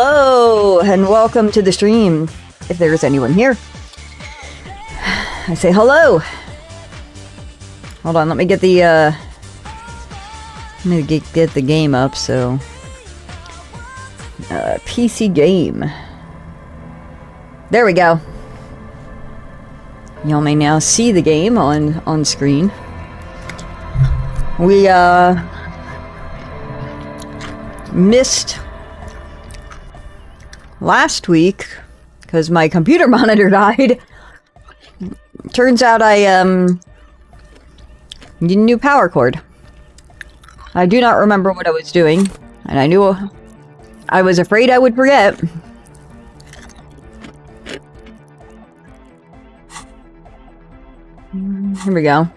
Hello, and welcome to the stream, if there is anyone here. I say hello. Hold on, let me get the, get the game up, so... PC game. There we go. Y'all may now see the game on screen. We, missed last week because my computer monitor died. Turns out I need a new power cord. I do not remember what I was doing, and I was afraid I would forget. Here we go.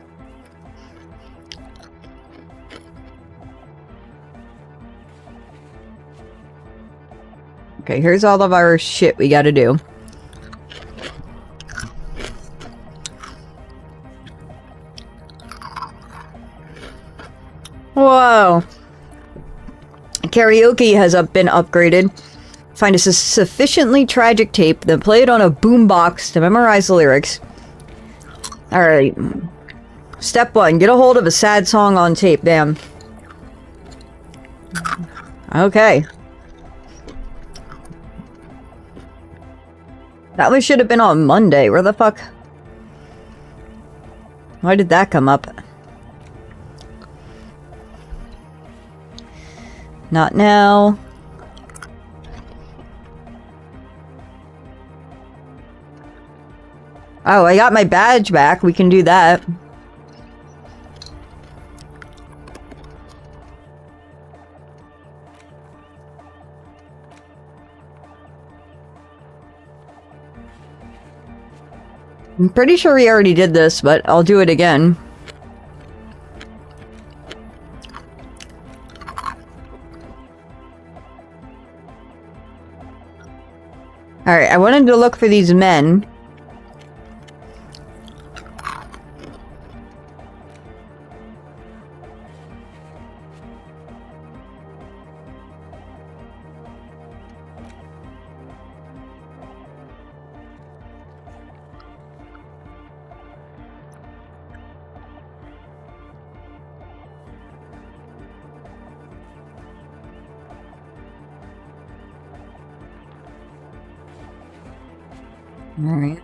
Okay, here's all of our shit we gotta do. Whoa. Karaoke has been upgraded. Find a sufficiently tragic tape, then play it on a boombox to memorize the lyrics. Alright. Step 1, get a hold of a sad song on tape, damn. Okay. That one should have been on Monday. Where the fuck? Why did that come up? Not now. Oh, I got my badge back. We can do that. I'm pretty sure we already did this, but I'll do it again. Alright, I wanted to look for these men. Alright.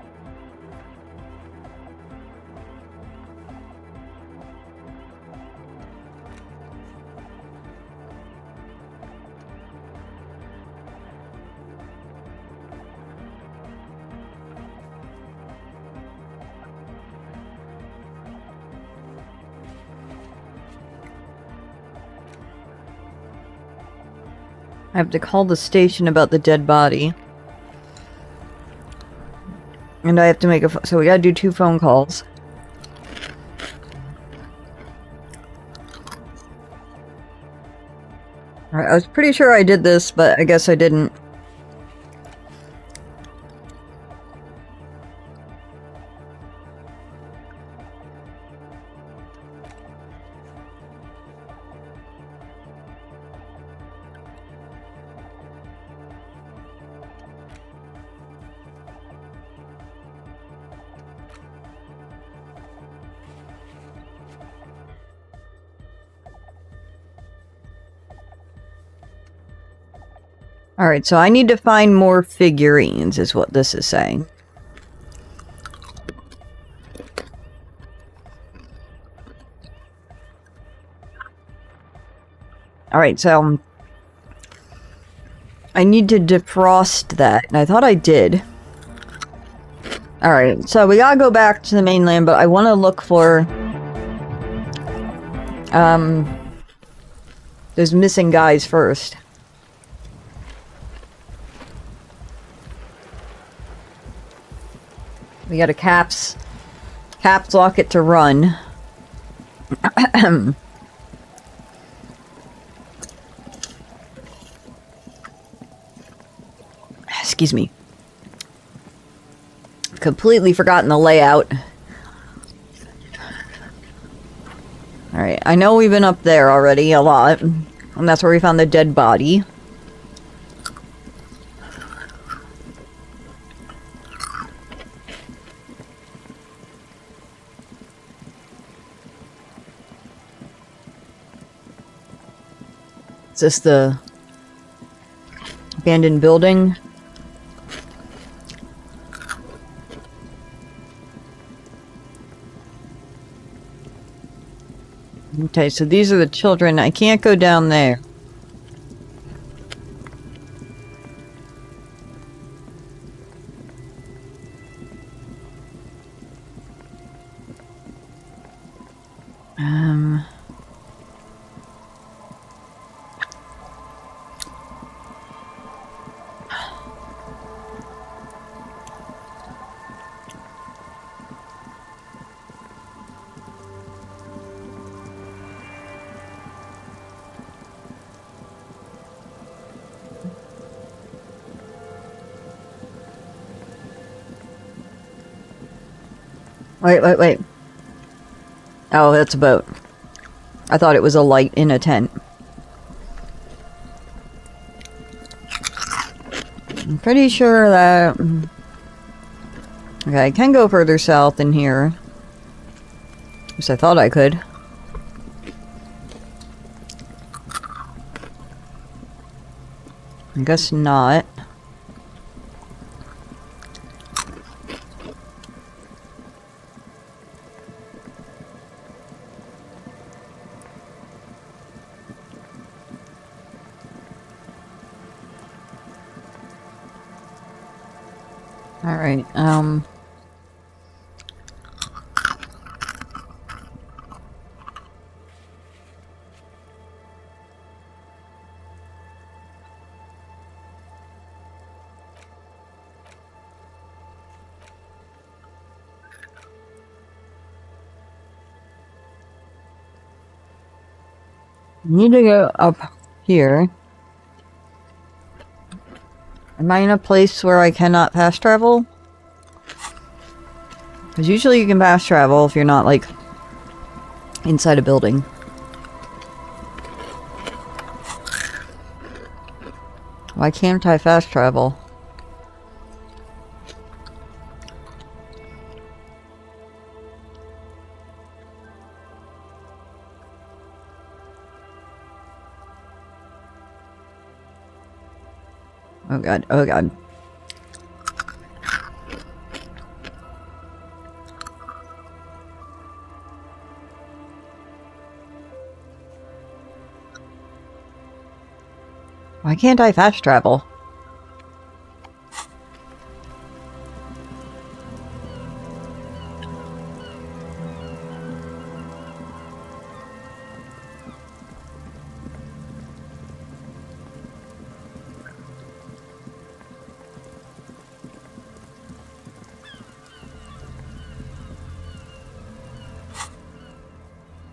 I have to call the station about the dead body. And I have to make a so we gotta do 2 phone calls. Alright, I was pretty sure I did this, but I guess I didn't. Alright, so I need to find more figurines, is what this is saying. Alright, so... I need to defrost that, and I thought I did. Alright, so we gotta go back to the mainland, but I want to look for... those missing guys first. We got a caps lock it to run. Excuse me. Completely forgotten the layout. Alright, I know we've been up there already a lot. And that's where we found the dead body. Is this the abandoned building? Okay, so these are the children. I can't go down there. Wait. Oh, that's a boat. I thought it was a light in a tent. I'm pretty sure that... Okay, I can go further south in here. At least I thought I could. I guess not. Alright, need to go up here. Am I in a place where I cannot fast travel? Because usually you can fast travel if you're not, like, inside a building. Why can't I fast travel? Oh god, oh god. Why can't I fast travel?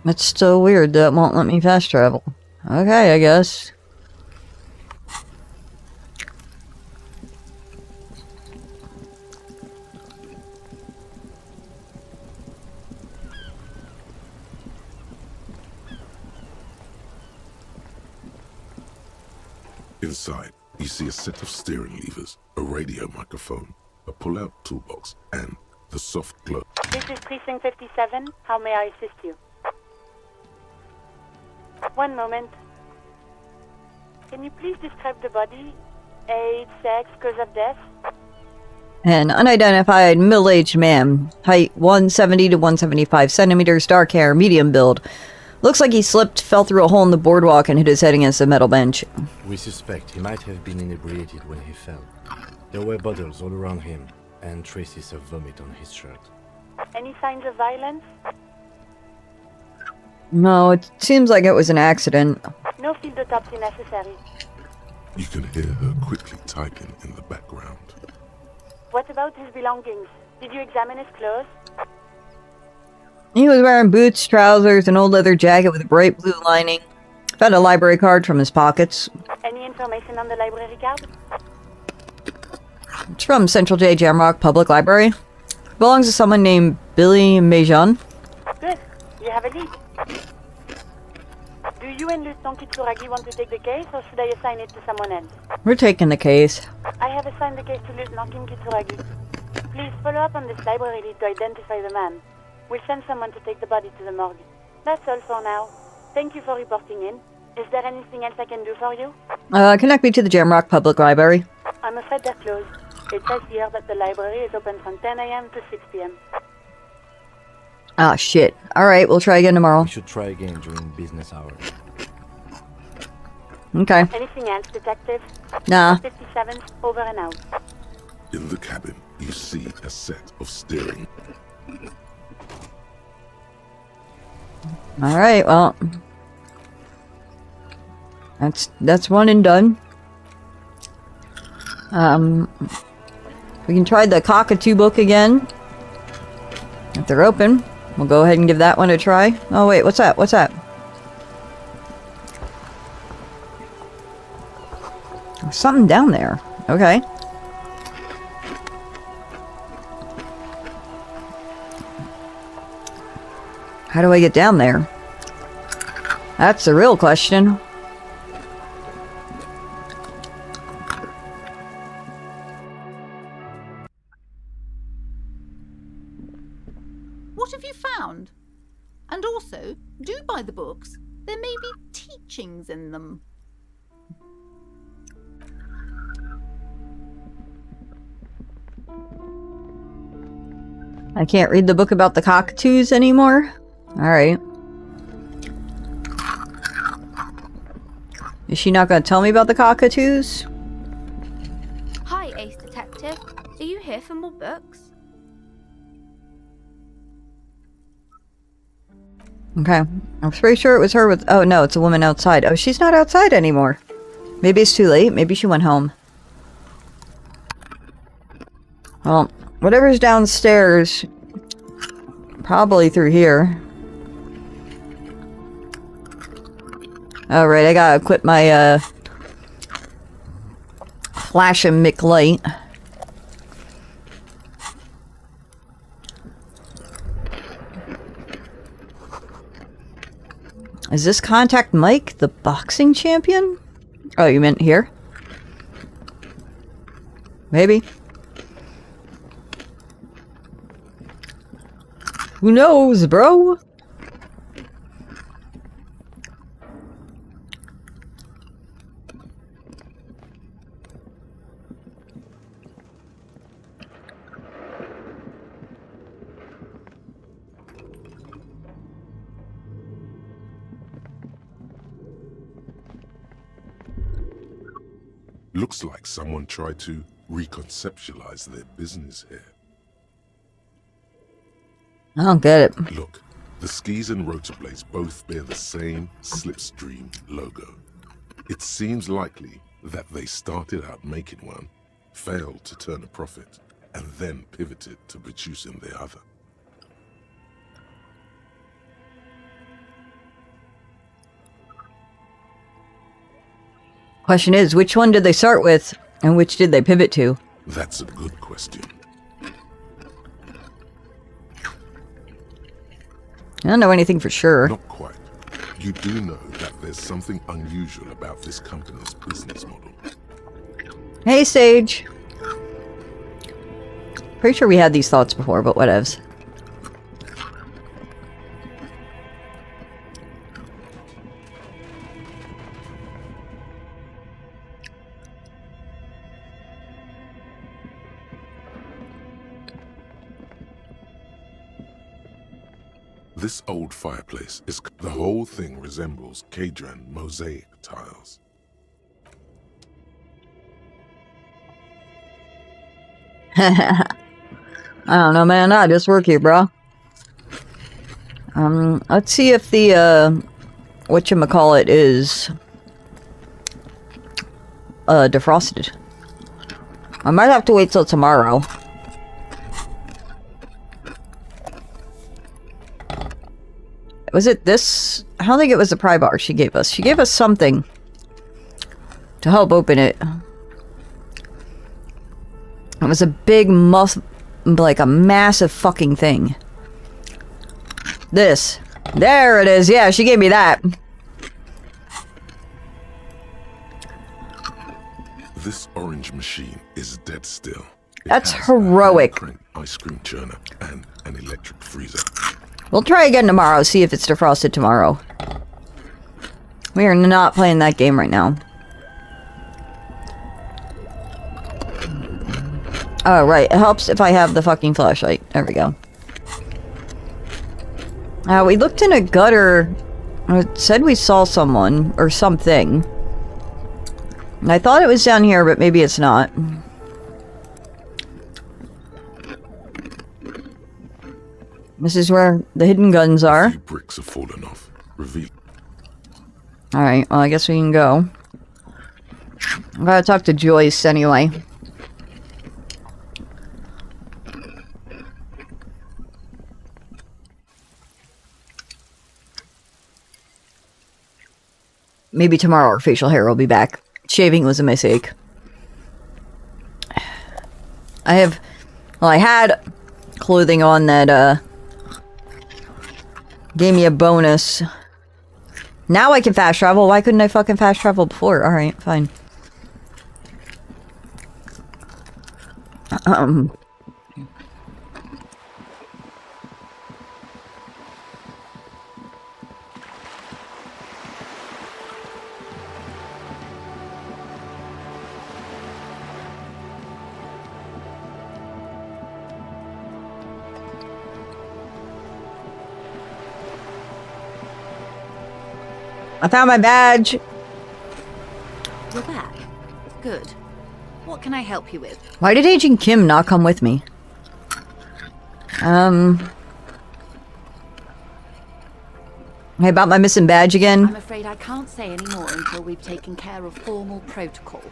It's so weird that it won't let me fast travel. Okay, I guess. Inside, you see a set of steering levers, a radio microphone, a pull-out toolbox, and the soft glow. This is Precinct 57. How may I assist you? One moment. Can you please describe the body? Age, sex, cause of death? An unidentified middle-aged man. Height 170 to 175 centimeters, dark hair, medium build. Looks like he slipped, fell through a hole in the boardwalk, and hit his head against a metal bench. We suspect he might have been inebriated when he fell. There were bottles all around him, and traces of vomit on his shirt. Any signs of violence? No, it seems like it was an accident. No field autopsy necessary. You can hear her quickly typing in the background. What about his belongings? Did you examine his clothes? He was wearing boots, trousers, an old leather jacket with a bright blue lining. Found a library card from his pockets. Any information on the library card? It's from Central J. Jamrock Public Library. Belongs to someone named Billy Majon. Good. You have a lead. Do you and Lieutenant Kitsuragi want to take the case, or should I assign it to someone else? We're taking the case. I have assigned the case to Lieutenant Kitsuragi. Please follow up on this library lead to identify the man. We'll send someone to take the body to the morgue. That's all for now. Thank you for reporting in. Is there anything else I can do for you? Connect me to the Jamrock Public Library. I'm afraid they're closed. It says here that the library is open from 10 a.m. to 6 p.m. Ah, shit. Alright, we'll try again tomorrow. We should try again during business hours. Okay. Anything else, Detective? Nah. 57, over and out. In the cabin, you see a set of steering. Alright, well. That's one and done. We can try the cockatoo book again. If they're open, we'll go ahead and give that one a try. Oh wait, what's that? What's that? There's something down there. Okay. How do I get down there? That's the real question. What have you found? And also, do buy the books. There may be teachings in them. I can't read the book about the cockatoos anymore? Alright. Is she not going to tell me about the cockatoos? Hi, Ace Detective. Are you here for more books? Okay. I'm pretty sure it was her with... Oh, no, it's a woman outside. Oh, she's not outside anymore. Maybe it's too late. Maybe she went home. Well, whatever's downstairs... Probably through here. Alright, I gotta equip my, flash and McLight. Is this Contact Mike, the boxing champion? Oh, you meant here? Maybe. Who knows, bro? Looks like someone tried to reconceptualize their business here. I don't get it. Look, the skis and rotor blades both bear the same Slipstream logo. It seems likely that they started out making one, failed to turn a profit, and then pivoted to producing the other. Question is, which one did they start with, and which did they pivot to? That's a good question. I don't know anything for sure. Not quite. You do know that there's something unusual about this company's business model. Hey, Sage. Pretty sure we had these thoughts before, but whatevs. This old fireplace is... The whole thing resembles Kadran mosaic tiles. I don't know, man. I just work here, bro. Let's see if the, whatchamacallit is, defrosted. I might have to wait till tomorrow. Was it this? I don't think it was the pry bar she gave us. She gave us something to help open it. It was a big like a massive fucking thing. This. There it is. Yeah, she gave me that. This orange machine is dead still. It That's has heroic. a hand-crank ice cream churner and an electric freezer. We'll try again tomorrow, see if it's defrosted tomorrow. We are not playing that game right now. Oh, right. It helps if I have the fucking flashlight. There we go. We looked in a gutter. It said we saw someone or something. And I thought it was down here, but maybe it's not. This is where the hidden guns A are. few bricks have fallen off. Reveal. Alright, well, I guess we can go. I gotta talk to Joyce anyway. Maybe tomorrow our facial hair will be back. Shaving was a mistake. I had clothing on that, gave me a bonus. Now I can fast travel. Why couldn't I fucking fast travel before? Alright, fine. I found my badge. You're back. Good. What can I help you with? Why did Agent Kim not come with me? Hey, about my missing badge again? I'm afraid I can't say any more until we've taken care of formal protocol.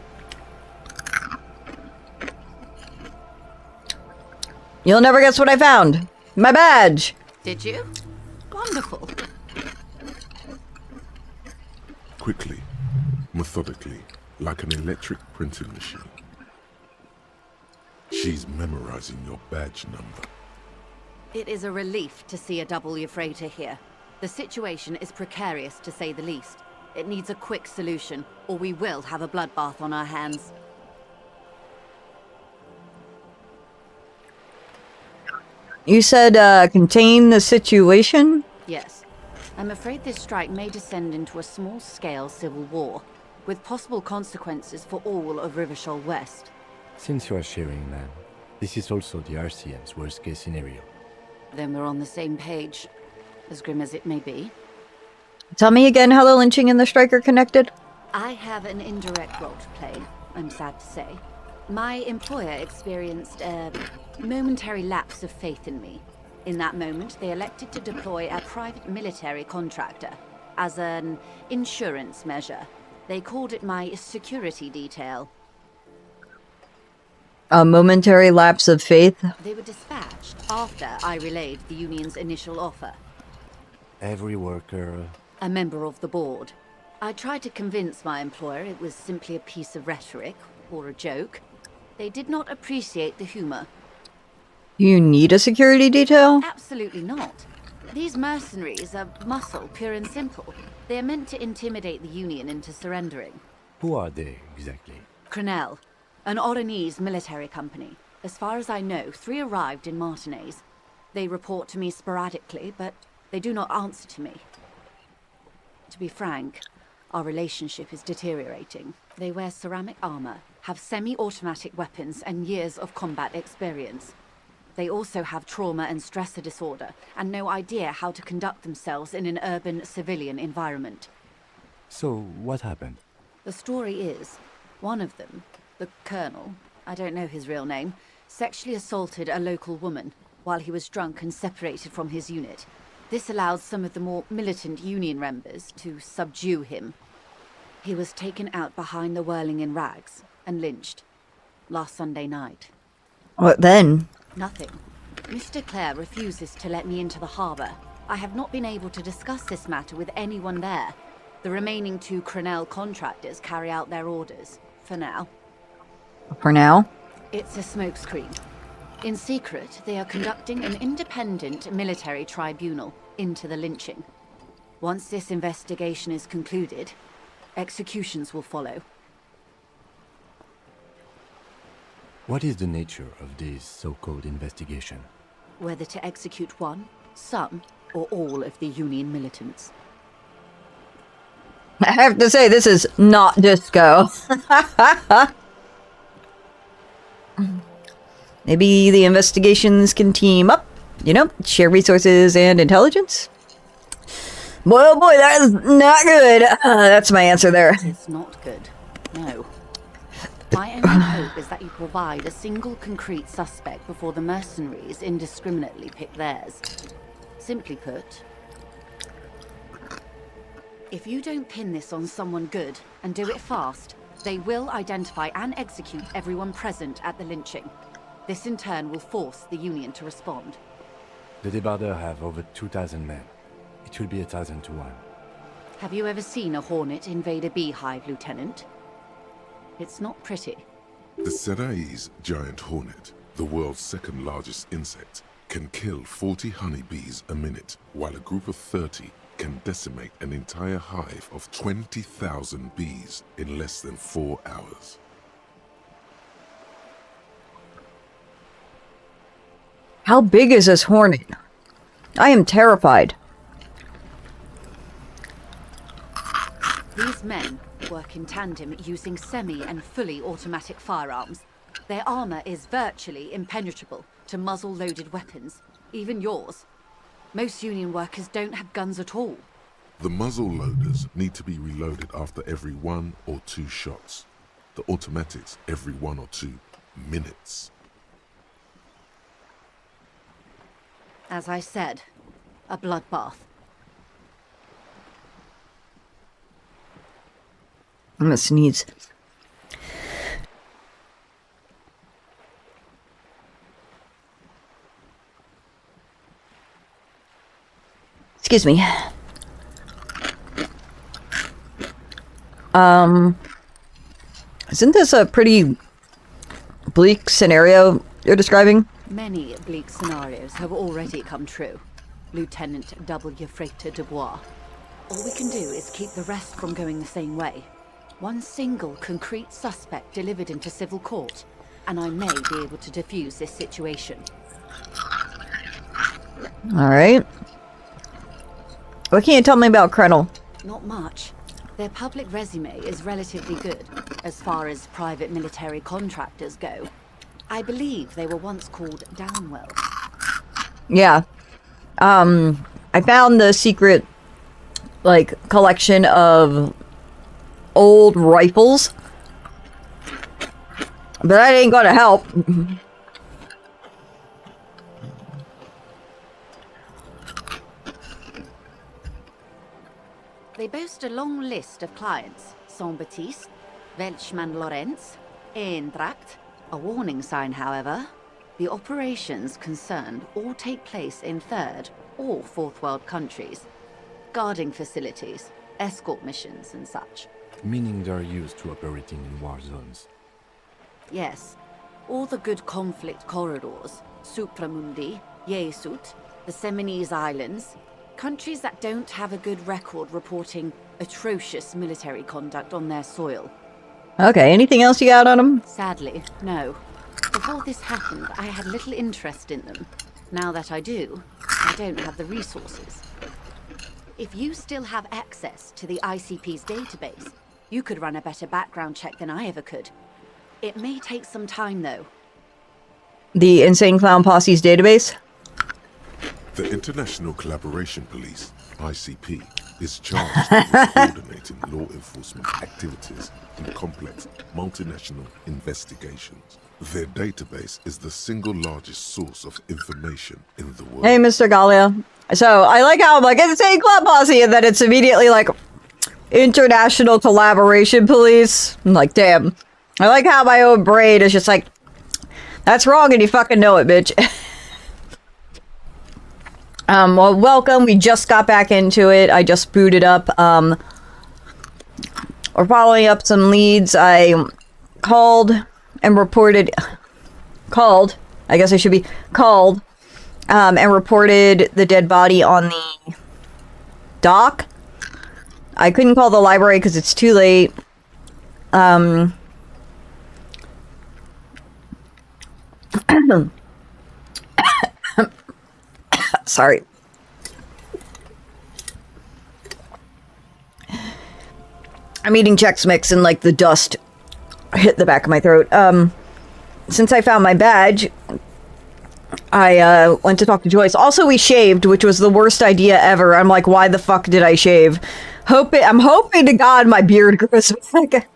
You'll never guess what I found. My badge. Did you? Wonderful. Quickly, methodically, like an electric printing machine. She's memorizing your badge number. It is a relief to see a W freighter here. The situation is precarious, to say the least. It needs a quick solution, or we will have a bloodbath on our hands. You said, contain the situation? Yes. I'm afraid this strike may descend into a small-scale civil war, with possible consequences for all of Rivershoal West. Since you are sharing, ma'am, this is also the RCM's worst-case scenario. Then we're on the same page, as grim as it may be. Tell me again how the lynching and the strike are connected? I have an indirect role to play, I'm sad to say. My employer experienced a momentary lapse of faith in me. In that moment, they elected to deploy a private military contractor as an insurance measure. They called it my security detail. A momentary lapse of faith? They were dispatched after I relayed the union's initial offer. Every worker... A member of the board. I tried to convince my employer it was simply a piece of rhetoric, or a joke. They did not appreciate the humor. You need a security detail? Absolutely not. These mercenaries are muscle, pure and simple. They are meant to intimidate the Union into surrendering. Who are they, exactly? Crenell, an Oranese military company. As far as I know, 3 arrived in Martinez. They report to me sporadically, but they do not answer to me. To be frank, our relationship is deteriorating. They wear ceramic armor, have semi-automatic weapons, and years of combat experience. They also have trauma and stressor disorder, and no idea how to conduct themselves in an urban civilian environment. So, what happened? The story is, one of them, the colonel, I don't know his real name, sexually assaulted a local woman while he was drunk and separated from his unit. This allowed some of the more militant Union members to subdue him. He was taken out behind the whirling in rags and lynched last Sunday night. What then? Nothing. Mr. Clare refuses to let me into the harbour. I have not been able to discuss this matter with anyone there. The remaining 2 Crenell contractors carry out their orders, for now. For now? It's a smokescreen. In secret, they are conducting an independent military tribunal into the lynching. Once this investigation is concluded, executions will follow. What is the nature of this so-called investigation? Whether to execute one, some, or all of the Union militants. I have to say, this is not disco. Maybe the investigations can team up, you know, share resources and intelligence? Boy, oh boy, that is not good. That's my answer there. It's not good. No. My only hope is that you provide a single concrete suspect before the mercenaries indiscriminately pick theirs. Simply put, if you don't pin this on someone good and do it fast, they will identify and execute everyone present at the lynching. This in turn will force the Union to respond. The Debardeurs have over 2,000 men. It will be 1,000 to 1. Have you ever seen a hornet invade a beehive, Lieutenant? It's not pretty. The Serai's giant hornet, the world's second largest insect, can kill 40 honeybees a minute, while a group of 30 can decimate an entire hive of 20,000 bees in less than 4 hours. How big is this hornet? I am terrified. These men work in tandem using semi and fully automatic firearms. Their armor is virtually impenetrable to muzzle-loaded weapons, even yours. Most Union workers don't have guns at all. The muzzle loaders need to be reloaded after every 1 or 2 shots. The automatics every 1 or 2 minutes. As I said, a bloodbath. I'm gonna sneeze. Excuse me. Isn't this a pretty bleak scenario you're describing? Many bleak scenarios have already come true, Lieutenant W. Freighter Dubois. All we can do is keep the rest from going the same way. One single concrete suspect delivered into civil court, and I may be able to defuse this situation. Alright. What can you tell me about Krenel? Not much. Their public resume is relatively good, as far as private military contractors go. I believe they were once called Downwell. Yeah. I found the secret, like, collection of old rifles. But that ain't gonna help. They boast a long list of clients. Saint-Baptiste, Welchman-Lorenz, Eintracht. A warning sign, however. The operations concerned all take place in third or fourth world countries. Guarding facilities, escort missions and such. Meaning they're used to operating in war zones. Yes. All the good conflict corridors. Supramundi, Yesut, the Seminese Islands. Countries that don't have a good record reporting atrocious military conduct on their soil. Okay, anything else you got on them? Sadly, no. Before this happened, I had little interest in them. Now that I do, I don't have the resources. If you still have access to the ICP's database, you could run a better background check than I ever could. It may take some time, though. The Insane Clown Posse's database? The International Collaboration Police, ICP, is charged with coordinating law enforcement activities in complex multinational investigations. Their database is the single largest source of information in the world. Hey, Mr. Gallia. So, I like how I'm like, Insane Clown Posse, and then it's immediately like, International Collaboration Police. I'm like, damn. I like how my own brain is just like, that's wrong and you fucking know it, bitch. Well, welcome. We just got back into it. I just booted up. We're following up some leads. I called and reported... Called. I guess I should be called. And reported the dead body on the dock. I couldn't call the library because it's too late. Sorry. I'm eating Chex Mix and like the dust hit the back of my throat. Since I found my badge, I went to talk to Joyce. Also, we shaved, which was the worst idea ever. I'm like, why the fuck did I shave? I'm hoping to God my beard grows back.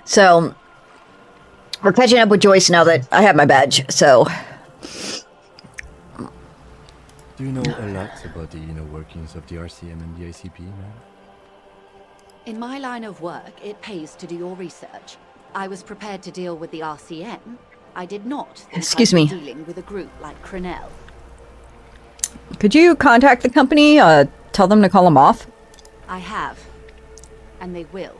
So, we're catching up with Joyce now that I have my badge, so... Do you know a lot about the inner workings of the RCM and the ACP, man? In my line of work, it pays to do your research. I was prepared to deal with the RCM. I did not think Excuse I'd be me. dealing with a group like Crenell. Could you contact the company, tell them to call him off? I have, and they will.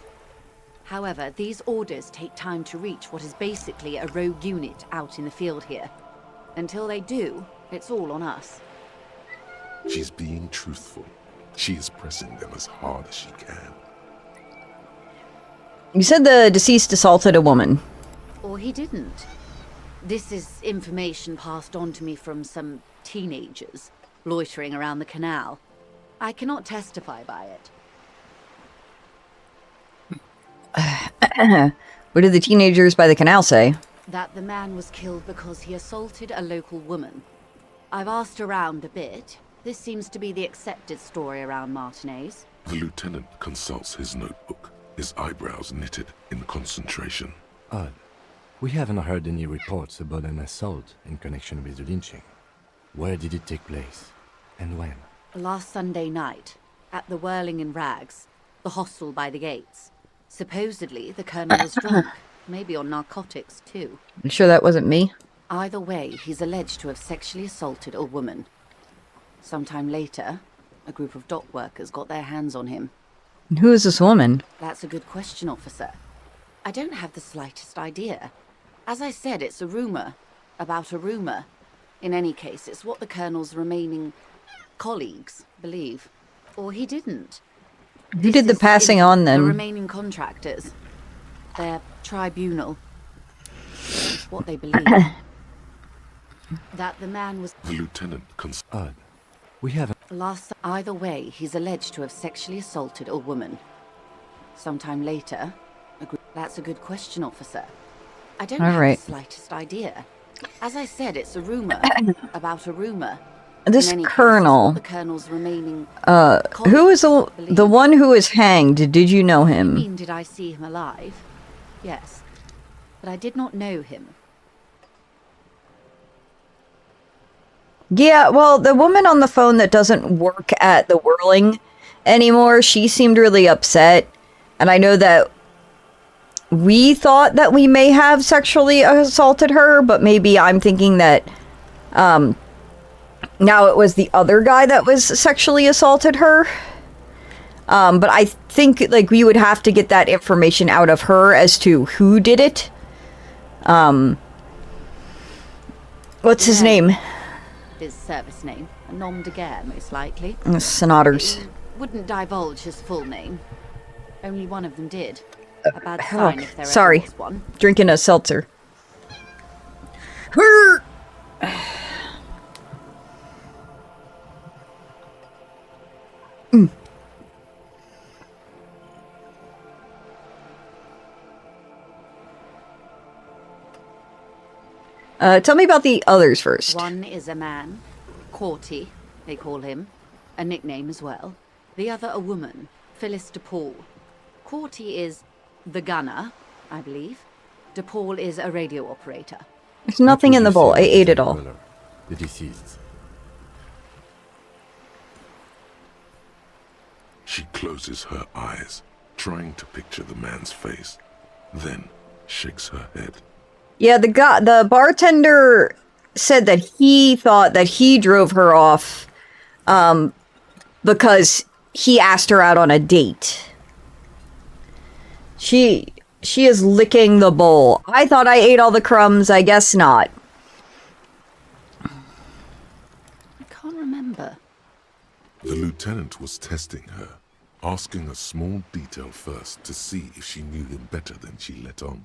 However, these orders take time to reach what is basically a rogue unit out in the field here. Until they do, it's all on us. She's being truthful. She is pressing them as hard as she can. You said the deceased assaulted a woman. Or he didn't. This is information passed on to me from some teenagers loitering around the canal. I cannot testify by it. What did the teenagers by the canal say? That the man was killed because he assaulted a local woman. I've asked around a bit. This seems to be the accepted story around Martinez. The lieutenant consults his notebook, his eyebrows knitted in concentration. Odd. We haven't heard any reports about an assault in connection with the lynching. Where did it take place? And when? Last Sunday night, at the Whirling in Rags, the hostel by the gates. Supposedly, the colonel was drunk, maybe on narcotics too. You sure that wasn't me? Either way, he's alleged to have sexually assaulted a woman. Sometime later, a group of dock workers got their hands on him. And who is this woman? That's a good question, officer. I don't have the slightest idea. As I said, it's a rumor. About a rumor. In any case, it's what the colonel's remaining colleagues believe. Or he didn't. Who did the passing on then? The remaining contractors. Their tribunal. It's what they believe. That the man was... The lieutenant Odd. We haven't... Either way, he's alleged to have sexually assaulted a woman. Sometime later... That's a good question, officer. I don't have the slightest idea. As I said, it's a rumor. About a rumor. This colonel... The colonel's remaining... who is the one who was hanged? Did you know him? You mean, did I see him alive? Yes. But I did not know him. Yeah, well, the woman on the phone that doesn't work at the Whirling anymore, she seemed really upset. And I know that we thought that we may have sexually assaulted her, but maybe I'm thinking that now it was the other guy that was sexually assaulted her. But I think like we would have to get that information out of her as to who did it. What's his name? His service name, a nom de guerre, most likely. Senators. He wouldn't divulge his full name. Only one of them did. A bad sign if there ever was one. Drinking a seltzer. Tell me about the others first. One is a man, Corty, they call him, a nickname as well. The other a woman, Phyllis DePaul. Corty is the gunner, I believe. DePaul is a radio operator. There's nothing in the bowl. I ate it all. The deceased. She closes her eyes, trying to picture the man's face, then shakes her head. Yeah, the bartender said that he thought that he drove her off because he asked her out on a date. She is licking the bowl. I thought I ate all the crumbs. I guess not. I can't remember. The lieutenant was testing her, asking a small detail first to see if she knew him better than she let on.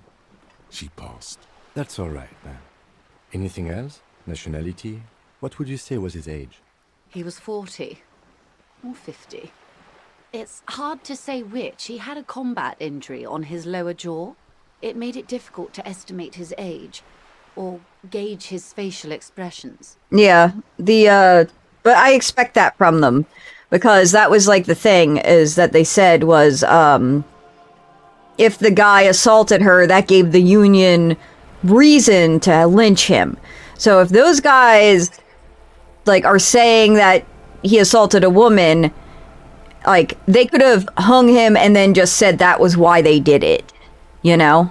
She passed. That's all right, man. Anything else? Nationality? What would you say was his age? He was 40. Or 50. It's hard to say which. He had a combat injury on his lower jaw. It made it difficult to estimate his age, or gauge his facial expressions. Yeah, but I expect that from them, because that was like the thing, is that they said was, if the guy assaulted her, that gave the Union reason to lynch him. So if those guys, like, are saying that he assaulted a woman, like, they could have hung him and then just said that was why they did it, you know?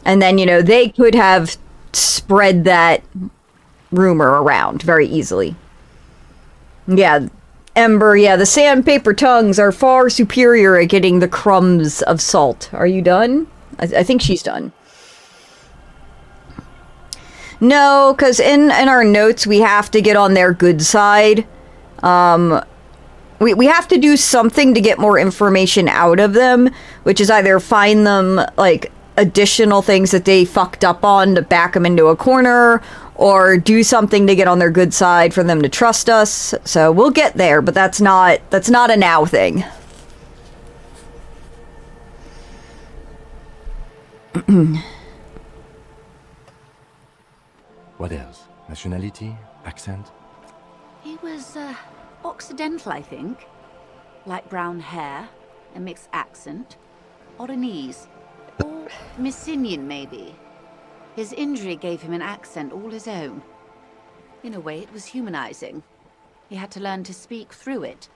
And then, you know, they could have spread that rumor around very easily. Yeah, Ember, yeah, the sandpaper tongues are far superior at getting the crumbs of salt. Are you done? I think she's done. No, because in our notes, we have to get on their good side. We have to do something to get more information out of them, which is either find them, like, additional things that they fucked up on to back them into a corner, or do something to get on their good side for them to trust us. So we'll get there, but that's not a now thing. What else? Nationality? Accent? He was, Occidental, I think. Light brown hair, a mixed accent. Oranese. Or Messinian, maybe. His injury gave him an accent all his own. In a way, it was humanizing. He had to learn to speak through it.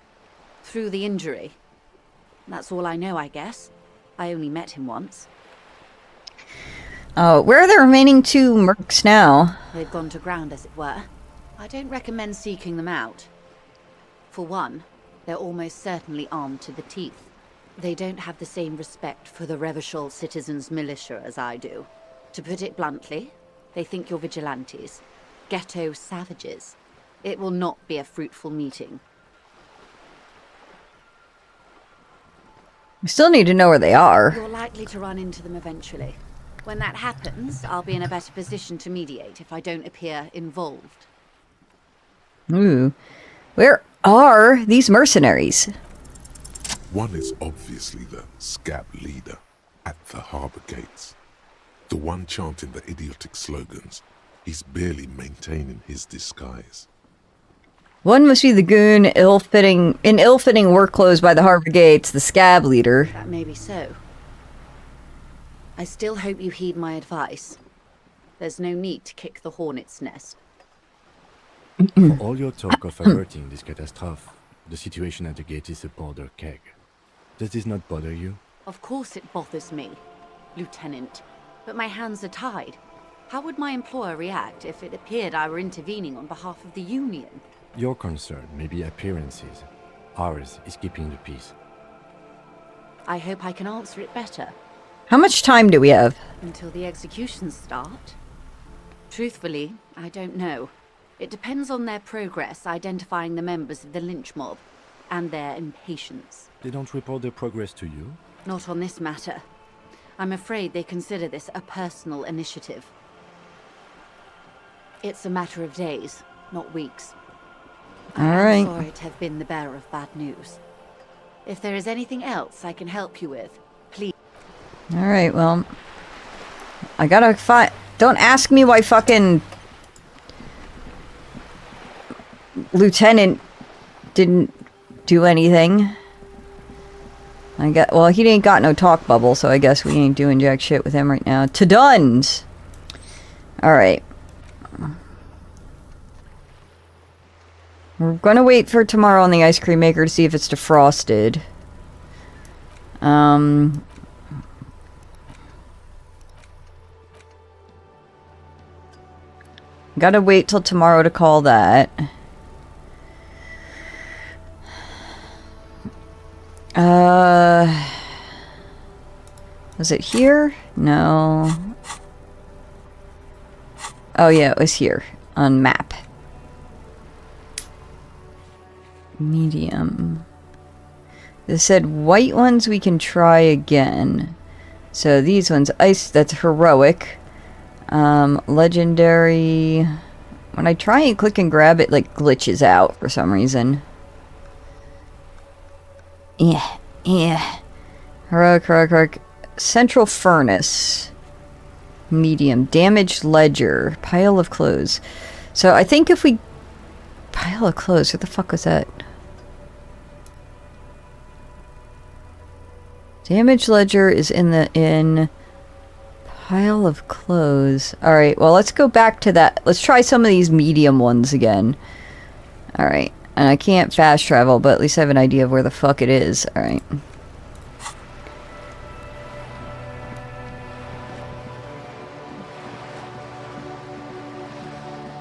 Through the injury. That's all I know, I guess. I only met him once. Where are the remaining two mercs now? They've gone to ground, as it were. I don't recommend seeking them out. For one, they're almost certainly armed to the teeth. They don't have the same respect for the Revachol citizens' militia as I do. To put it bluntly, they think you're vigilantes. Ghetto savages. It will not be a fruitful meeting. We still need to know where they are. You're likely to run into them eventually. When that happens, I'll be in a better position to mediate if I don't appear involved. Ooh. Where are these mercenaries? One is obviously the scab leader at the harbour gates. The one chanting the idiotic slogans. He's barely maintaining his disguise. One must be the goon in ill-fitting work clothes by the harbour gates, the scab leader. That may be so. I still hope you heed my advice. There's no need to kick the hornet's nest. For all your talk of averting this catastrophe, the situation at the gate is a powder keg. Does this not bother you? Of course it bothers me, Lieutenant. But my hands are tied. How would my employer react if it appeared I were intervening on behalf of the Union? Your concern may be appearances. Ours is keeping the peace. I hope I can answer it better. How much time do we have? Until the executions start? Truthfully, I don't know. It depends on their progress identifying the members of the lynch mob, and their impatience. They don't report their progress to you? Not on this matter. I'm afraid they consider this a personal initiative. It's a matter of days, not weeks. All right. I'm sorry to have been the bearer of bad news. If there is anything else I can help you with, please. Alright, well. I gotta find. Don't ask me why fucking Lieutenant didn't do anything. Well, he ain't got no talk bubble, so I guess we ain't doing jack shit with him right now. To Duns! Alright. We're gonna wait for tomorrow on the ice cream maker to see if it's defrosted. Gotta wait till tomorrow to call that. Was it here? No. Oh yeah, it was here on map. Medium. They said white ones we can try again. So these ones, ice, that's heroic. Legendary. When I try and click and grab it, like glitches out for some reason. Yeah. Heroic. Central furnace. Medium. Damaged ledger. Pile of clothes. So I think if we... Pile of clothes, what the fuck was that? Damaged ledger is in pile of clothes. Alright, well let's go back to that. Let's try some of these medium ones again. Alright, and I can't fast travel, but at least I have an idea of where the fuck it is. Alright.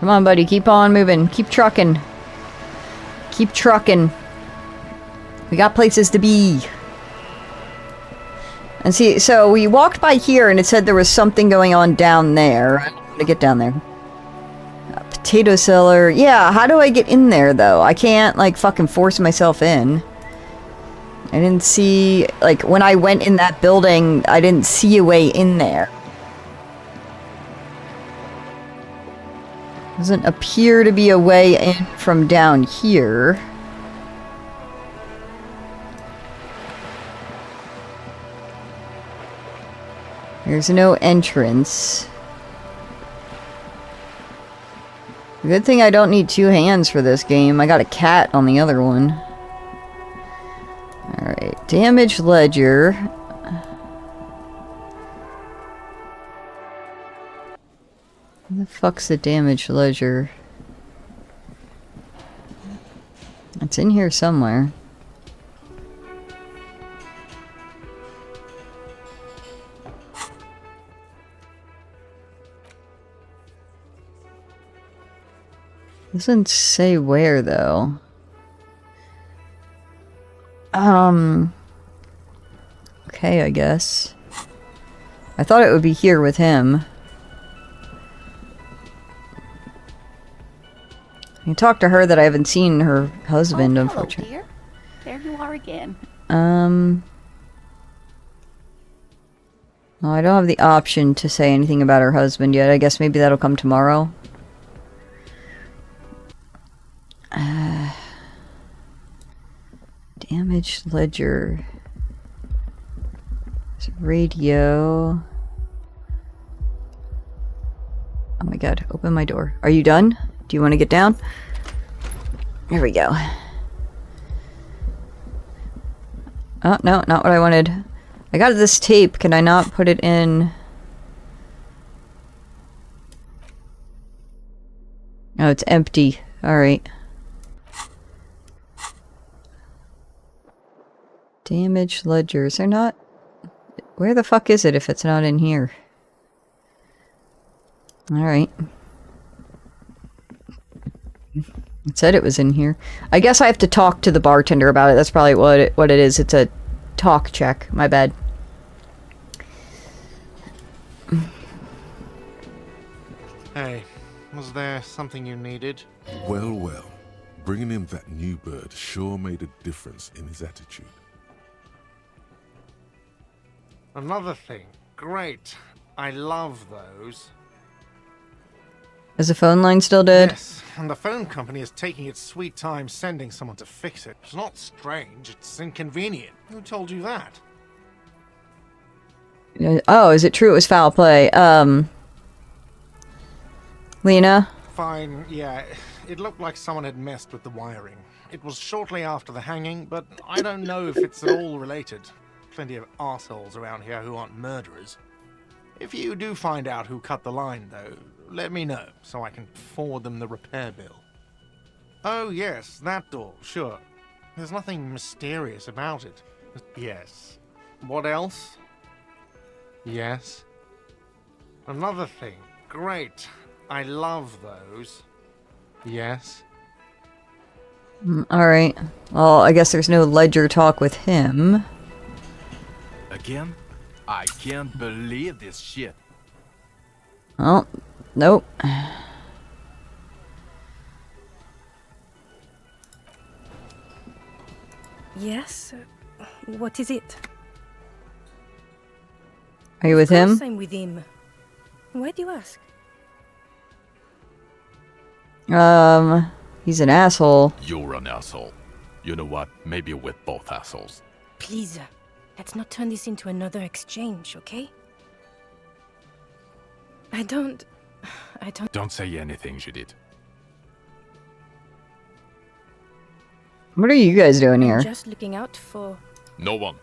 Come on, buddy, keep on moving. Keep trucking. Keep trucking. We got places to be. And see, so we walked by here and it said there was something going on down there. I don't know how to get down there. Potato cellar. Yeah, how do I get in there, though? I can't, like, fucking force myself in. I didn't see... Like, when I went in that building, I didn't see a way in there. Doesn't appear to be a way in from down here. There's no entrance. Good thing I don't need 2 hands for this game. I got a cat on the other one. Alright, damaged ledger. Where the fuck's the damaged ledger? It's in here somewhere. Doesn't say where, though. Okay, I guess. I thought it would be here with him. I can talk to her that I haven't seen her husband, hello, unfortunately. dear. There you are again. Well, I don't have the option to say anything about her husband yet. I guess maybe that'll come tomorrow. Damaged ledger. There's radio. Oh my god, open my door. Are you done? Do you want to get down? There we go. Oh, no, not what I wanted. I got this tape. Can I not put it in? Oh, it's empty. Alright. Damaged ledger. Is there not? Where the fuck is it if it's not in here? Alright. It said it was in here. I guess I have to talk to the bartender about it. That's probably what it is. It's a talk check. My bad. Hey, was there something you needed? Well. Bringing him that new bird sure made a difference in his attitude. Another thing. Great. I love those. Is the phone line still dead? Yes, and the phone company is taking its sweet time sending someone to fix it. It's not strange, it's inconvenient. Who told you that? Oh, is it true it was foul play? Lena? Fine, yeah. It looked like someone had messed with the wiring. It was shortly after the hanging, but I don't know if it's at all related. Plenty of arseholes around here who aren't murderers. If you do find out who cut the line, though, let me know, so I can forward them the repair bill. Oh yes, that door, sure. There's nothing mysterious about it. Yes. What else? Yes. Another thing. Great. I love those. Yes. Alright. Well, I guess there's no ledger talk with him. Again? I can't believe this shit. Oh, nope. Yes? What is it? Are you with Of course him? I'm with him. Why do you ask? He's an asshole. You're an asshole. You know what? Maybe we're both assholes. Please, let's not turn this into another exchange, okay? I don't... Don't say anything, Judith. What are you guys doing here? I'm just looking out for... No one.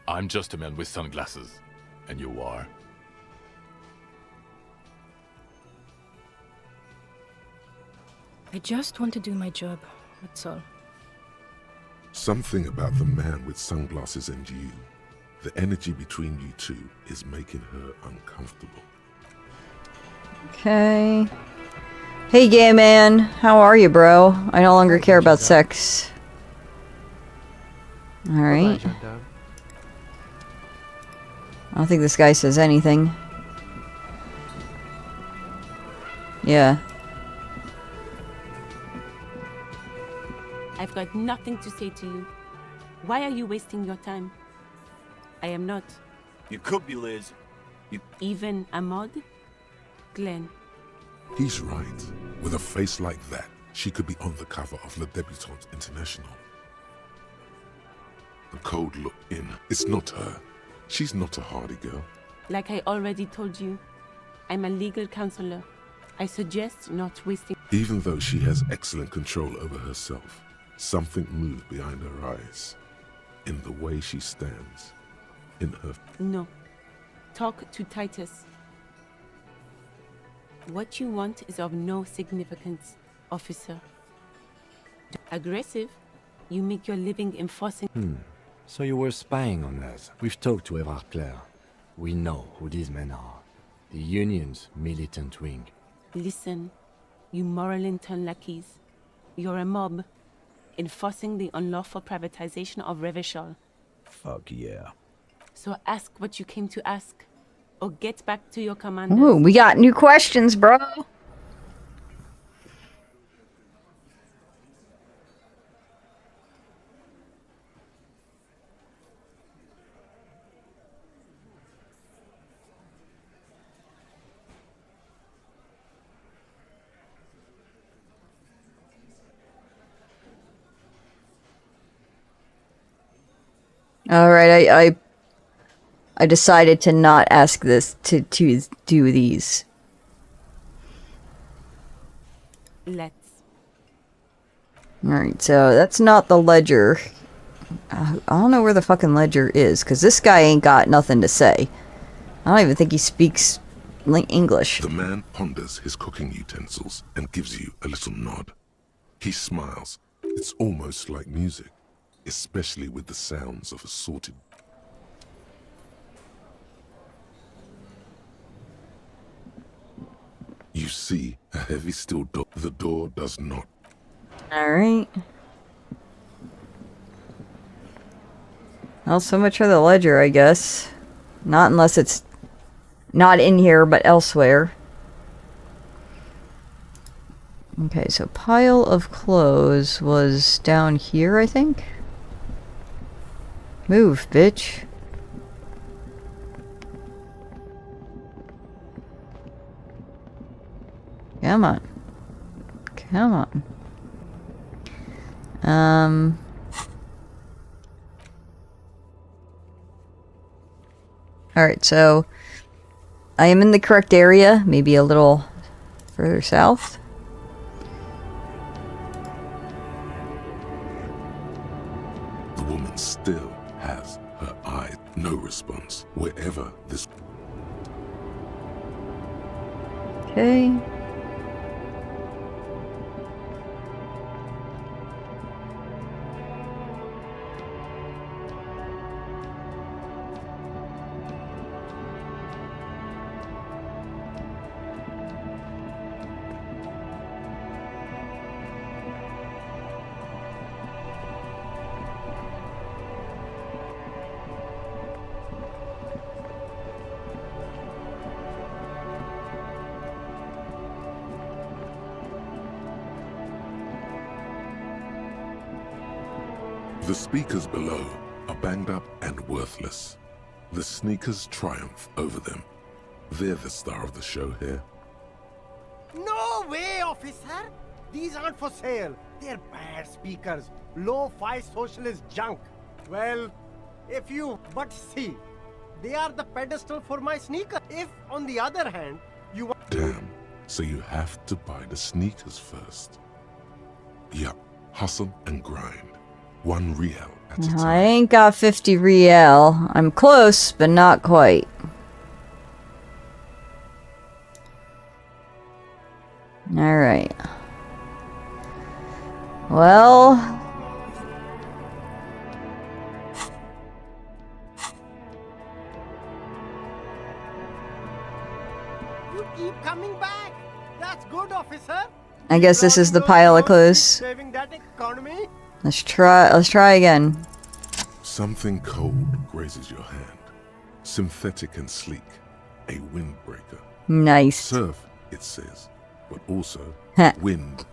I'm just a man with sunglasses. And you are? I just want to do my job, that's all. Something about the man with sunglasses and you, the energy between you two, is making her uncomfortable. Okay. Hey, gay man. How are you, bro? I no longer care about sex. Alright. I don't think this guy says anything. Yeah. I've got nothing to say to you. Why are you wasting your time? I am not. You could be, Liz. Even Ahmad? Glenn. He's right. With a face like that, she could be on the cover of Le Debutante International. The cold look in. It's not her. She's not a hardy girl. Like I already told you, I'm a legal counselor. I suggest not wasting... Even though she has excellent control over herself, something moved behind her eyes. In the way she stands. In her... No. Talk to Titus. What you want is of no significance, officer. Aggressive? You make your living enforcing... So you were spying on us. We've talked to Everard Clare. We know who these men are. The Union's militant wing. Listen, you Moralington lackeys. You're a mob, enforcing the unlawful privatization of Revachol. Fuck yeah. So ask what you came to ask, or get back to your commanders. Ooh, we got new questions, bro. All right, I decided to not ask this to do these. Let's. All right, so that's not the ledger. I don't know where the fucking ledger is, because this guy ain't got nothing to say. I don't even think he speaks English. The man ponders his cooking utensils and gives you a little nod. He smiles. It's almost like music, especially with the sounds of assorted. You see a heavy steel door. The door does not. Alright. Well, so much for the ledger, I guess. Not unless it's not in here, but elsewhere. Okay, so pile of clothes was down here, I think? Move, bitch. Come on. Come on. Alright, so I am in the correct area, maybe a little further south. The woman still has her eye. No response. Wherever this... Okay. The speakers below are banged up and worthless. The sneakers triumph over them. They're the star of the show here. No way, officer! These aren't for sale. They're bad speakers. Low-fi socialist junk. Well, if you... But see, they are the pedestal for my sneaker. If, on the other hand, you want... Damn. So you have to buy the sneakers first. Yup. Hustle and grind. 1 real at a time. I ain't got 50 real. I'm close, but not quite. Alright. Well... You keep coming back. That's good, officer. I guess this is the pile of clothes. Saving that economy. Let's try again. Something cold grazes your hand. Synthetic and sleek. A windbreaker. Nice. Surf, it says, but also wind,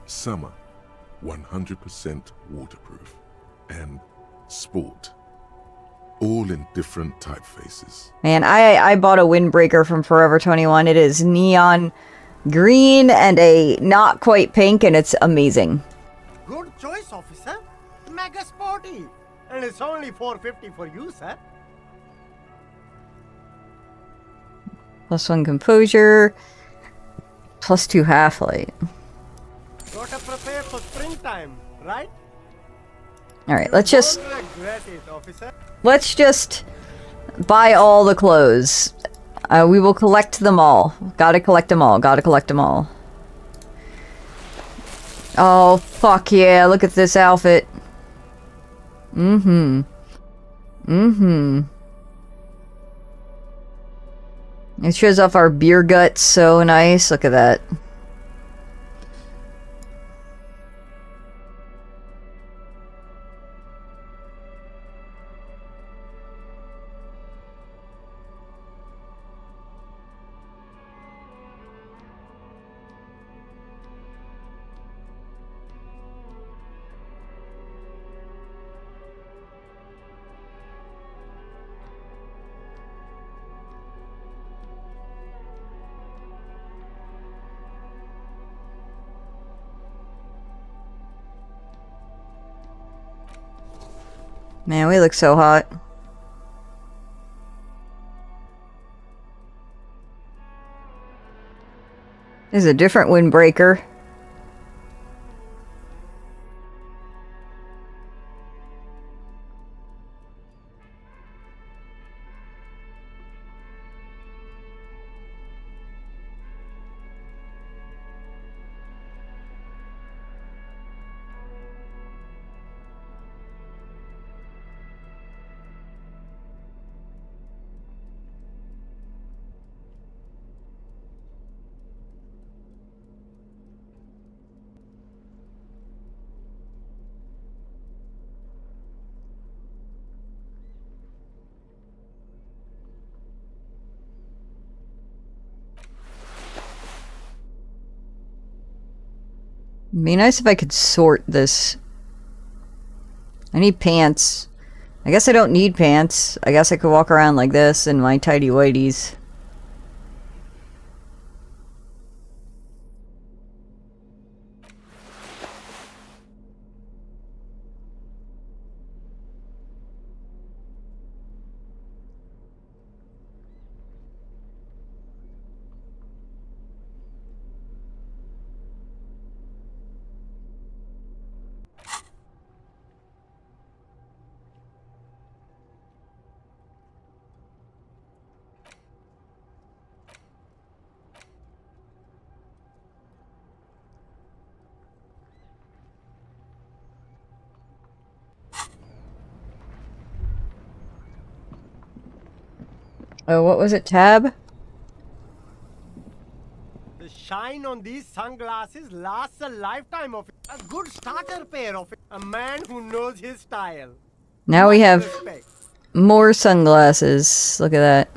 summer, 100% waterproof, and sport. All in different typefaces. Man, I bought a windbreaker from Forever 21. It is neon green and a not quite pink, and it's amazing. Good choice, officer. Mega sporty. And it's only $4.50 for you, sir. +1 composure. +2 half-light. Gotta prepare for springtime, right? Alright, let's just... Don't regret it, officer. Let's just buy all the clothes. We will collect them all. Gotta collect them all. Gotta collect them all. Oh, fuck yeah. Look at this outfit. Mm-hmm. Mm-hmm. It shows off our beer guts so nice. Look at that. Man, we look so hot. This is a different windbreaker. It'd be nice if I could sort this. I need pants. I guess I don't need pants. I guess I could walk around like this in my tidy whities. Oh, what was it? Tab? The shine on these sunglasses lasts a lifetime of it. A good starter pair of it. A man who knows his style. Now we have Respect. more sunglasses. Look at that.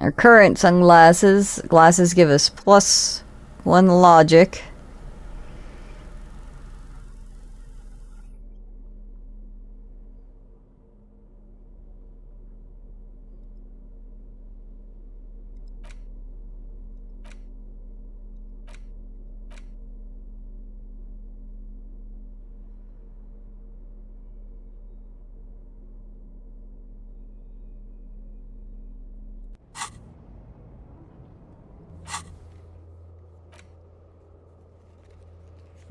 Our current glasses give us +1 logic.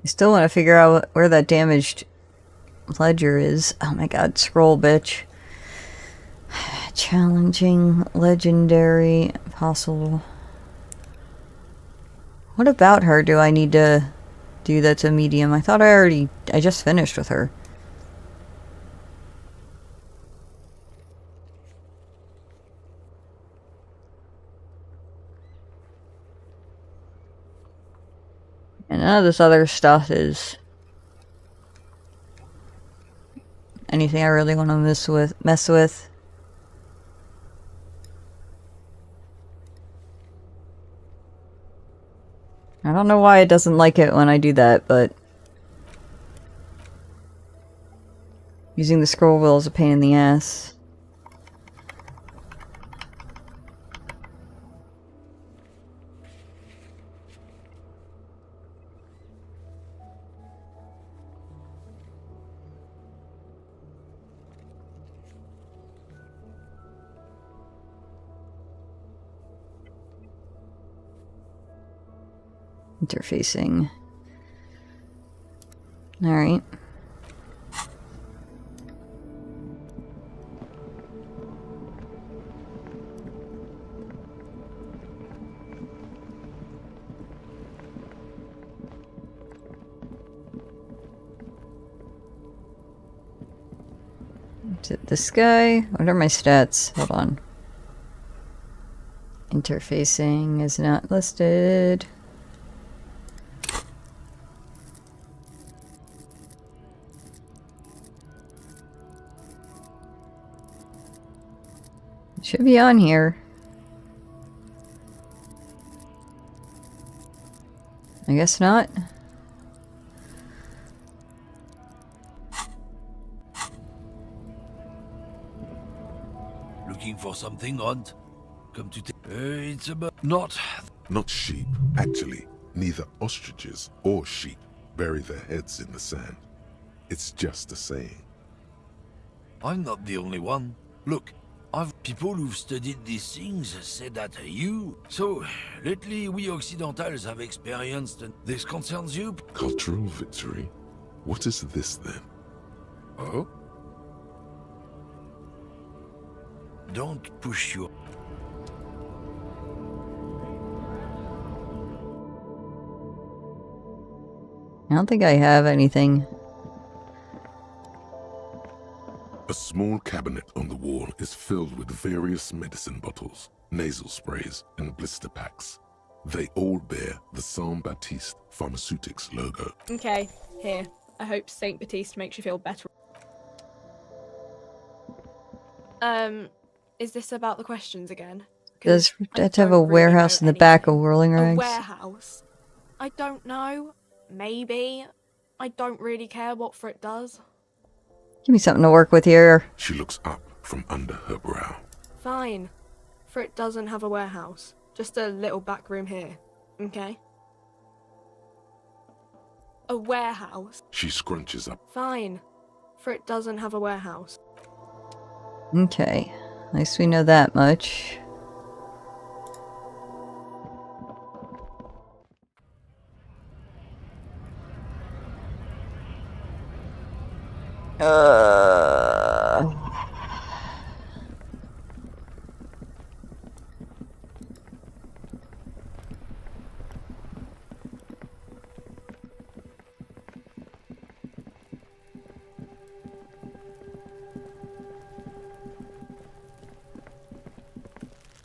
I still want to figure out where that damaged ledger is. Oh my god, scroll, bitch. Challenging, legendary, possible. What about her do I need to do that's a medium? I thought I just finished with her. And none of this other stuff is anything I really want to mess with. I don't know why it doesn't like it when I do that, but using the scroll wheel is a pain in the ass. Interfacing. Alright. Is it this guy? What are my stats? Hold on. Interfacing is not listed. Should be on here. I guess not. Looking for something, Hunt? Come to it's about not sheep. Actually, neither ostriches or sheep bury their heads in the sand. It's just a saying. I'm not the only one. Look, I've people who've studied these things said that you. So, lately we Occidentals have experienced, and this concerns you? Cultural victory? What is this then? Oh? Don't push your... I don't think I have anything. A small cabinet on the wall is filled with various medicine bottles, nasal sprays, and blister packs. They all bear the Saint Baptiste Pharmaceutics logo. Okay, here. I hope Saint Baptiste makes you feel better. Is this about the questions again? Does that have a warehouse in the back of Whirling A Rags? warehouse? I don't know. Maybe. I don't really care what Frit does. Give me something to work with here. She looks up from under her brow. Fine. Frit doesn't have a warehouse. Just a little back room here. Okay? A warehouse? She scrunches up. Fine. Frit doesn't have a warehouse. Okay. At least we know that much.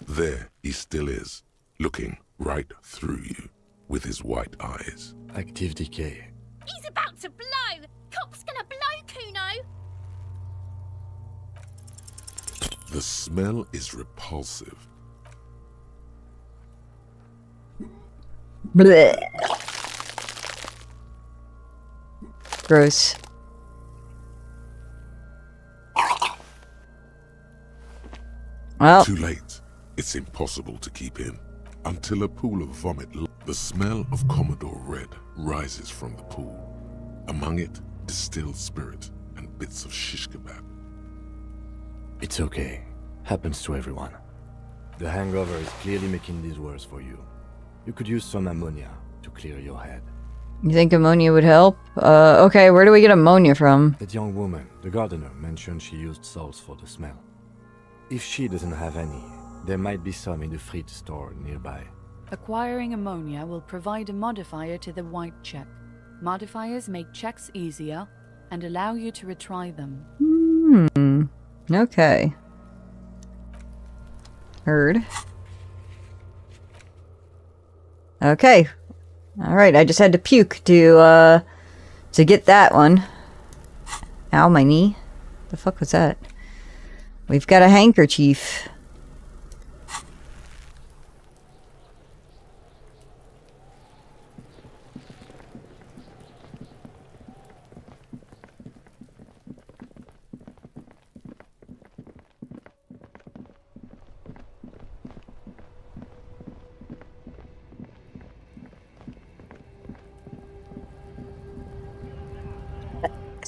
There he still is, looking right through you with his white eyes. Active decay. He's about to blow! Cop's gonna blow, Kuno! The smell is repulsive. Blech. Gross. Well. Too late. It's impossible to keep in. Until a pool of vomit. The smell of Commodore Red rises from the pool. Among it, distilled spirit and bits of shish kebab. It's okay. Happens to everyone. The hangover is clearly making this worse for you. You could use some ammonia to clear your head. You think ammonia would help? Okay, where do we get ammonia from? That young woman, the gardener, mentioned she used salts for the smell. If she doesn't have any, there might be some in the fridge store nearby. Acquiring ammonia will provide a modifier to the white check. Modifiers make checks easier and allow you to retry them. Okay. Heard. Okay. Alright, I just had to puke to get that one. Ow, my knee. The fuck was that? We've got a handkerchief.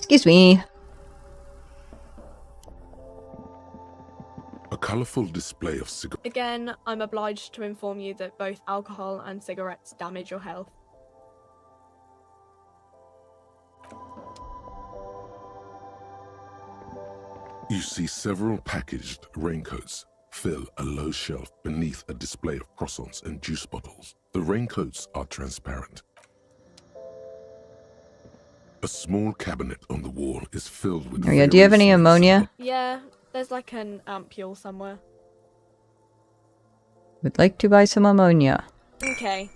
Excuse me. A colourful display of cigarettes. Again, I'm obliged to inform you that both alcohol and cigarettes damage your health. You see several packaged raincoats fill a low shelf beneath a display of croissants and juice bottles. The raincoats are transparent. A small cabinet on the wall is filled with... Oh yeah, do you have any ammonia? Yeah, there's like an ampule somewhere. Would like to buy some ammonia. Okay,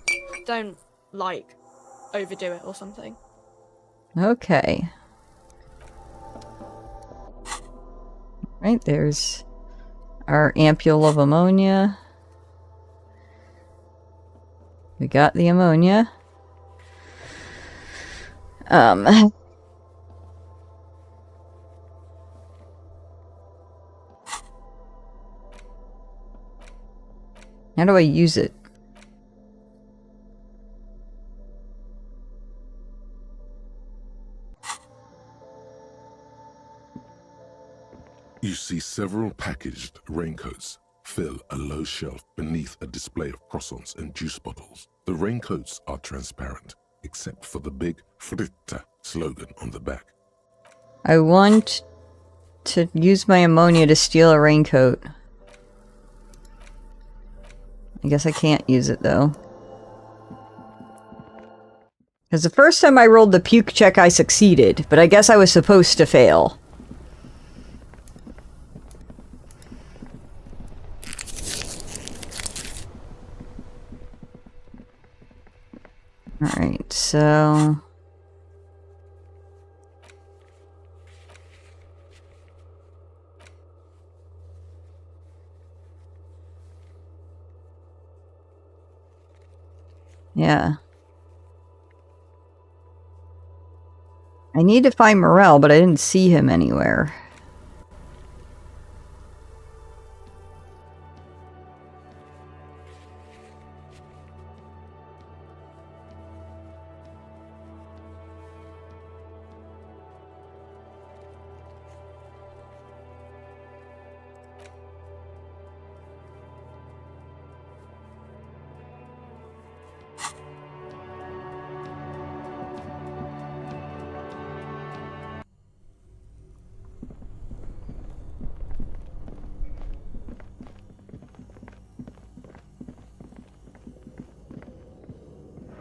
don't, like, overdo it or something. Okay. Right, there's our ampule of ammonia. We got the ammonia. How do I use it? You see several packaged raincoats fill a low shelf beneath a display of croissants and juice bottles. The raincoats are transparent, except for the big Fritta slogan on the back. I want to use my ammonia to steal a raincoat. I guess I can't use it though. Because the first time I rolled the puke check I succeeded, but I guess I was supposed to fail. Alright, so... yeah. I need to find Morel, but I didn't see him anywhere.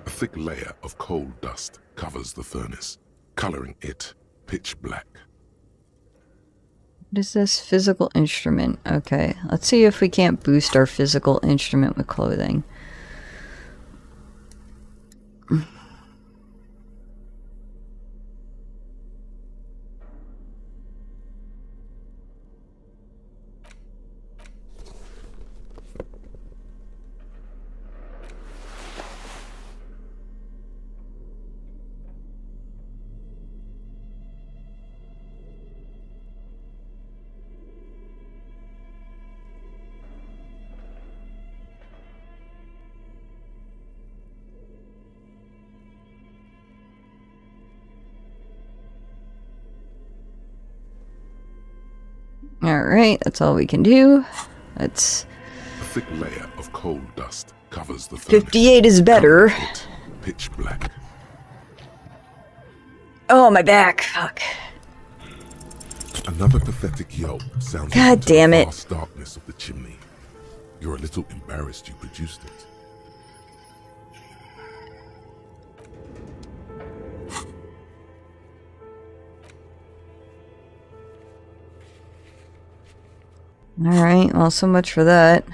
A thick layer of coal dust covers the furnace, coloring it pitch black. What is this? Physical instrument. Okay, let's see if we can't boost our physical instrument with clothing. Alright, that's all we can do. That's... A thick layer of coal dust covers the furnace. 58 is better. Pitch black. Oh, my back. Fuck. Another pathetic yelp sounds God into damn the it. vast darkness of the chimney. You're a little embarrassed you produced it. Alright, well, so much for that.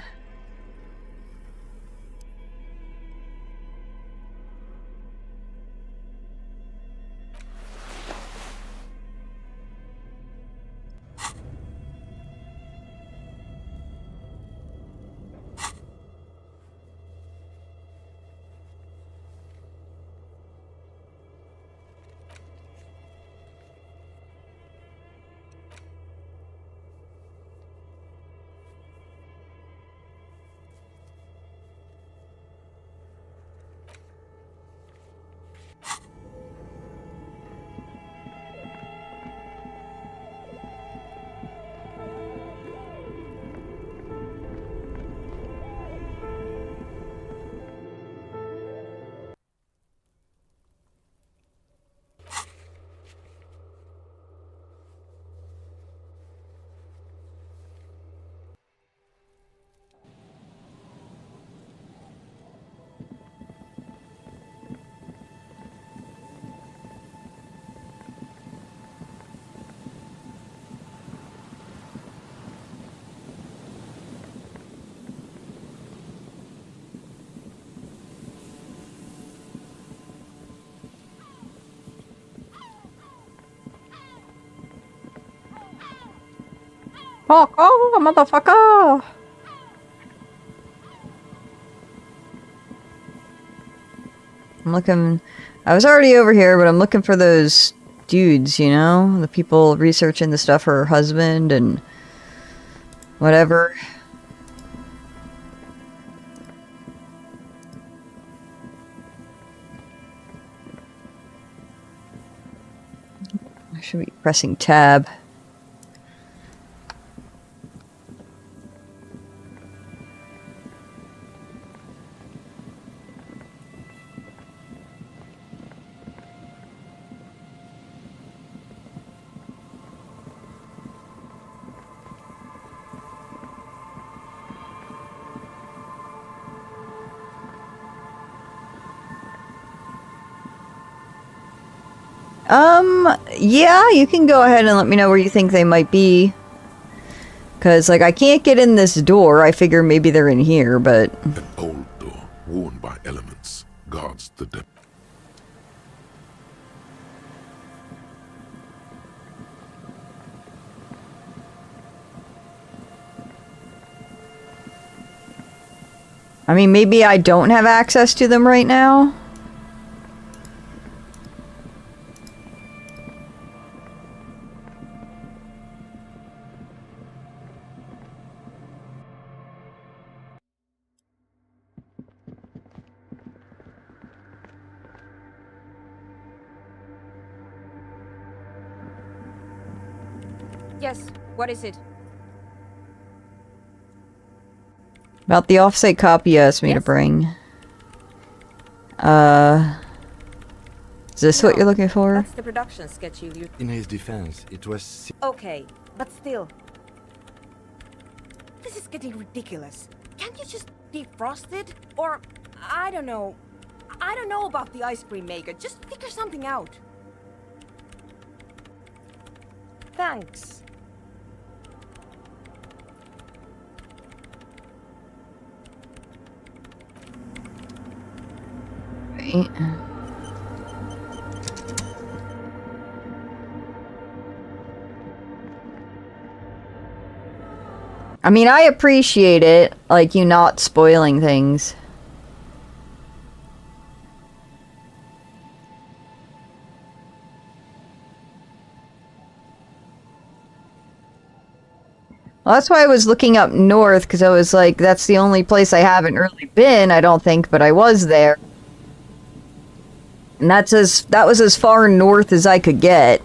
Oh, motherfucker! I'm looking... I was already over here, but I'm looking for those dudes, you know? The people researching the stuff for her husband and... whatever. I should be pressing tab. Yeah, you can go ahead and let me know where you think they might be. Because, like, I can't get in this door. I figure maybe they're in here, but... An old door, worn by elements, guards the depth. I mean, maybe I don't have access to them right now. Yes, what is it? About the offsite copy you asked me to bring. Is this what you're looking for? That's the production sketch you... In his defense, it was... Okay, but still. This is getting ridiculous. Can't you just defrost it? Or, I don't know. I don't know about the ice cream maker. Just figure something out. Thanks. Right. I mean, I appreciate it, like, you not spoiling things. Well, that's why I was looking up north, because I was like, that's the only place I haven't really been, I don't think, but I was there. And that was as far north as I could get.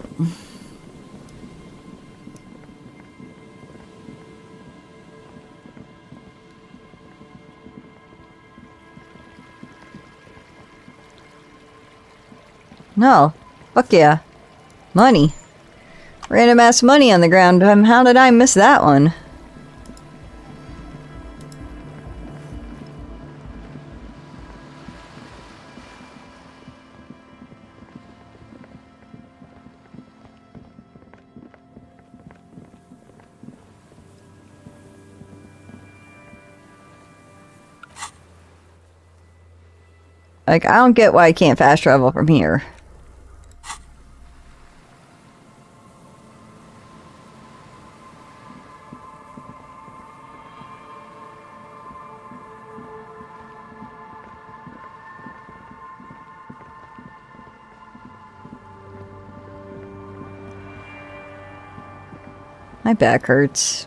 No. Fuck yeah. Money. Random ass money on the ground. How did I miss that one? Like, I don't get why I can't fast travel from here. My back hurts.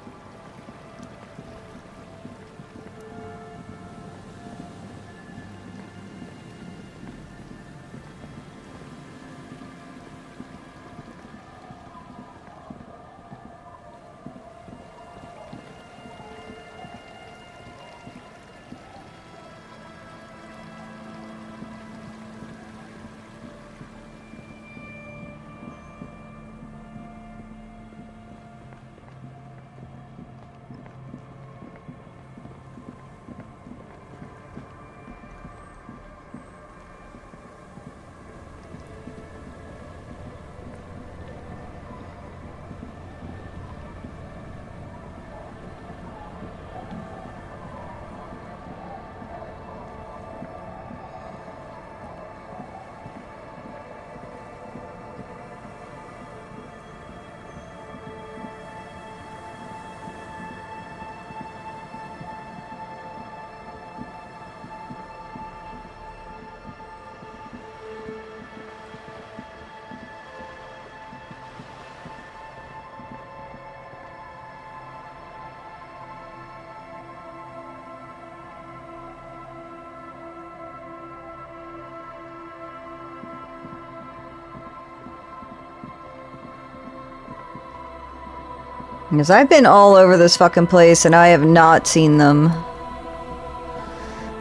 Because I've been all over this fucking place and I have not seen them.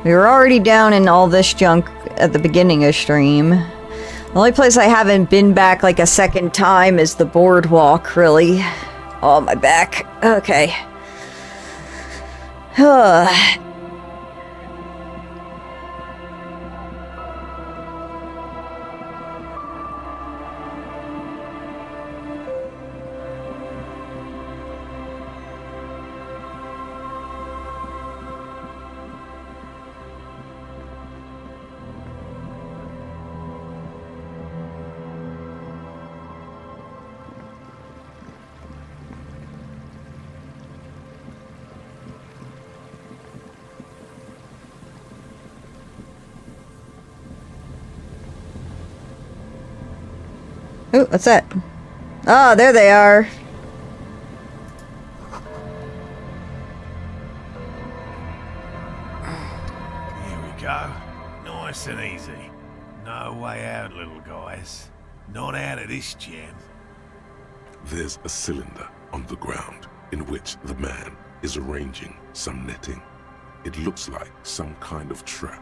We were already down in all this junk at the beginning of stream. The only place I haven't been back like a second time is the boardwalk, really. Oh, my back. Okay. Ooh, what's that? Ah, there they are. Here we go. Nice and easy. No way out, little guys. Not out of this jam. There's a cylinder on the ground in which the man is arranging some netting. It looks like some kind of trap.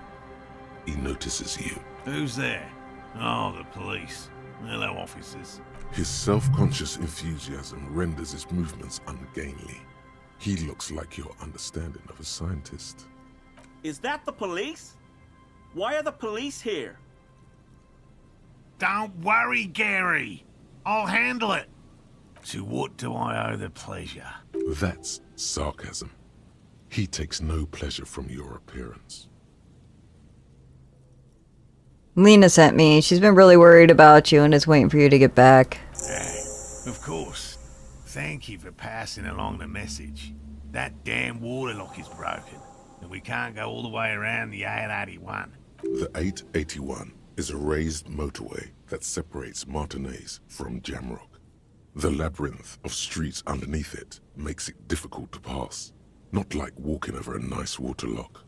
He notices you. Who's there? Oh, the police. Hello, officers. His self-conscious enthusiasm renders his movements ungainly. He looks like your understanding of a scientist. Is that the police? Why are the police here? Don't worry, Gary. I'll handle it. To what do I owe the pleasure? That's sarcasm. He takes no pleasure from your appearance. Lena sent me. She's been really worried about you and is waiting for you to get back. Of course. Thank you for passing along the message. That damn water lock is broken, and we can't go all the way around the 881. The 881 is a raised motorway that separates Martinez from Jamrock. The labyrinth of streets underneath it makes it difficult to pass, not like walking over a nice water lock.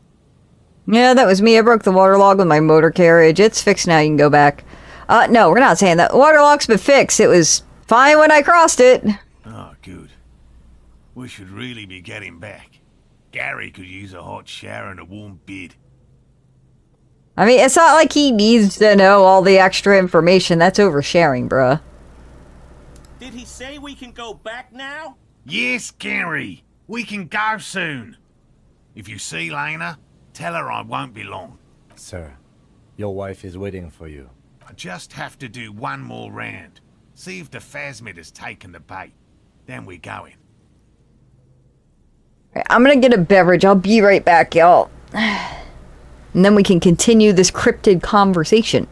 Yeah, that was me. I broke the water log with my motor carriage. It's fixed now. You can go back. No, we're not saying that. The water log's been fixed. It was fine when I crossed it. Oh, good. We should really be getting back. Gary could use a hot shower and a warm bed. I mean, it's not like he needs to know all the extra information. That's oversharing, bruh. he say we can go back now? Yes, Gary. We can go soon. If you see Lena, tell her I won't be long. Sir, your wife is waiting for you. I just have to do one more round. See if the Phasmid has taken the bait. Then we're going. Alright, I'm gonna get a beverage. I'll be right back, y'all. And then we can continue this cryptid conversation.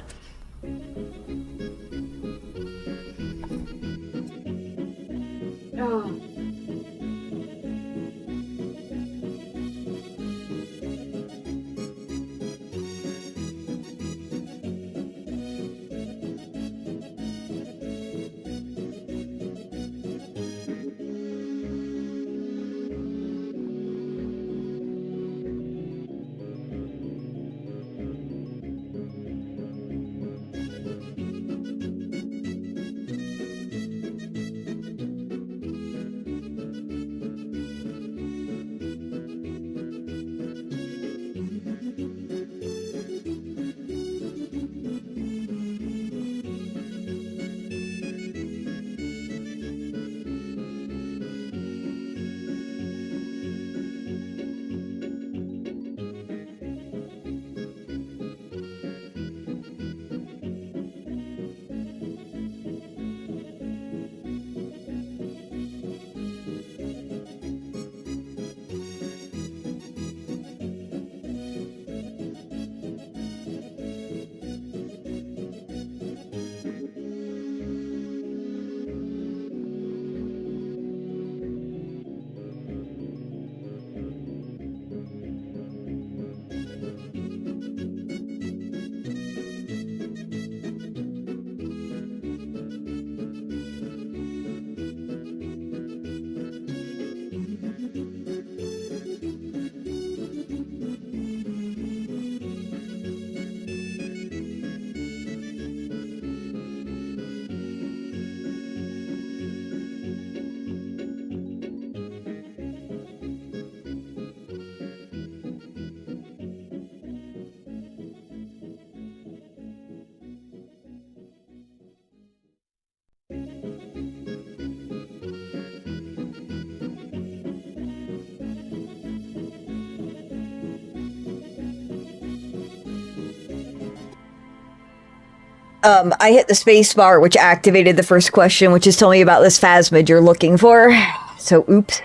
I hit the space bar, which activated the first question, which is tell me about this phasmid you're looking for. So, oops.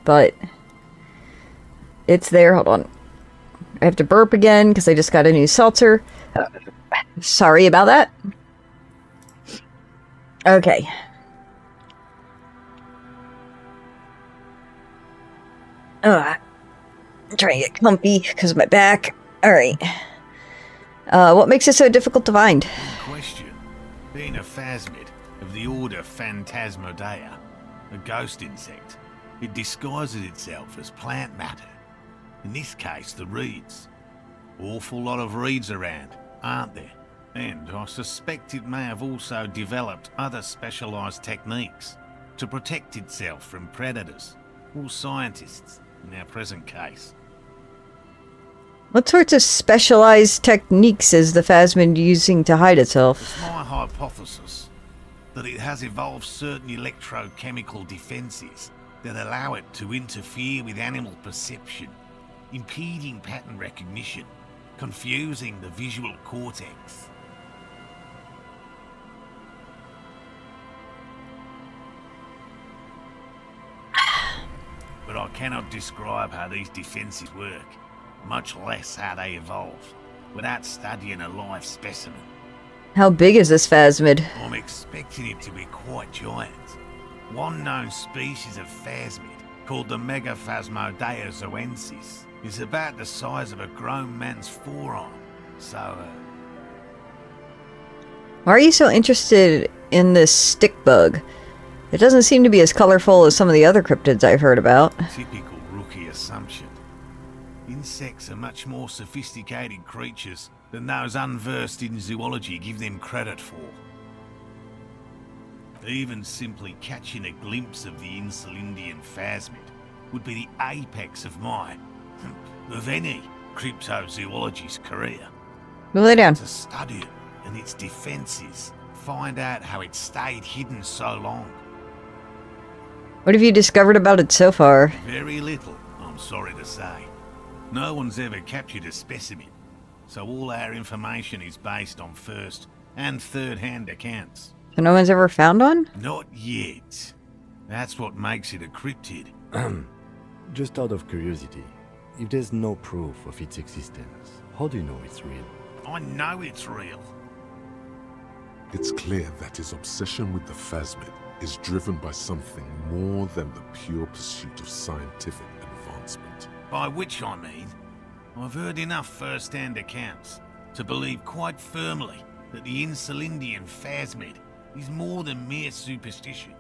But it's there. Hold on. I have to burp again because I just got a new seltzer. Sorry about that. Okay. I'm trying to get comfy because of my back. Alright. What makes it so difficult to find? Question. Being a phasmid of the order Phantasmodea, a ghost insect, it disguises itself as plant matter. In this case, the reeds. Awful lot of reeds around, aren't there? And I suspect it may have also developed other specialised techniques to protect itself from predators or scientists in our present case. What sorts of specialized techniques is the phasmid using to hide itself? It's my hypothesis that it has evolved certain electrochemical defences that allow it to interfere with animal perception, impeding pattern recognition, confusing the visual cortex. But I cannot describe how these defences work, much less how they evolved, without studying a live specimen. How big is this phasmid? I'm expecting it to be quite giant. One known species of phasmid, called the Megaphasmodea zoensis, is about the size of a grown man's forearm. So, Why are you so interested in this stick bug? It doesn't seem to be as colorful as some of the other cryptids I've heard about. Typical rookie assumption. Insects are much more sophisticated creatures than those unversed in zoology give them credit for. Even simply catching a glimpse of the Insulindian phasmid would be the apex of any cryptozoologist's career. Go lay down. To study it and its defences, find out how it stayed hidden so long, What have you discovered about it so far? Very little, I'm sorry to say. No one's ever captured a specimen, so all our information is based on first and third-hand accounts. So no one's ever found one? Not yet. That's what makes it a cryptid. Just out of curiosity, if there's no proof of its existence, how do you know it's real? I know it's real. It's clear that his obsession with the phasmid is driven by something more than the pure pursuit of scientific advancement. By which I mean, I've heard enough first-hand accounts to believe quite firmly that the Insulindian phasmid is more than mere superstition.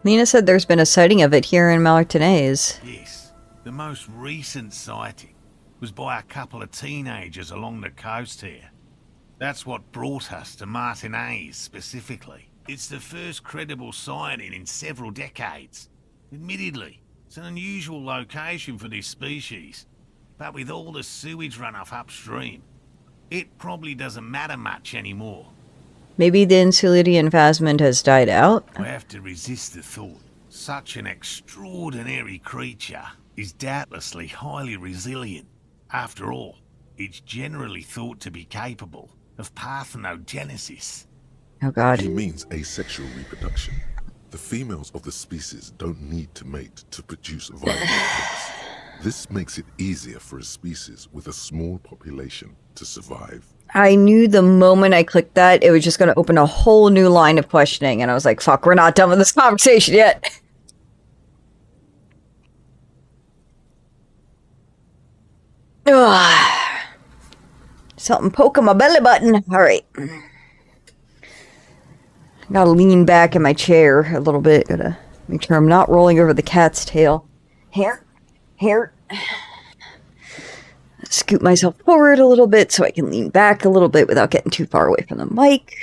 Lena said there's been a sighting of it here in Martinez. Yes, the most recent sighting was by a couple of teenagers along the coast here. That's what brought us to Martinez specifically. It's the first credible sighting in several decades. Admittedly, it's an unusual location for this species, but with all the sewage runoff upstream, it probably doesn't matter much anymore. Maybe the Insulidian phasmid has died out? I have to resist the thought. Such an extraordinary creature is doubtlessly highly resilient. After all, it's generally thought to be capable of parthenogenesis. Oh god. He means asexual reproduction. The females of the species don't need to mate to produce viable eggs. This makes it easier for a species with a small population to survive. I knew the moment I clicked that, it was just going to open a whole new line of questioning, and I was like, fuck, we're not done with this conversation yet. Ugh. Something poking my belly button. Alright. Gotta lean back in my chair a little bit. Gotta make sure I'm not rolling over the cat's tail. Here. Scoot myself forward a little bit so I can lean back a little bit without getting too far away from the mic.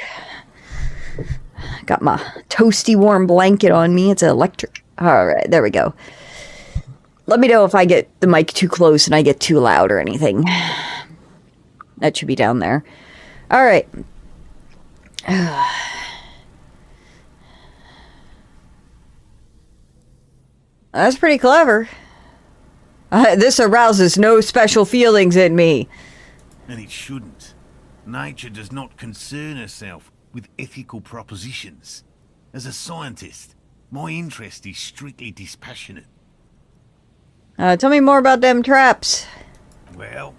Got my toasty warm blanket on me. It's electric. Alright, there we go. Let me know if I get the mic too close and I get too loud or anything. That should be down there. Alright. That's pretty clever. This arouses no special feelings in me. And it shouldn't. Nature does not concern herself with ethical propositions. As a scientist, my interest is strictly dispassionate. Tell me more about them traps. Well,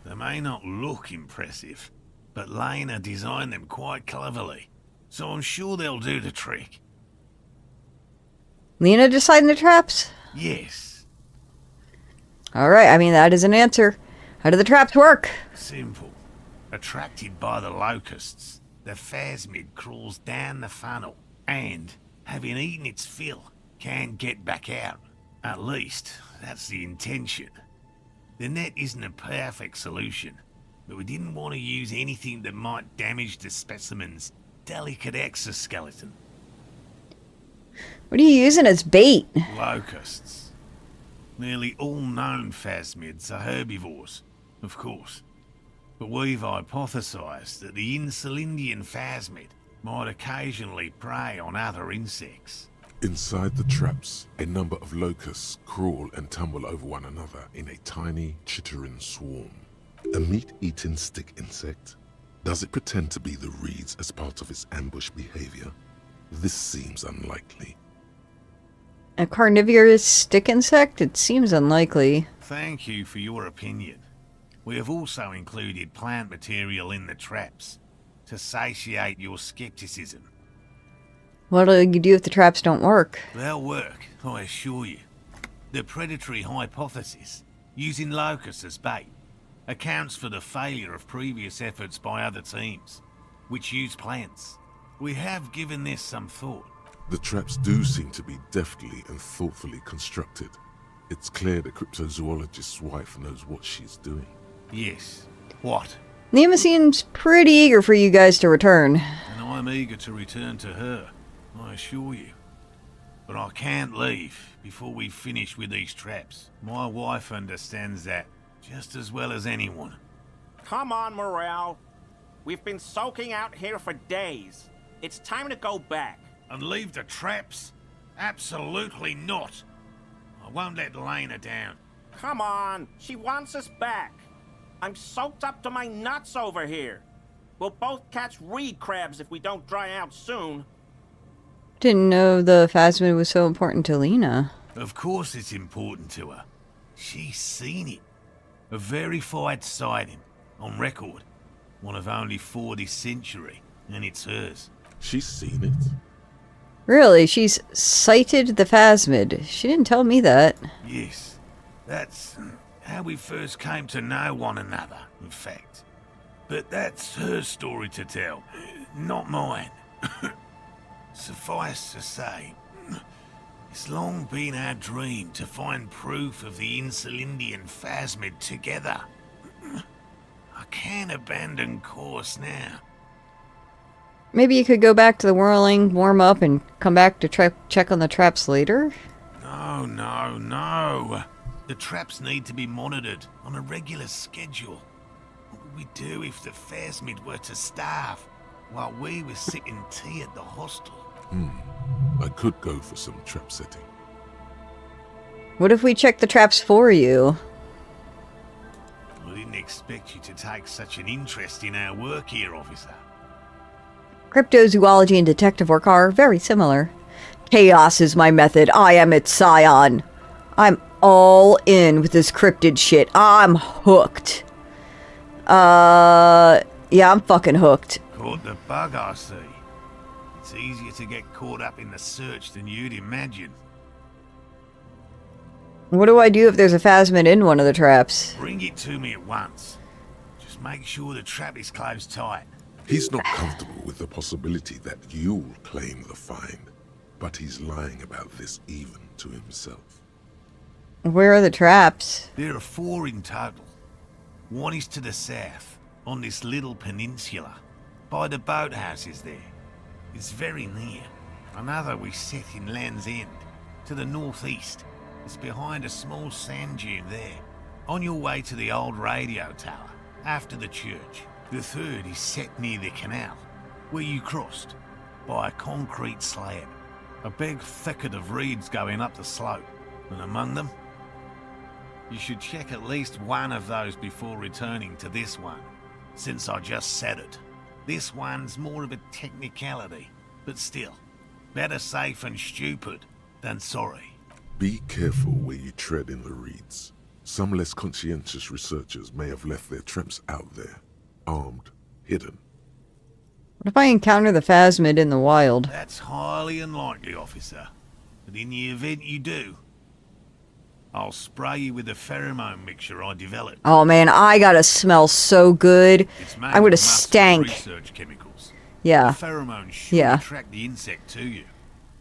they may not look impressive, but Lena designed them quite cleverly, so I'm sure they'll do the trick. Lena deciding the traps? Yes. Alright, I mean, that is an answer. How do the traps work? Simple. Attracted by the locusts, the phasmid crawls down the funnel and, having eaten its fill, can't get back out. At least, that's the intention. The net isn't a perfect solution, but we didn't want to use anything that might damage the specimen's delicate exoskeleton. What are you using as bait? Locusts. Nearly all known phasmids are herbivores, of course. But we've hypothesized that the Insulindian phasmid might occasionally prey on other insects. Inside the traps, a number of locusts crawl and tumble over one another in a tiny, chittering swarm. A meat-eating stick insect? Does it pretend to be the reeds as part of its ambush behavior? This seems unlikely. A carnivorous stick insect? It seems unlikely. Thank you for your opinion. We have also included plant material in the traps to satiate your skepticism. What'll you do if the traps don't work? They'll work, I assure you. The predatory hypothesis, using locusts as bait, accounts for the failure of previous efforts by other teams, which use plants. We have given this some thought. The traps do seem to be deftly and thoughtfully constructed. It's clear the cryptozoologist's wife knows what she's doing. Yes. What? Lima seems pretty eager for you guys to return. And I'm eager to return to her, I assure you. But I can't leave before we finish with these traps. My wife understands that just as well as anyone. Come on, Morale. We've been soaking out here for days. It's time to go back. And leave the traps? Absolutely not. I won't let Lena down. Come on, she wants us back. I'm soaked up to my nuts over here. We'll both catch reed crabs if we don't dry out soon. Didn't know the phasmid was so important to Lena. Of course it's important to her. She's seen it. A verified sighting, on record. One of only 4 this century, and it's hers. She's seen it? Really? She's sighted the phasmid. She didn't tell me that. Yes. That's how we first came to know one another, in fact. But that's her story to tell, not mine. Suffice to say, it's long been our dream to find proof of the Insulindian phasmid together. I can't abandon course now. Maybe you could go back to the whirling, warm up, and come back to check on the traps later? No, no, no. The traps need to be monitored on a regular schedule. What would we do if the phasmid were to starve while we were sipping tea at the hostel? I could go for some trap setting. What if we check the traps for you? I didn't expect you to take such an interest in our work here, officer. Cryptozoology and detective work are very similar. Chaos is my method. I am its scion. I'm all in with this cryptid shit. I'm hooked. Yeah, I'm fucking hooked. Caught the bug, I see. It's easier to get caught up in the search than you'd imagine. What do I do if there's a phasmid in one of the traps? Bring it to me at once. Just make sure the trap is closed tight. He's not comfortable with the possibility that you'll claim the find, but he's lying about this even to himself. Where are the traps? There are 4 in total. One is to the south, on this little peninsula, by the boathouses there. It's very near. Another we set in Land's End, to the northeast. It's behind a small sand dune there, on your way to the old radio tower, after the church. The third is set near the canal, where you crossed, by a concrete slab. A big thicket of reeds going up the slope, and among them, you should check at least one of those before returning to this one, since I just said it. This one's more of a technicality, but still, better safe and stupid than sorry. Be careful where you tread in the reeds. Some less conscientious researchers may have left their traps out there, armed, hidden. What if I encounter the phasmid in the wild? That's highly unlikely, officer. But in the event you do, I'll spray you with a pheromone mixture I developed. Oh man, I gotta smell so good. I would have stank. Research chemicals. Yeah. The pheromone should attract the insect to you,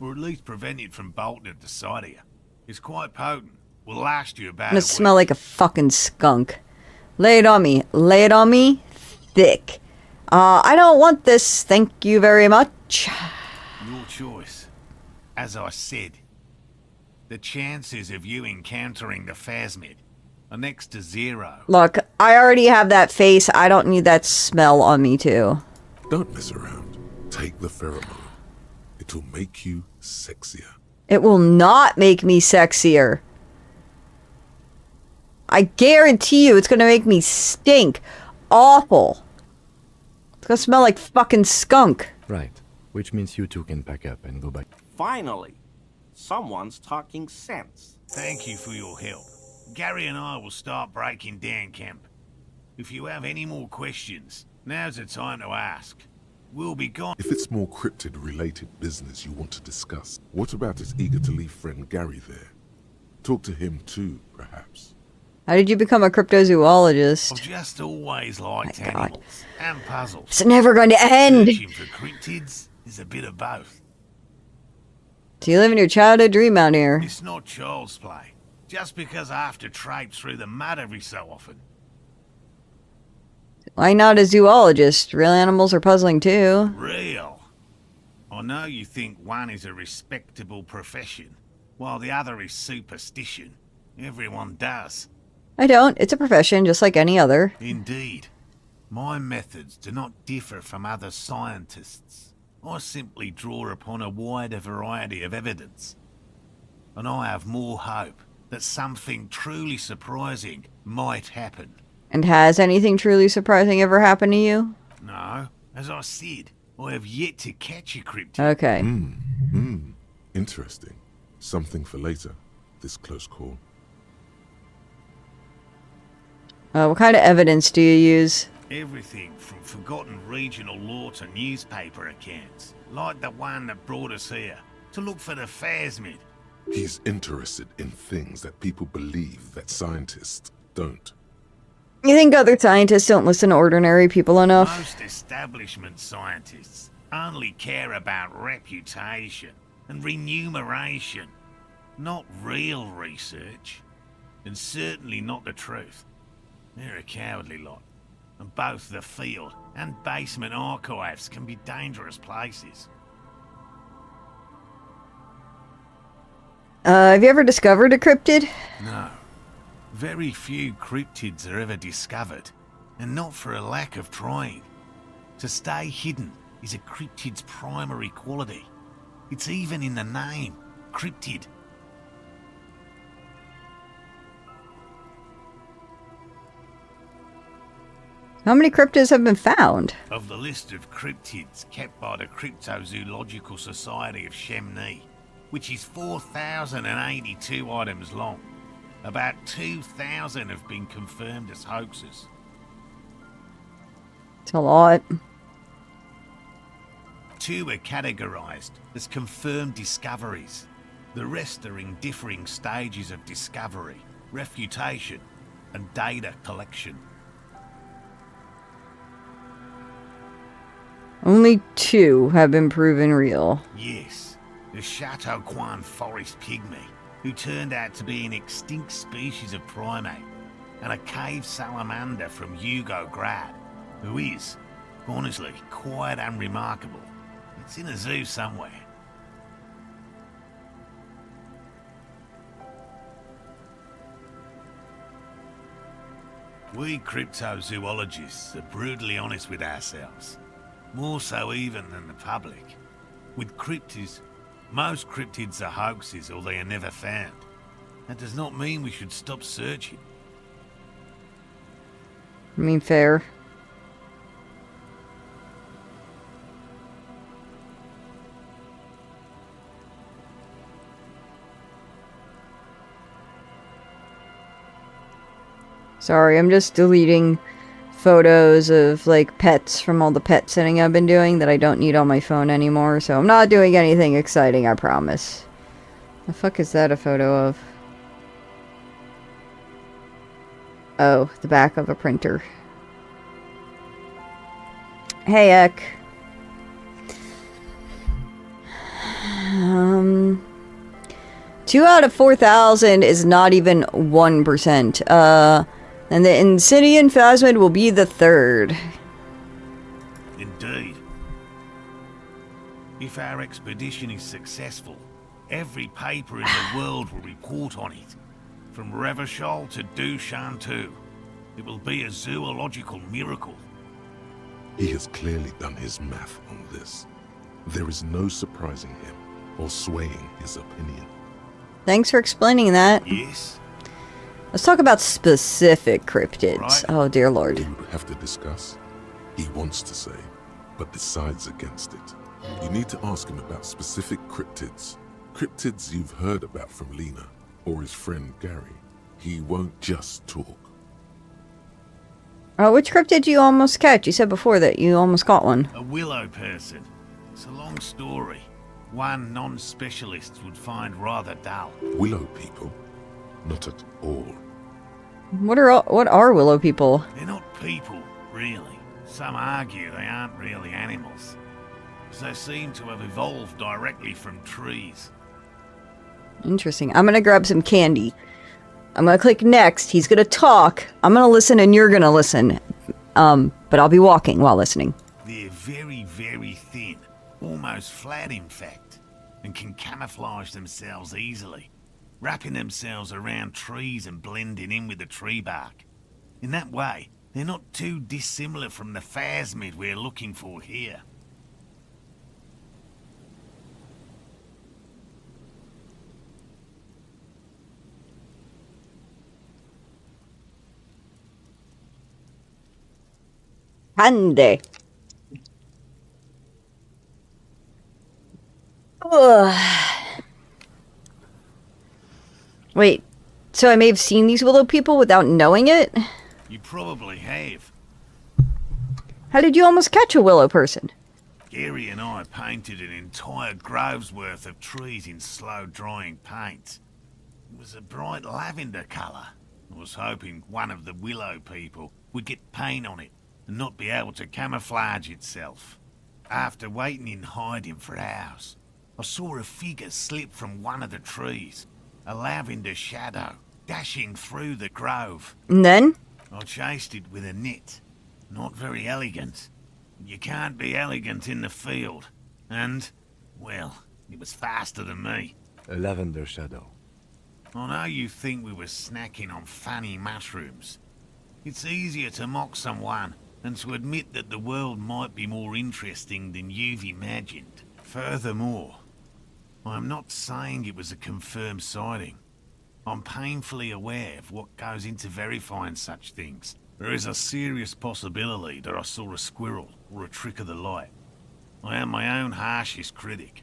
or at least prevent it from bolting at the sight of you. It's quite potent. Will last you about I'm gonna smell like a fucking skunk. Lay it on me. Lay it on me. Thick. I don't want this. Thank you very much. Your choice. As I said, the chances of you encountering the phasmid are next to 0. Look, I already have that face. I don't need that smell on me too. Don't mess around. Take the pheromone. It'll make you sexier. It will not make me sexier. I guarantee you it's gonna make me stink. Awful. It's gonna smell like fucking skunk. Right. Which means you two can pack up and go back. Finally, someone's talking sense. Thank you for your help. Gary and I will start breaking down camp. If you have any more questions, now's the time to ask. We'll be gone. If it's more cryptid-related business you want to discuss, what about his eager-to-leave friend Gary there? Talk to him too, perhaps. How did you become a cryptozoologist? I've just always liked animals and puzzles. It's never going to end. Searching for cryptids is a bit of both. So you live in your childhood dream out here. It's not child's play. Just because I have to traipse through the mud every so often. Why not a zoologist? Real animals are puzzling too. Real. I know you think one is a respectable profession, while the other is superstition. Everyone does. I don't. It's a profession just like any other. Indeed. My methods do not differ from other scientists. I simply draw upon a wider variety of evidence. And I have more hope that something truly surprising might happen. And has anything truly surprising ever happened to you? No, as I said, I have yet to catch a cryptid. Okay. Interesting. Something for later, this close call. What kind of evidence do you use? Everything from forgotten regional lore to newspaper accounts, like the one that brought us here, to look for the phasmid. He's interested in things that people believe that scientists don't. You think other scientists don't listen to ordinary people enough? Most establishment scientists only care about reputation and remuneration, not real research, and certainly not the truth. They're a cowardly lot, and both the field and basement archives can be dangerous places. Have you ever discovered a cryptid? No. Very few cryptids are ever discovered, and not for a lack of trying. To stay hidden is a cryptid's primary quality. It's even in the name, cryptid. How many cryptids have been found? Of the list of cryptids kept by the Cryptozoological Society of Chemnee, which is 4,082 items long, about 2,000 have been confirmed as hoaxes. It's a lot. 2 are categorized as confirmed discoveries. The rest are in differing stages of discovery, refutation, and data collection. Only 2 have been proven real. Yes, the Chateau Quan forest pygmy, who turned out to be an extinct species of primate, and a cave salamander from Yugograd, who is, honestly, quite unremarkable. It's in a zoo somewhere. We cryptozoologists are brutally honest with ourselves. More so even than the public. With cryptids, most cryptids are hoaxes or they are never found. That does not mean we should stop searching. I mean, fair. Sorry, I'm just deleting photos of, like, pets from all the pet sitting I've been doing that I don't need on my phone anymore, so I'm not doing anything exciting, I promise. The fuck is that a photo of? Oh, the back of a printer. Hey, Ek. 2 out of 4,000 is not even 1%. And the Insidian Phasmid will be the 3rd. Indeed. If our expedition is successful, every paper in the world will report on it. From Revachol to Dushantu. It will be a zoological miracle. He has clearly done his math on this. There is no surprising him or swaying his opinion. Thanks for explaining that. Yes. Let's talk about specific cryptids. Right. Oh, dear Lord. We would have to discuss. He wants to say, but decides against it. You need to ask him about specific cryptids. Cryptids you've heard about from Lena or his friend Gary. He won't just talk. Which cryptid did you almost catch? You said before that you almost caught one. A willow person. It's a long story. One non-specialist would find rather dull. Willow people? Not at all. What are willow people? They're not people, really. Some argue they aren't really animals. They seem to have evolved directly from trees. Interesting. I'm gonna grab some candy. I'm gonna click next. He's gonna talk. I'm gonna listen and you're gonna listen. But I'll be walking while listening. They're very, very thin. Almost flat, in fact. And can camouflage themselves easily. Wrapping themselves around trees and blending in with the tree bark. In that way, they're not too dissimilar from the phasmid we're looking for here. Candy. Ugh. Wait, so I may have seen these willow people without knowing it? You probably have. How did you almost catch a willow person? Gary and I painted an entire grove's worth of trees in slow-drying paints. It was a bright lavender colour. I was hoping one of the willow people would get paint on it and not be able to camouflage itself. After waiting in hiding for hours, I saw a figure slip from one of the trees, a lavender shadow, dashing through the grove. And then? I chased it with a net. Not very elegant. You can't be elegant in the field. And, well, it was faster than me. A lavender shadow. I know you think we were snacking on funny mushrooms. It's easier to mock someone than to admit that the world might be more interesting than you've imagined. Furthermore, I'm not saying it was a confirmed sighting. I'm painfully aware of what goes into verifying such things. There is a serious possibility that I saw a squirrel or a trick of the light. I am my own harshest critic.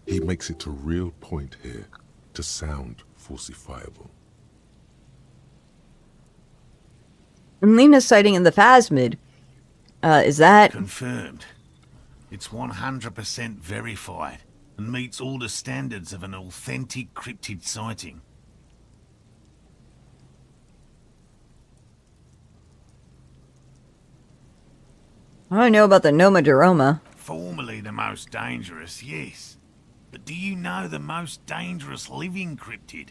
He makes it a real point here to sound falsifiable. And Lena's sighting in the Phasmid. Is that... Confirmed. It's 100% verified and meets all the standards of an authentic cryptid sighting. I don't know about the Nomadoroma. Formerly the most dangerous, yes. But do you know the most dangerous living cryptid?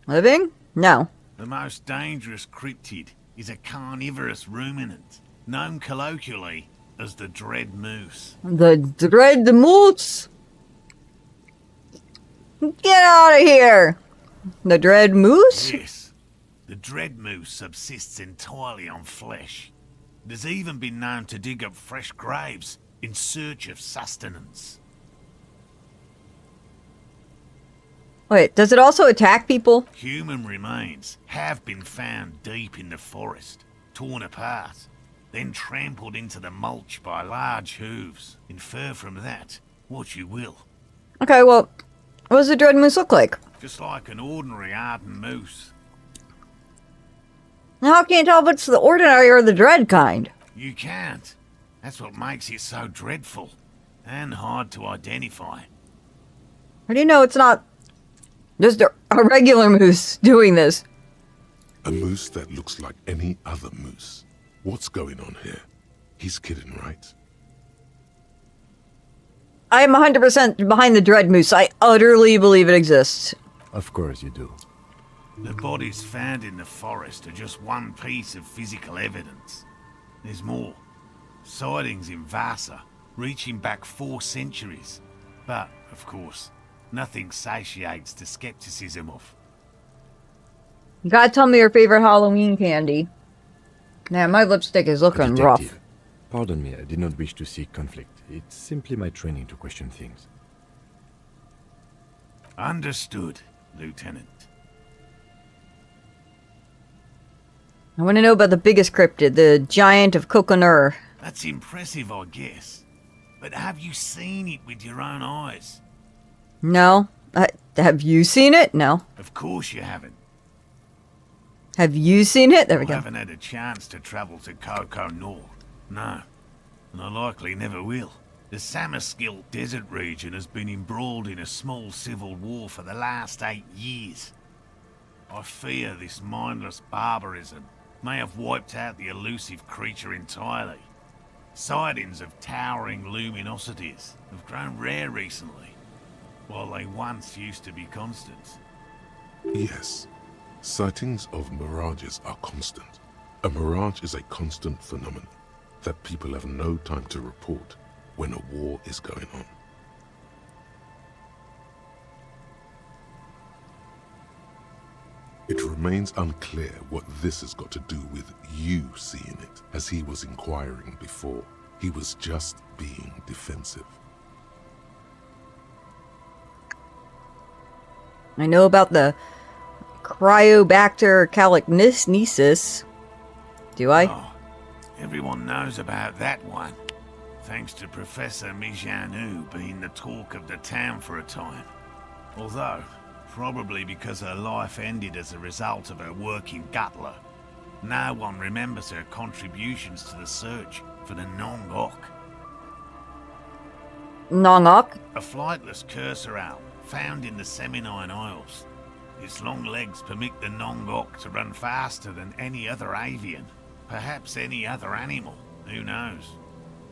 Living? No. The most dangerous cryptid is a carnivorous ruminant, known colloquially as the dread moose. The dread moose? Get out of here! The dread moose? Yes. The dread moose subsists entirely on flesh. It has even been known to dig up fresh graves in search of sustenance. Wait, does it also attack people? Human remains have been found deep in the forest, torn apart, then trampled into the mulch by large hooves. Infer from that what you will. Okay, well, what does the dread moose look like? Just like an ordinary ardent moose. Now, how can you tell if it's the ordinary or the dread kind? You can't. That's what makes it so dreadful and hard to identify. How do you know it's not just a regular moose doing this? A moose that looks like any other moose. What's going on here? He's kidding, right? I am 100% behind the dread moose. I utterly believe it exists. Of course you do. The bodies found in the forest are just one piece of physical evidence. There's more. Sightings in Vasa, reaching back 4 centuries. But, of course, nothing satiates the skepticism of. You gotta tell me your favorite Halloween candy. Now, my lipstick is looking rough. Pardon me, I did not wish to seek conflict. It's simply my training to question things. Understood, Lieutenant. I want to know about the biggest cryptid, the giant of Coconur. That's impressive, I guess. But have you seen it with your own eyes? No. Have you seen it? No. Of course you haven't. Have you seen it? There we go. I haven't had a chance to travel to Coconur. No. And I likely never will. The Samaskil desert region has been embroiled in a small civil war for the last 8 years. I fear this mindless barbarism may have wiped out the elusive creature entirely. Sightings of towering luminosities have grown rare recently, while they once used to be constant. Yes. Sightings of mirages are constant. A mirage is a constant phenomenon that people have no time to report when a war is going on. It remains unclear what this has got to do with you seeing it, as he was inquiring before. He was just being defensive. I know about the Cryobacter calichnesis. Do I? Oh, everyone knows about that one. Thanks to Professor Mijanu being the talk of the town for a time. Although, probably because her life ended as a result of her work in Gutler. No one remembers her contributions to the search for the Nongok. Nongok? A flightless cursor owl found in the Seminine Isles. Its long legs permit the Nongok to run faster than any other avian. Perhaps any other animal. Who knows?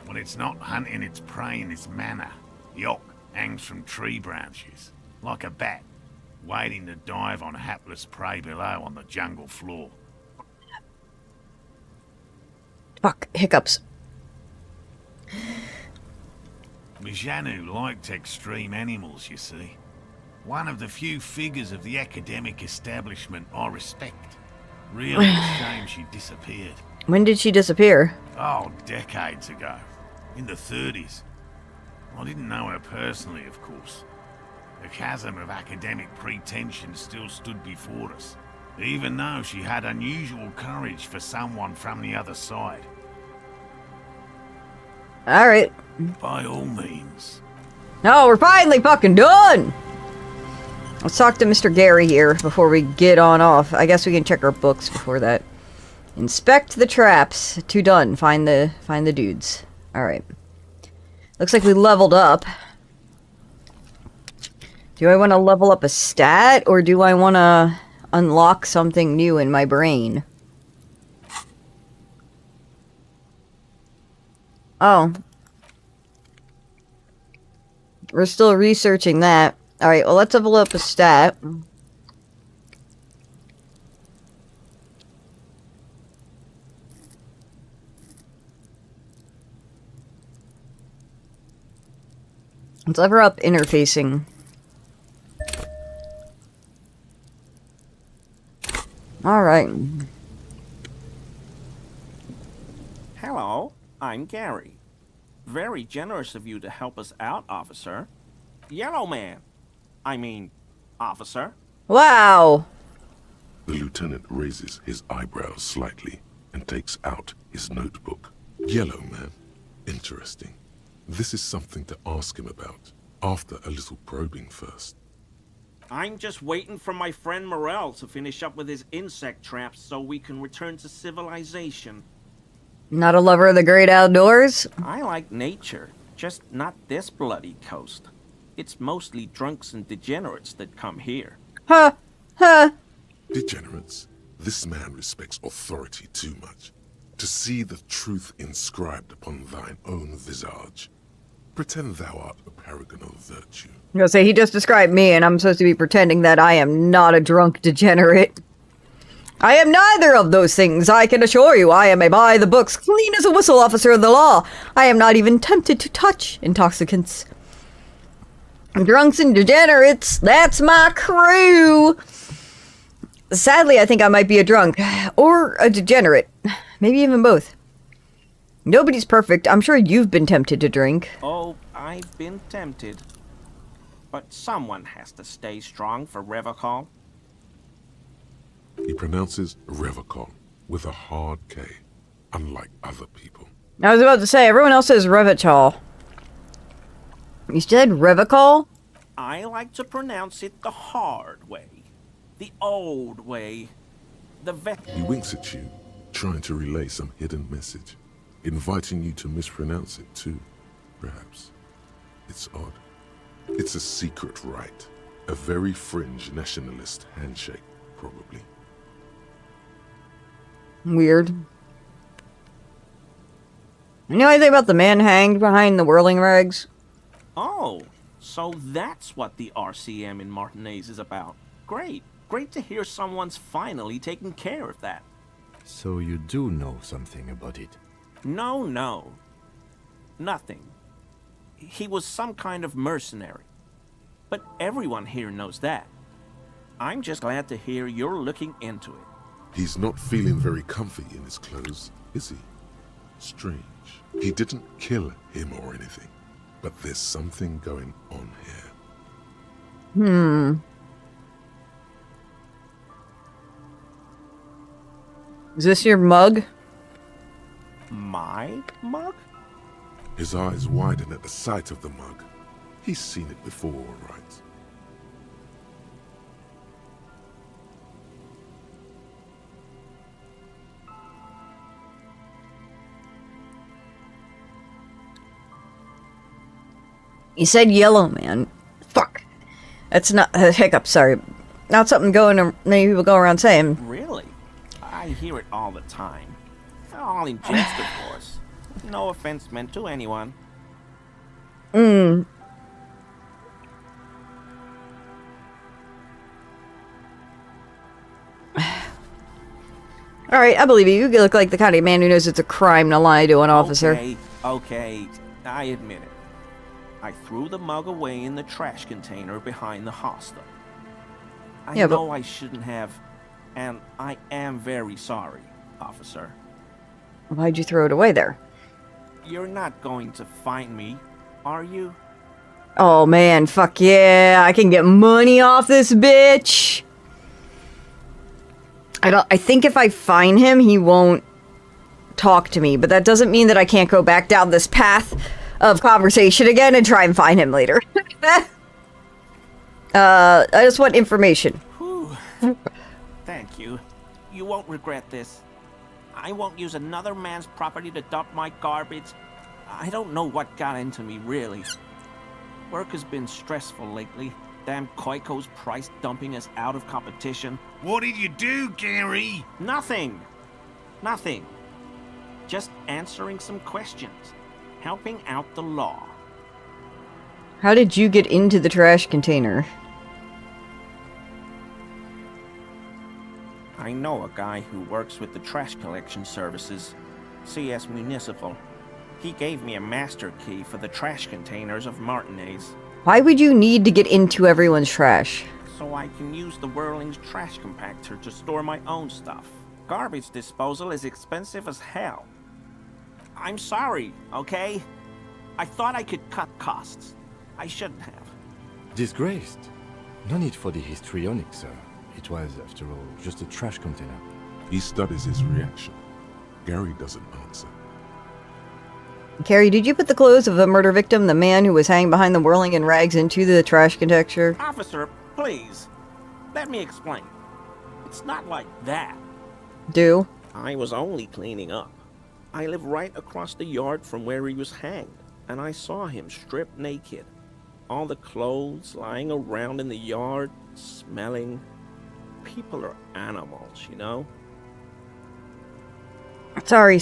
When it's not hunting its prey in its manner, the Ock hangs from tree branches, like a bat, waiting to dive on hapless prey below on the jungle floor. Fuck, hiccups. Mijanu liked extreme animals, you see. One of the few figures of the academic establishment I respect. Really a shame she disappeared. When did she disappear? Oh, decades ago. In the 30s. I didn't know her personally, of course. The chasm of academic pretension still stood before us, even though she had unusual courage for someone from the other side. Alright. By all means. No, we're finally fucking done! Let's talk to Mr. Gary here before we get on off. I guess we can check our books before that. Inspect the traps. 2 done. Find the dudes. Alright. Looks like we leveled up. Do I want to level up a stat, or do I want to unlock something new in my brain? Oh. We're still researching that. Alright, well, let's level up a stat. Let's level up interfacing. Alright. Hello, I'm Gary. Very generous of you to help us out, officer. Yellow man. I mean, officer. Wow! The lieutenant raises his eyebrows slightly and takes out his notebook. Yellow man. Interesting. This is something to ask him about, after a little probing first. I'm just waiting for my friend Morel to finish up with his insect traps so we can return to civilization. Not a lover of the great outdoors? I like nature, just not this bloody coast. It's mostly drunks and degenerates that come here. Huh. Huh. Degenerates. This man respects authority too much. To see the truth inscribed upon thine own visage. Pretend thou art a paragon of virtue. I'm gonna say, he just described me, and I'm supposed to be pretending that I am not a drunk degenerate. I am neither of those things, I can assure you. I am a by-the-books, clean as a whistle officer of the law. I am not even tempted to touch intoxicants. Drunks and degenerates, that's my crew! Sadly, I think I might be a drunk. Or a degenerate. Maybe even both. Nobody's perfect. I'm sure you've been tempted to drink. Oh, I've been tempted. But someone has to stay strong for Revocol. He pronounces Revocol with a hard K, unlike other people. I was about to say, everyone else says Revachol. You said Revocol? I like to pronounce it the hard way. The old way. He winks at you, trying to relay some hidden message. Inviting you to mispronounce it too, perhaps. It's odd. It's a secret rite. A very fringe nationalist handshake, probably. Weird. You know anything about the man hanged behind the whirling rags? Oh, so that's what the RCM in Martinez is about. Great. Great to hear someone's finally taking care of that. So you do know something about it? No. Nothing. He was some kind of mercenary. But everyone here knows that. I'm just glad to hear you're looking into it. He's not feeling very comfy in his clothes, is he? Strange. He didn't kill him or anything, but there's something going on here. Is this your mug? My mug? His eyes widen at the sight of the mug. He's seen it before, all right. You said yellow man. Fuck. That's not a hiccup, sorry. Not something many people go around saying. Really? I hear it all the time. All in jest, of course. No offense meant to anyone. Alright, I believe you. You look like the kind of man who knows it's a crime to lie to an officer. Okay, I admit it. I threw the mug away in the trash container behind the hostel. I know I shouldn't have, and I am very sorry, officer. Why'd you throw it away there? You're not going to find me, are you? Oh man, fuck yeah, I can get money off this bitch. I think if I find him, he won't talk to me, but that doesn't mean that I can't go back down this path of conversation again and try and find him later. I just want information. Thank you. You won't regret this. I won't use another man's property to dump my garbage. I don't know what got into me, really. Work has been stressful lately. Damn Koiko's price dumping us out of competition. What did you do, Gary? Nothing. Just answering some questions. Helping out the law. How did you get into the trash container? I know a guy who works with the trash collection services, CS Municipal. He gave me a master key for the trash containers of Martinez. Why would you need to get into everyone's trash? So I can use the Whirling's trash compactor to store my own stuff. Garbage disposal is expensive as hell. I'm sorry, okay? I thought I could cut costs. I shouldn't have. Disgraced. No need for the histrionic, sir. It was, after all, just a trash container. He studies his reaction. Gary doesn't answer. Carrie, did you put the clothes of a murder victim, the man who was hanging behind the whirling in rags, into the trash compactor? Officer, please. Let me explain. It's not like that. Do? I was only cleaning up. I live right across the yard from where he was hanged, and I saw him stripped naked. All the clothes lying around in the yard, smelling. People are animals, you know? Sorry.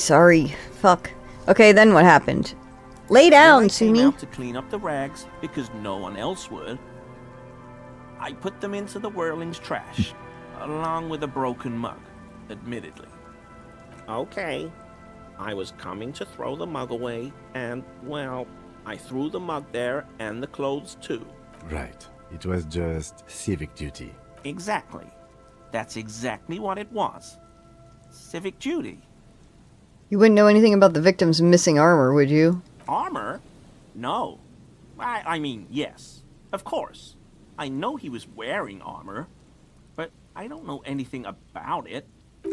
Fuck. Okay, then what happened? Lay down, Sumi. I came out to clean up the rags because no one else would. I put them into the Whirling's trash, along with a broken mug, admittedly. Okay. I was coming to throw the mug away, and, well, I threw the mug there and the clothes too. Right. It was just civic duty. Exactly. That's exactly what it was. Civic duty. You wouldn't know anything about the victim's missing armor, would you? Armor? No. I mean, yes. Of course. I know he was wearing armor, but I don't know anything about it.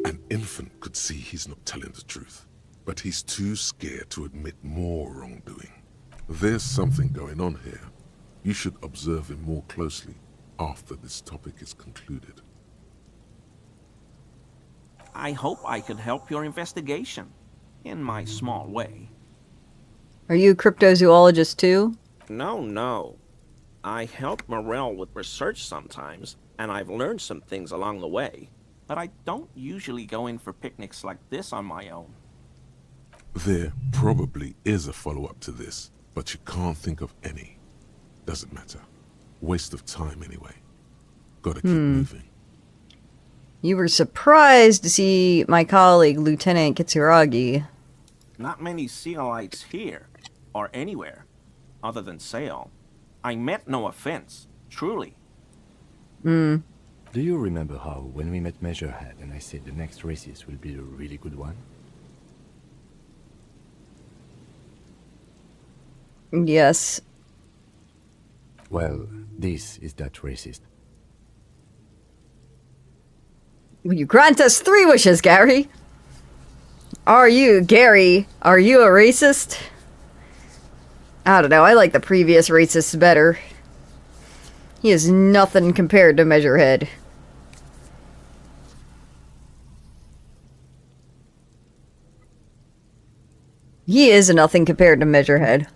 An infant could see he's not telling the truth, but he's too scared to admit more wrongdoing. There's something going on here. You should observe him more closely after this topic is concluded. I hope I could help your investigation, in my small way. Are you a cryptozoologist too? No. I help Morel with research sometimes, and I've learned some things along the way. But I don't usually go in for picnics like this on my own. There probably is a follow-up to this, but you can't think of any. Doesn't matter. Waste of time anyway. Gotta keep moving. You were surprised to see my colleague, Lieutenant Kitsuragi. Not many Sealites here, or anywhere, other than Sail. I meant no offense, truly. Do you remember how, when we met Measurehead and I said the next races will be a really good one? Yes. Well, this is that racist. Will you grant us 3 wishes, Gary? Are you, Gary? Are you a racist? I don't know. I like the previous racist better. He is nothing compared to Measurehead. He is nothing compared to Measurehead.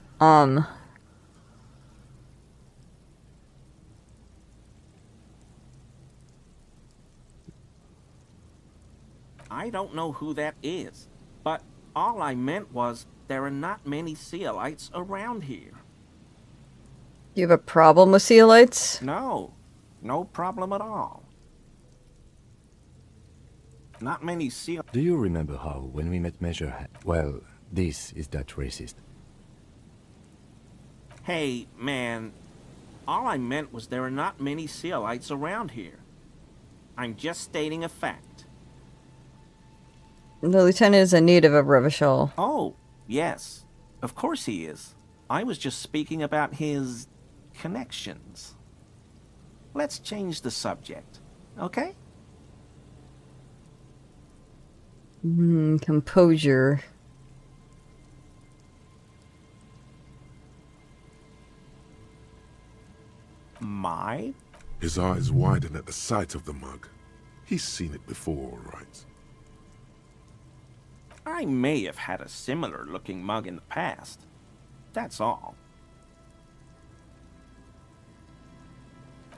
I don't know who that is, but all I meant was there are not many Sealites around here. You have a problem with Sealites? No, no problem at all. Not many Seal. Do you remember how, when we met Measurehead? Well, this is that racist. Hey, man, all I meant was there are not many Sealites around here. I'm just stating a fact. The lieutenant is a native of Revachol. Oh, yes. Of course he is. I was just speaking about his connections. Let's change the subject, okay? Composure. My? His eyes widen at the sight of the mug. He's seen it before, all right. I may have had a similar looking mug in the past. That's all.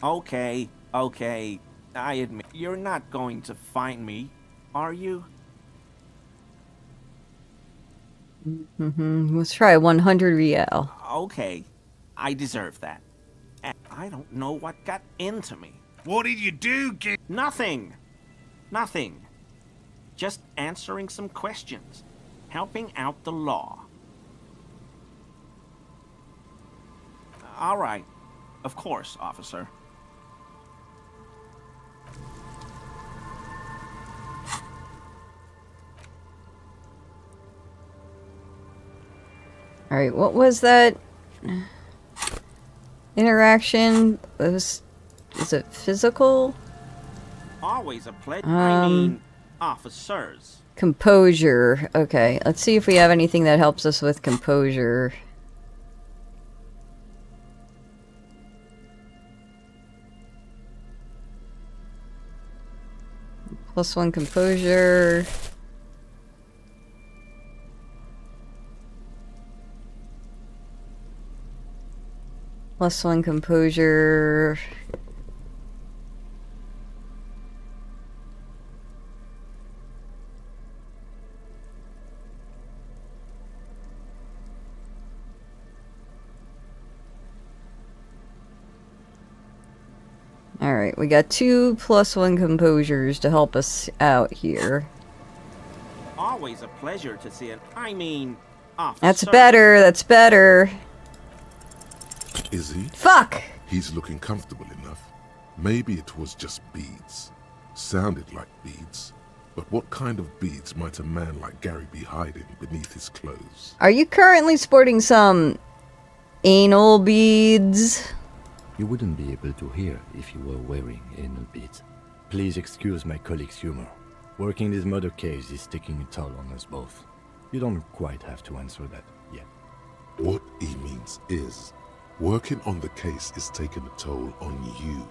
Okay, okay. I admit, you're not going to find me, are you? Let's try 100 real. Okay, I deserve that. And I don't know what got into me. What did you do, kid? Nothing. Nothing. Just answering some questions. Helping out the law. All right. Of course, officer. Alright, what was that interaction? Is it physical? Always a pleasure. I mean, officers. Composure. Okay, let's see if we have anything that helps us with composure. +1 composure. +1 composure. Alright, we got 2 +1 composures to help us out here. Always a pleasure to see it. I mean, officer. That's better, that's better. Is he? Fuck! He's looking comfortable enough. Maybe it was just beads. Sounded like beads. But what kind of beads might a man like Gary be hiding beneath his clothes? Are you currently sporting some anal beads? You wouldn't be able to hear if you were wearing anal beads. Please excuse my colleague's humor. Working this murder case is taking a toll on us both. You don't quite have to answer that yet. What he means is, working on the case is taking a toll on you,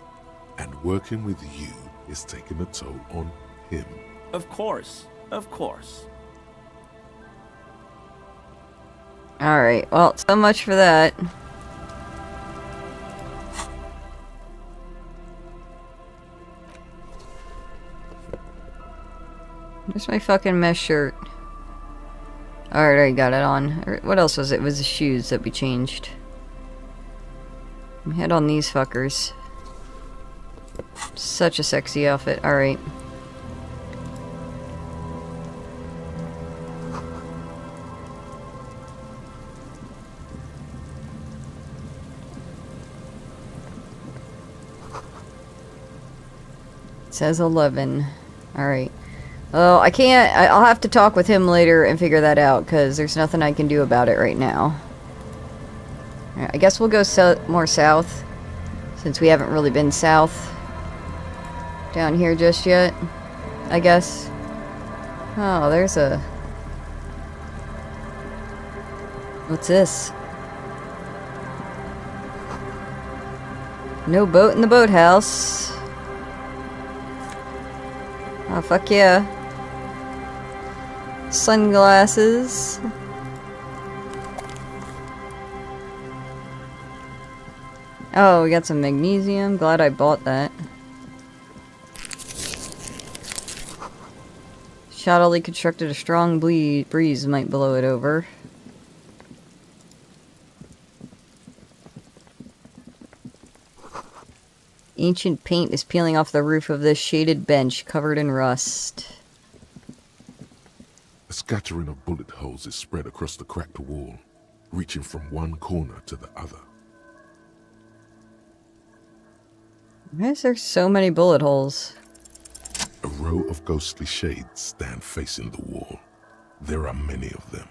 and working with you is taking a toll on him. Of course, of course. Alright, well, so much for that. Where's my fucking mesh shirt? Alright, I got it on. What else was it? It was the shoes that we changed. Head on these fuckers. Such a sexy outfit. Alright. It says 11. Alright. Oh, I can't. I'll have to talk with him later and figure that out, because there's nothing I can do about it right now. Alright, I guess we'll go more south, since we haven't really been south down here just yet, I guess. Oh, there's a What's this? No boat in the boathouse. Oh, fuck yeah. Sunglasses. Oh, we got some magnesium. Glad I bought that. Shoddily constructed a strong breeze might blow it over. Ancient paint is peeling off the roof of this shaded bench, covered in rust. A scattering of bullet holes is spread across the cracked wall, reaching from one corner to the other. Why is there so many bullet holes? A row of ghostly shades stand facing the wall. There are many of them,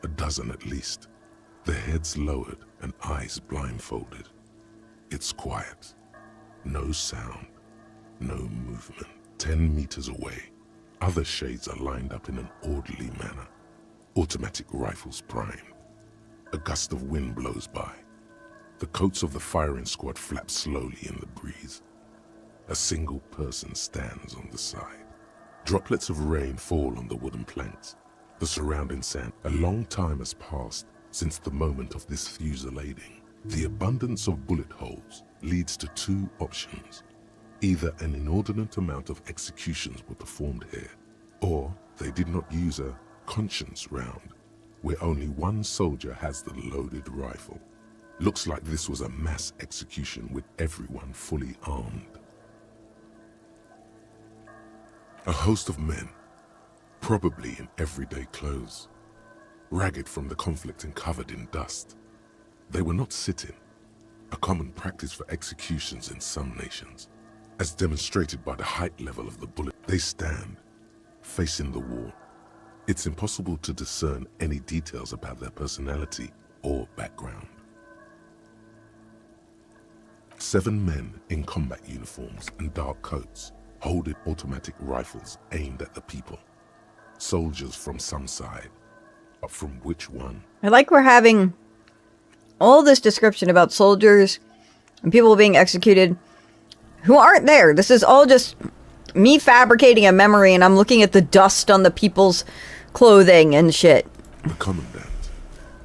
a dozen at least, their heads lowered and eyes blindfolded. It's quiet. No sound, no movement. 10 meters away, other shades are lined up in an orderly manner, automatic rifles primed. A gust of wind blows by. The coats of the firing squad flap slowly in the breeze. A single person stands on the side. Droplets of rain fall on the wooden planks, the surrounding sand. A long time has passed since the moment of this fusillading. The abundance of bullet holes leads to two options. Either an inordinate amount of executions were performed here, or they did not use a conscience round, where only one soldier has the loaded rifle. Looks like this was a mass execution with everyone fully armed. A host of men, probably in everyday clothes, ragged from the conflict and covered in dust. They were not sitting, a common practice for executions in some nations. As demonstrated by the height level of the bullet, they stand, facing the wall. It's impossible to discern any details about their personality or background. 7 men in combat uniforms and dark coats, holding automatic rifles aimed at the people. Soldiers from some side, but from which one? I like we're having all this description about soldiers and people being executed who aren't there. This is all just me fabricating a memory, and I'm looking at the dust on the people's clothing and shit. The commandant,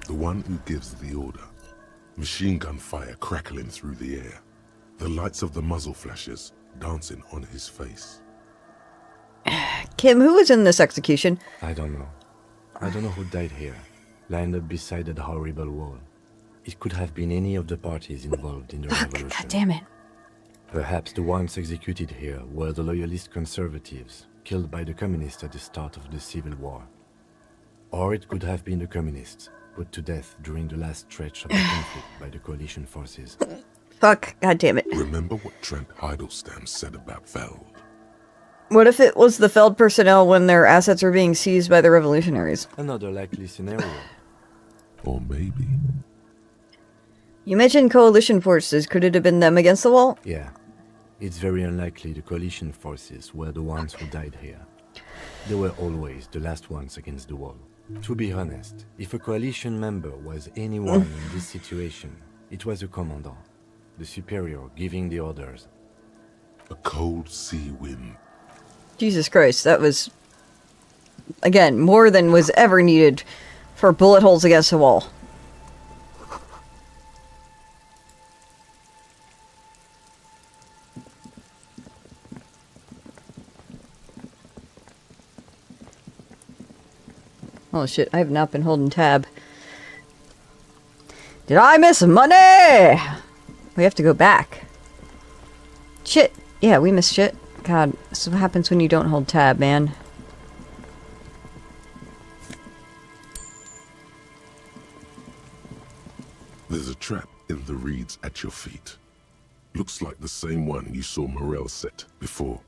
the one who gives the order. Machine gun fire crackling through the air. The lights of the muzzle flashes dancing on his face. Kim, who was in this execution? I don't know. I don't know who died here, lined up beside that horrible wall. It could have been any of the parties involved in the revolution. God damn it. Perhaps the ones executed here were the loyalist conservatives, killed by the communists at the start of the Civil War. Or it could have been the communists, put to death during the last stretch of the conflict by the coalition forces. Fuck, god damn it. Remember what Trent Heidelstein said about Feld? What if it was the Feld personnel when their assets were being seized by the revolutionaries? Another likely scenario. Or maybe... You mentioned coalition forces. Could it have been them against the wall? Yeah. It's very unlikely the coalition forces were the ones who died here. They were always the last ones against the wall. To be honest, if a coalition member was anyone in this situation, it was a commandant, the superior giving the orders. A cold sea wind. Jesus Christ, that was, again, more than was ever needed for bullet holes against the wall. Oh shit, I have not been holding tab. Did I miss money? We have to go back. Shit. Yeah, we missed shit. God, this is what happens when you don't hold tab, man. There's a trap in the reeds at your feet. Looks like the same one you saw Morel set before.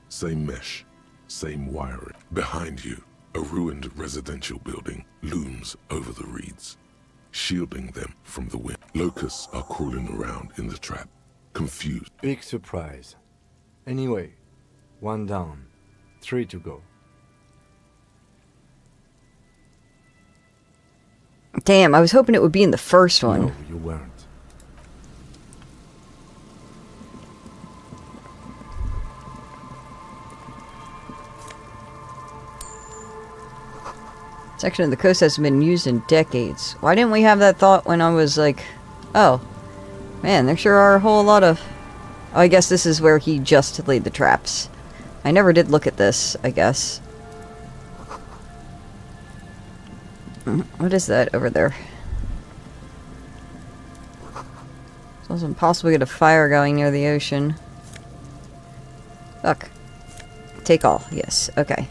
Same mesh, same wiring. Behind you, a ruined residential building looms over the reeds, shielding them from the wind. Locusts are crawling around in the trap, confused. Big surprise. Anyway, 1 down, 3 to go. Damn, I was hoping it would be in the first one. No, you weren't. Section of the coast hasn't been used in decades. Why didn't we have that thought when I was like, oh, man, there sure are a whole lot of... Oh, I guess this is where he just laid the traps. I never did look at this, I guess. What is that over there? It's also impossible to get a fire going near the ocean. Fuck. Take all. Yes. Okay.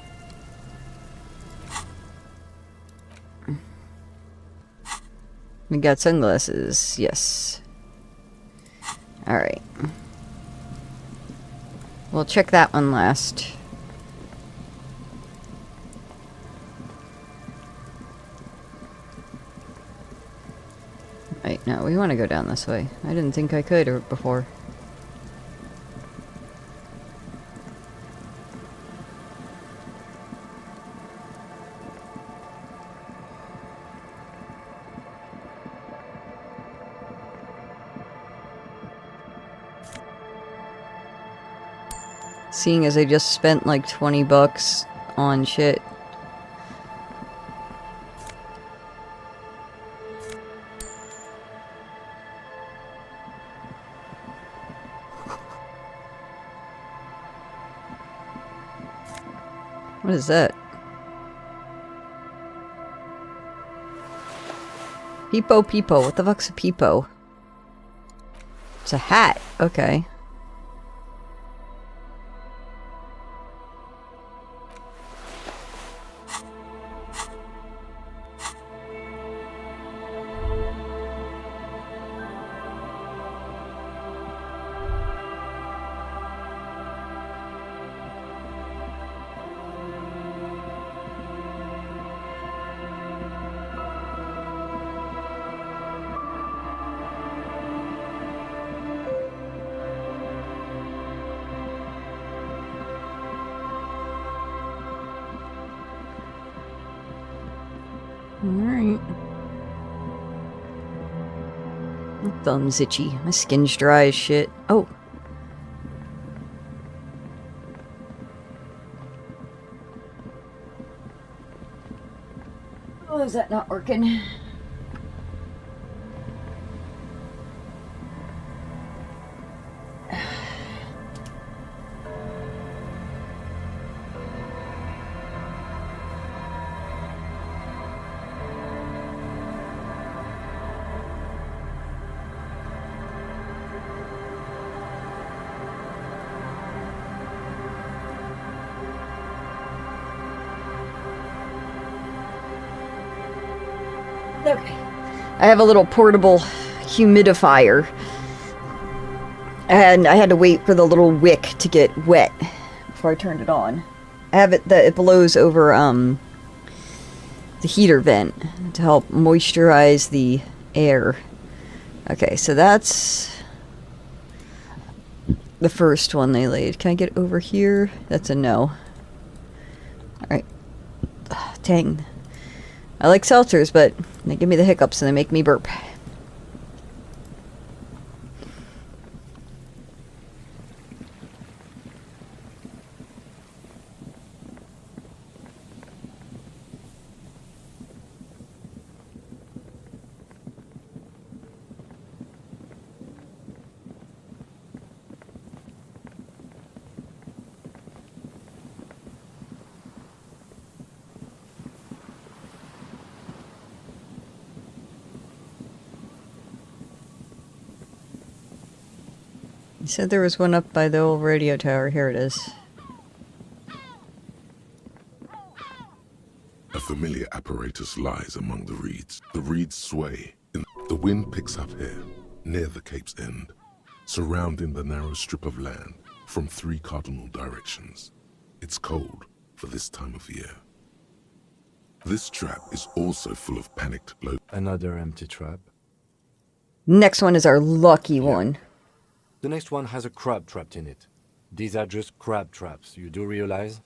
We got sunglasses. Yes. Alright. We'll check that one last. Right, no, we want to go down this way. I didn't think I could before. Seeing as I just spent like 20 bucks on shit. What is that? Peepo peepo. What the fuck's a peepo? It's a hat. Okay. Alright. My thumb's itchy. My skin's dry as shit. Oh. Oh, is that not working? Okay. I have a little portable humidifier. And I had to wait for the little wick to get wet before I turned it on. I have it that it blows over the heater vent to help moisturize the air. Okay, so that's the first one they laid. Can I get over here? That's a no. Alright. Dang. I like seltzers, but they give me the hiccups and they make me burp. You said there was one up by the old radio tower. Here it is. A familiar apparatus lies among the reeds. The reeds sway. The wind picks up here, near the cape's end, surrounding the narrow strip of land from 3 cardinal directions. It's cold for this time of year. This trap is also full of panicked locals. Another empty trap. Next one is our lucky one. The next one has a crab trapped in it. These are just crab traps, you do realize?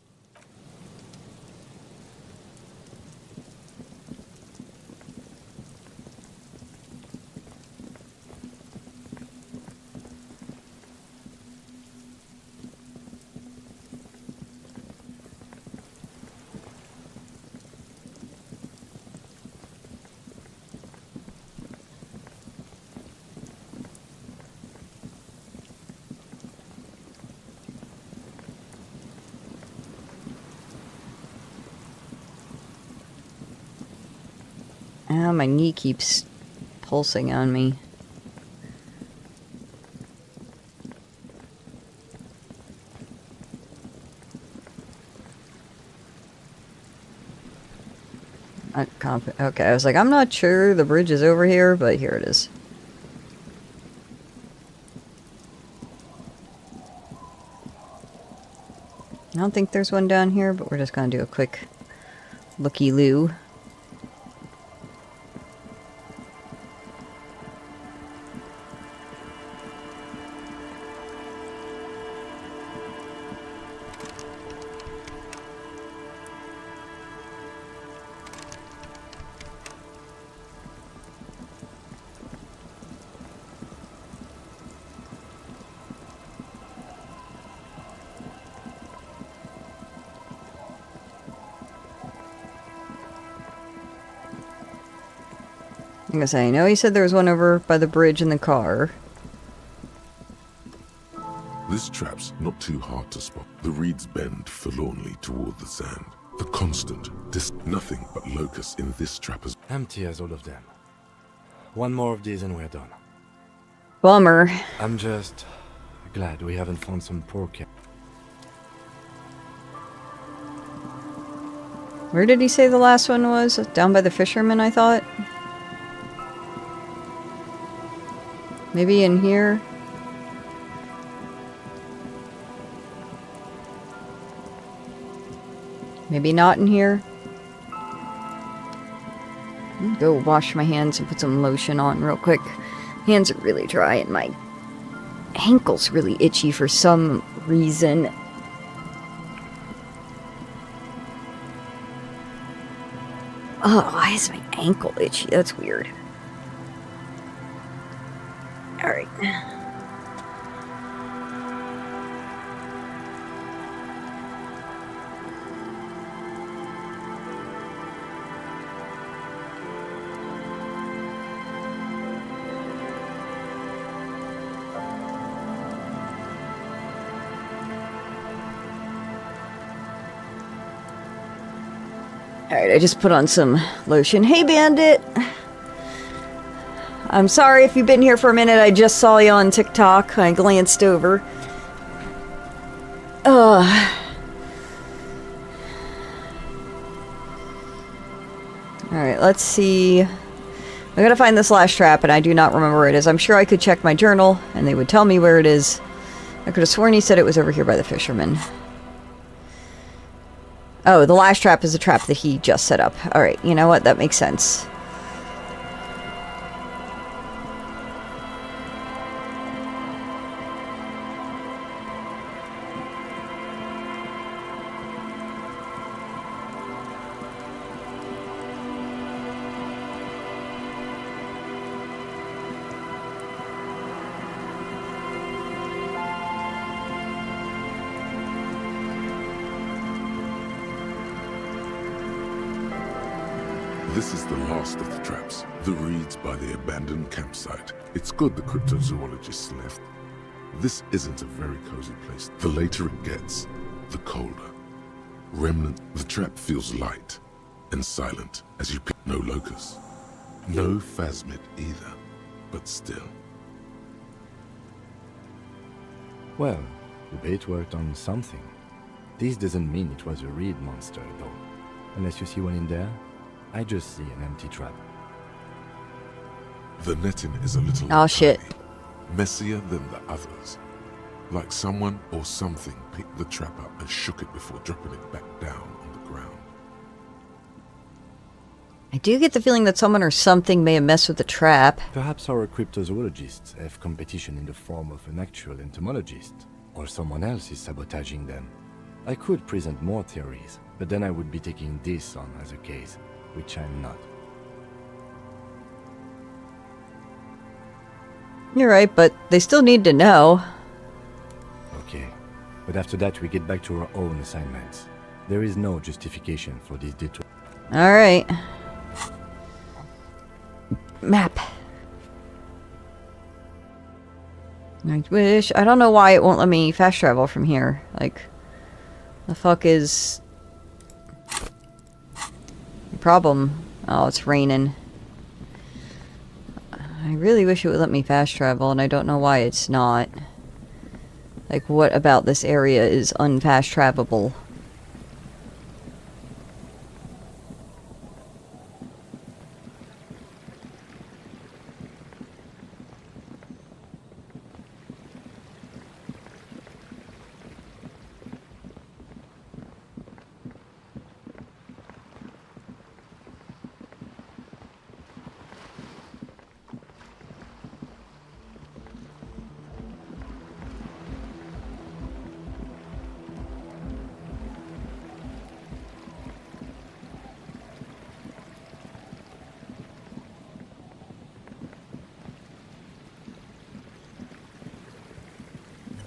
Ah, my knee keeps pulsing on me. Okay, I was like, I'm not sure the bridge is over here, but here it is. I don't think there's one down here, but we're just gonna do a quick looky-loo. I'm gonna say, I know he said there was one over by the bridge in the car. This trap's not too hard to spot. The reeds bend forlornly toward the sand. The constant, nothing but locusts in this trap is Empty as all of them. One more of these and we're done. Bummer. I'm just glad we haven't found some pork yet. Where did he say the last one was? Down by the fisherman, I thought? Maybe in here? Maybe not in here? Go wash my hands and put some lotion on real quick. Hands are really dry and my ankle's really itchy for some reason. Oh, why is my ankle itchy? That's weird. Alright. Alright, I just put on some lotion. Hey, Bandit! I'm sorry if you've been here for a minute. I just saw you on TikTok. I glanced over. Alright, let's see. I gotta find this last trap, and I do not remember where it is. I'm sure I could check my journal, and they would tell me where it is. I could have sworn he said it was over here by the fisherman. Oh, the last trap is the trap that he just set up. Alright, you know what? That makes sense. This is the last of the traps. The reeds by the abandoned campsite. It's good the cryptozoologists left. This isn't a very cozy place. The later it gets, the colder. Remnant, the trap feels light and silent as you pick no locust. No phasmid either, but still. Well, the bait worked on something. This doesn't mean it was a reed monster, though. Unless you see one in there, I just see an empty trap. The netting is a little shit. Messier than the others. Like someone or something picked the trap up and shook it before dropping it back down on the ground. I do get the feeling that someone or something may have messed with the trap. Perhaps our cryptozoologists have competition in the form of an actual entomologist, or someone else is sabotaging them. I could present more theories, but then I would be taking this on as a case, which I'm not. You're right, but they still need to know. Okay, but after that we get back to our own assignments. There is no justification for this detour. Alright. Map. I wish... I don't know why it won't let me fast travel from here. Like, the fuck is... the problem? Oh, it's raining. I really wish it would let me fast travel, and I don't know why it's not. Like, what about this area is unfast travelable?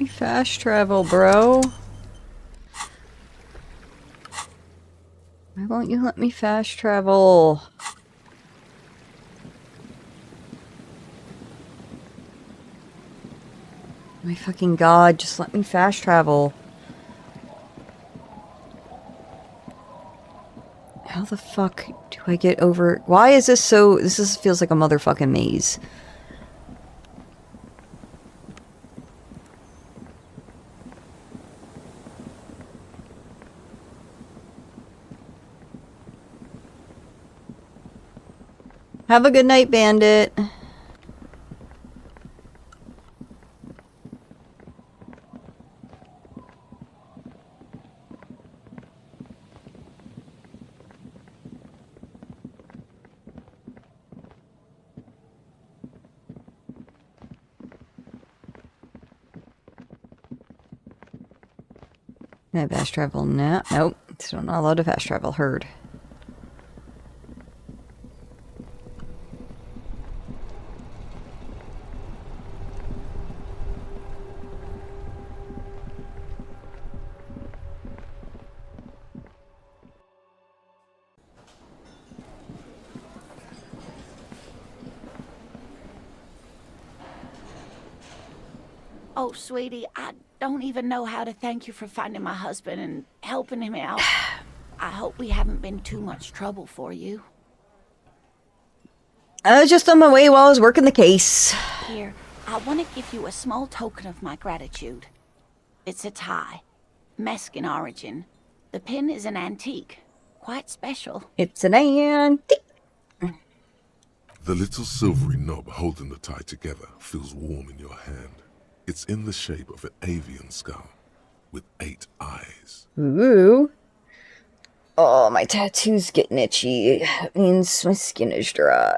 Fast travel, bro. Why won't you let me fast travel? My fucking god, just let me fast travel. How the fuck do I get over? Why is this so? This feels like a motherfucking maze. Have a good night, Bandit. Can I fast travel now? Nope. Still not allowed to fast travel. Heard. Oh, sweetie, I don't even know how to thank you for finding my husband and helping him out. I hope we haven't been too much trouble for you. I was just on my way while I was working the case. Here, I want to give you a small token of my gratitude. It's a tie. Mexican origin. The pin is an antique. Quite special. It's an antique. The little silvery knob holding the tie together feels warm in your hand. It's in the shape of an avian skull with 8 eyes. Ooh. Oh, my tattoo's getting itchy. It means my skin is dry.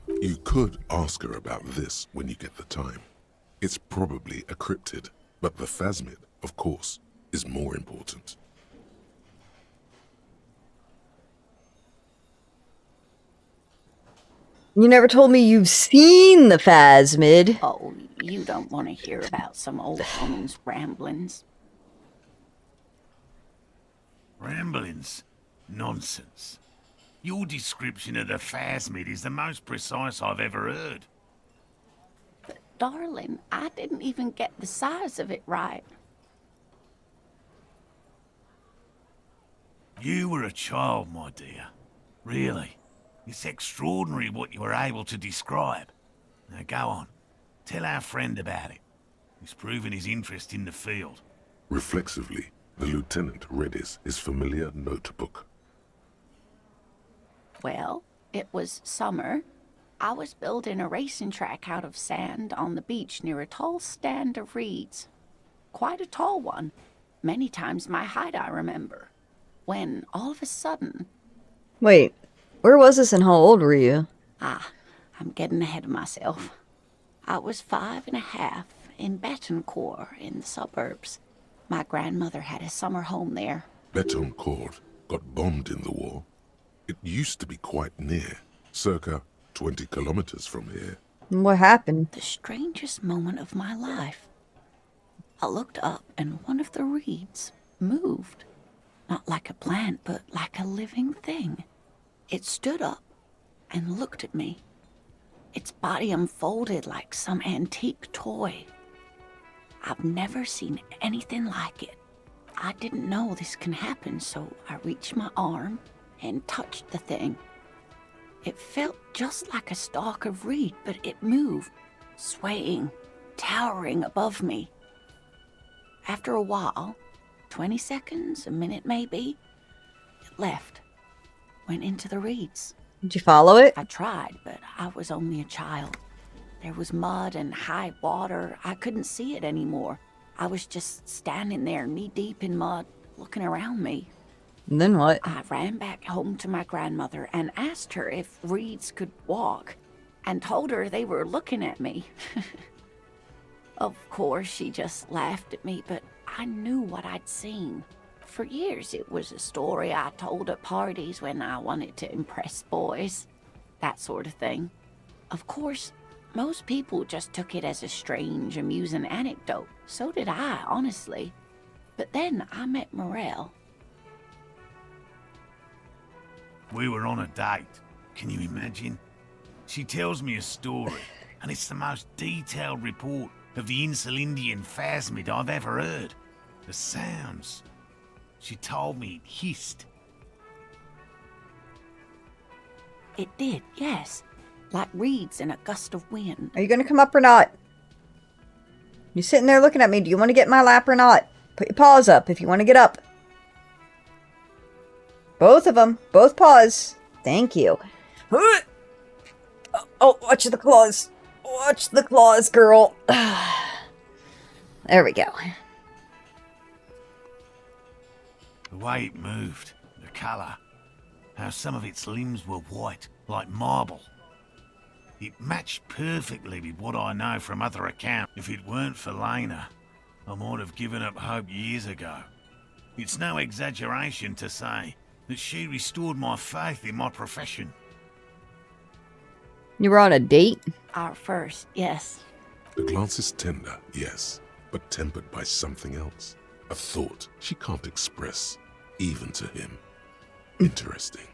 You could ask her about this when you get the time. It's probably a cryptid, but the phasmid, of course, is more important. You never told me you've seen the phasmid. Oh, you don't want to hear about some old woman's ramblings. Ramblings? Nonsense. Your description of the phasmid is the most precise I've ever heard. But, darling, I didn't even get the size of it right. You were a child, my dear. Really. It's extraordinary what you were able to describe. Now go on. Tell our friend about it. He's proven his interest in the field. Reflexively, the lieutenant read his familiar notebook. Well, it was summer. I was building a racing track out of sand on the beach near a tall stand of reeds. Quite a tall one. Many times my height, I remember. When, all of a sudden... Wait, where was this and how old were you? Ah, I'm getting ahead of myself. I was 5.5 in Betancourt in the suburbs. My grandmother had a summer home there. Betancourt got bombed in the war. It used to be quite near, circa 20 kilometers from here. What happened? The strangest moment of my life. I looked up and one of the reeds moved. Not like a plant, but like a living thing. It stood up and looked at me. Its body unfolded like some antique toy. I've never seen anything like it. I didn't know this can happen, so I reached my arm and touched the thing. It felt just like a stalk of reed, but it moved, swaying, towering above me. After a while, 20 seconds, a minute maybe, it left, went into the reeds. Did you follow it? I tried, but I was only a child. There was mud and high water. I couldn't see it anymore. I was just standing there knee-deep in mud, looking around me. And then what? I ran back home to my grandmother and asked her if reeds could walk, and told her they were looking at me. Of course, she just laughed at me, but I knew what I'd seen. For years, it was a story I told at parties when I wanted to impress boys. That sort of thing. Of course, most people just took it as a strange, amusing anecdote. So did I, honestly. But then I met Morel. We were on a date. Can you imagine? She tells me a story, and it's the most detailed report of the Insulindian phasmid I've ever heard. The sounds. She told me it hissed. It did, yes. Like reeds in a gust of wind. Are you gonna come up or not? You sitting there looking at me. Do you want to get in my lap or not? Put your paws up if you want to get up. Both of them. Both paws. Thank you. Oh, watch the claws. Watch the claws, girl. There we go. The way it moved, the colour, how some of its limbs were white, like marble. It matched perfectly with what I know from other accounts. If it weren't for Lena, I might have given up hope years ago. It's no exaggeration to say that she restored my faith in my profession. You were on a date? Our first, yes. The glance is tender, yes, but tempered by something else. A thought she can't express, even to him. Interesting.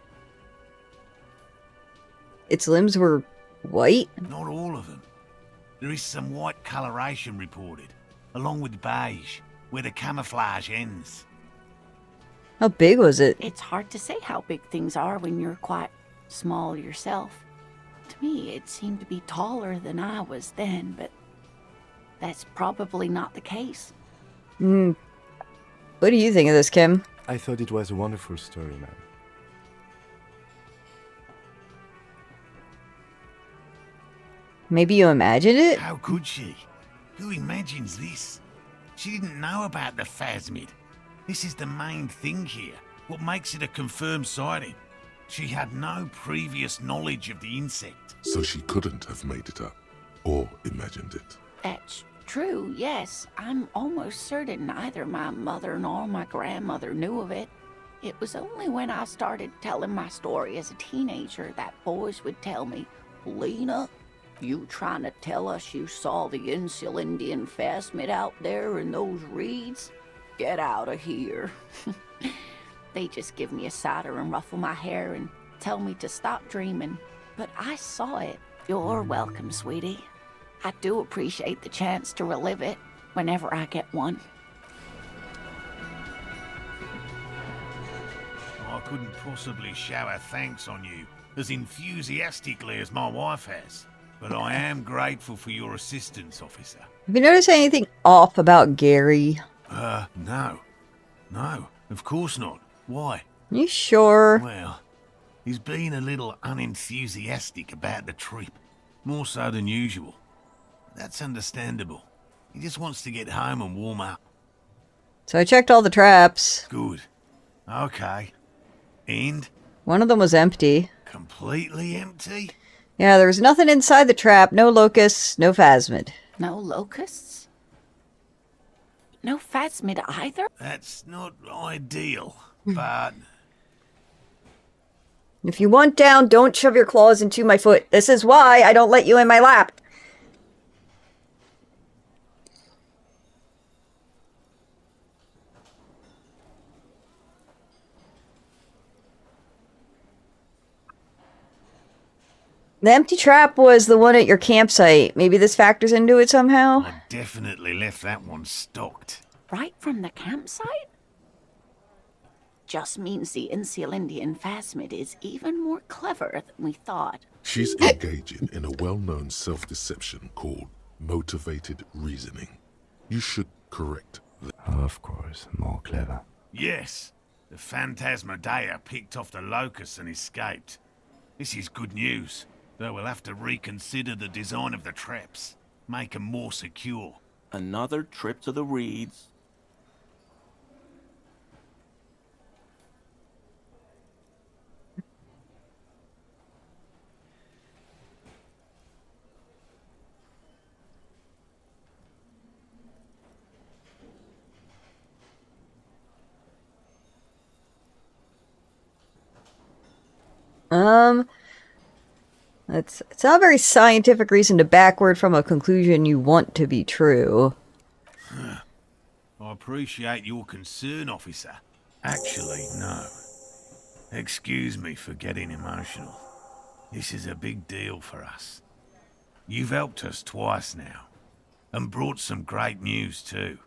Its limbs were white? Not all of them. There is some white coloration reported, along with beige, where the camouflage ends. How big was it? It's hard to say how big things are when you're quite small yourself. To me, it seemed to be taller than I was then, but that's probably not the case. What do you think of this, Kim? I thought it was a wonderful story, man. Maybe you imagined it? How could she? Who imagines this? She didn't know about the phasmid. This is the main thing here, what makes it a confirmed sighting. She had no previous knowledge of the insect. So she couldn't have made it up, or imagined it. That's true, yes. I'm almost certain neither my mother nor my grandmother knew of it. It was only when I started telling my story as a teenager that boys would tell me, "Lena, you trying to tell us you saw the Insulindian phasmid out there in those reeds? Get out of here." They just give me a cider and ruffle my hair and tell me to stop dreaming. But I saw it. You're welcome, sweetie. I do appreciate the chance to relive it whenever I get one. I couldn't possibly shower thanks on you as enthusiastically as my wife has. But I am grateful for your assistance, officer. Have you noticed anything off about Gary? No. No, of course not. Why? You sure? Well, he's been a little unenthusiastic about the trip. More so than usual. That's understandable. He just wants to get home and warm up. So I checked all the traps. Good. Okay. And? One of them was empty. Completely empty? Yeah, there was nothing inside the trap. No locusts, no phasmid. No locusts? No phasmid either? That's not ideal, but... If you want down, don't shove your claws into my foot. This is why I don't let you in my lap. The empty trap was the one at your campsite. Maybe this factors into it somehow? I definitely left that one stocked. Right from the campsite? just means the Insulindian phasmid is even more clever than we thought. She's engaging in a well-known self-deception called motivated reasoning. You should correct that. Of course, more clever. Yes, the Phantasmodea picked off the locusts and escaped. This is good news, though we'll have to reconsider the design of the traps. Make them more secure. Another trip to the Reeds. It's not a very scientific reason to backward from a conclusion you want to be true. I appreciate your concern, officer. Actually, no. Excuse me for getting emotional. This is a big deal for us. You've helped us twice now, and brought some great news too.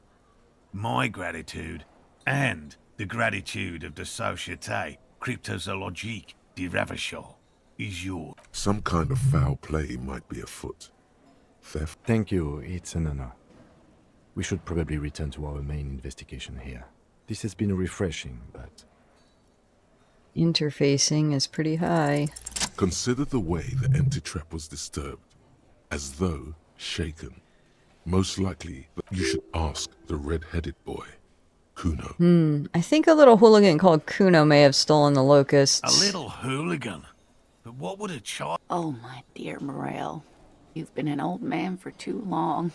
My gratitude, and the gratitude of the Société Cryptozoologique de Ravachol, is yours. Some kind of foul play might be afoot. Theft. Thank you, it's an honor. We should probably return to our main investigation here. This has been refreshing, but... Interfacing is pretty high. Consider the way the empty trap was disturbed, as though shaken. Most likely, you should ask the red-headed boy, Kuno. I think a little hooligan called Kuno may have stolen the locusts. A little hooligan? But what would a child... Oh, my dear Morel. You've been an old man for too long.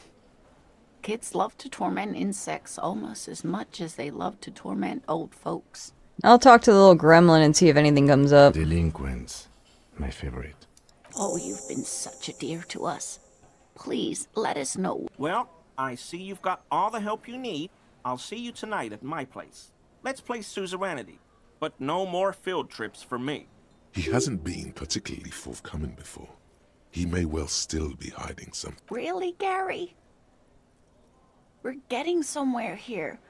Kids love to torment insects almost as much as they love to torment old folks. I'll talk to the little gremlin and see if anything comes up. Delinquents. My favorite. Oh, you've been such a dear to us. Please, let us know. Well, I see you've got all the help you need. I'll see you tonight at my place. Let's play suzerainty, but no more field trips for me. He hasn't been particularly forthcoming before. He may well still be hiding something. Really, Gary? We're getting somewhere here.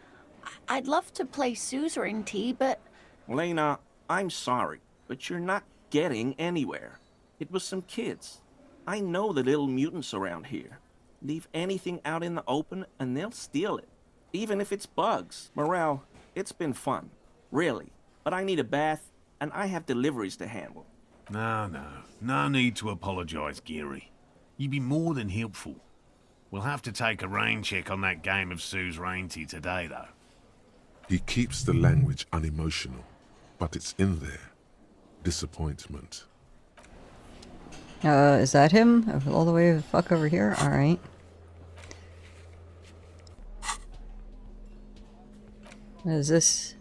I'd love to play suzerainty, but... Lena, I'm sorry, but you're not getting anywhere. It was some kids. I know the little mutants around here. Leave anything out in the open and they'll steal it. Even if it's bugs. Morel, it's been fun. Really. But I need a bath, and I have deliveries to handle. No need to apologize, Geary. You'd be more than helpful. We'll have to take a rain check on that game of suzerainty today, though. He keeps the language unemotional, but it's in there. Disappointment. Is that him? All the way the fuck over here? Alright. What is this?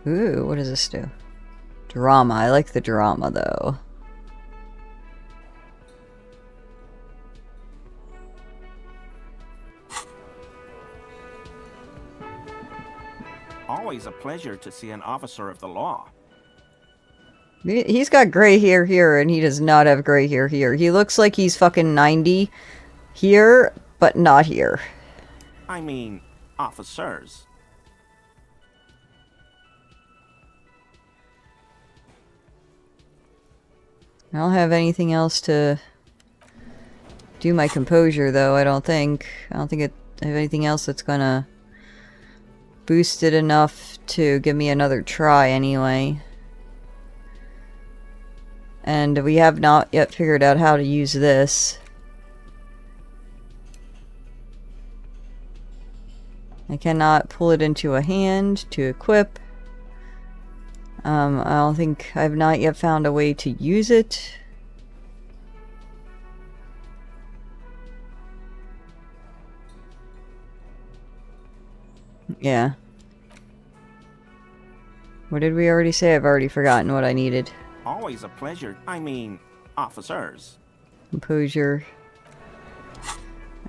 Ooh, what does this do? Drama. I like the drama, though. Always a pleasure to see an officer of the law. He's got gray hair here, and he does not have gray hair here. He looks like he's fucking 90 here, but not here. I mean, officers. I don't have anything else to do my composure, though, I don't think. I don't think I have anything else that's gonna boost it enough to give me another try, anyway. And we have not yet figured out how to use this. I cannot pull it into a hand to equip. I don't think I've not yet found a way to use it. Yeah. What did we already say? I've already forgotten what I needed. Always a pleasure. I mean, officers. Composure.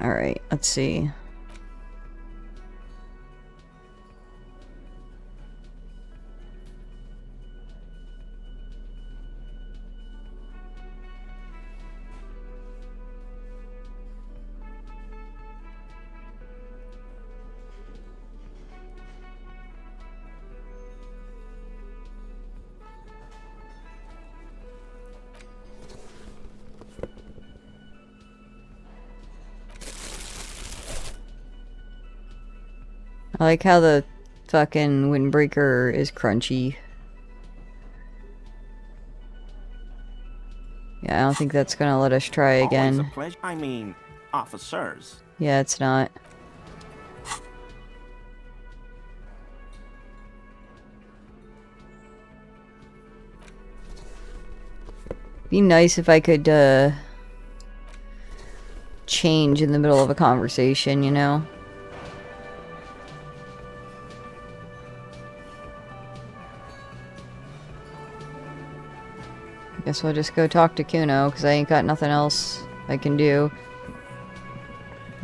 Alright, let's see. I like how the fucking windbreaker is crunchy. Yeah, I don't think that's gonna let us try again. Always a pleasure. I mean, officers. Yeah, it's not. Be nice if I could, change in the middle of a conversation, you know? I guess I'll just go talk to Kuno, because I ain't got nothing else I can do.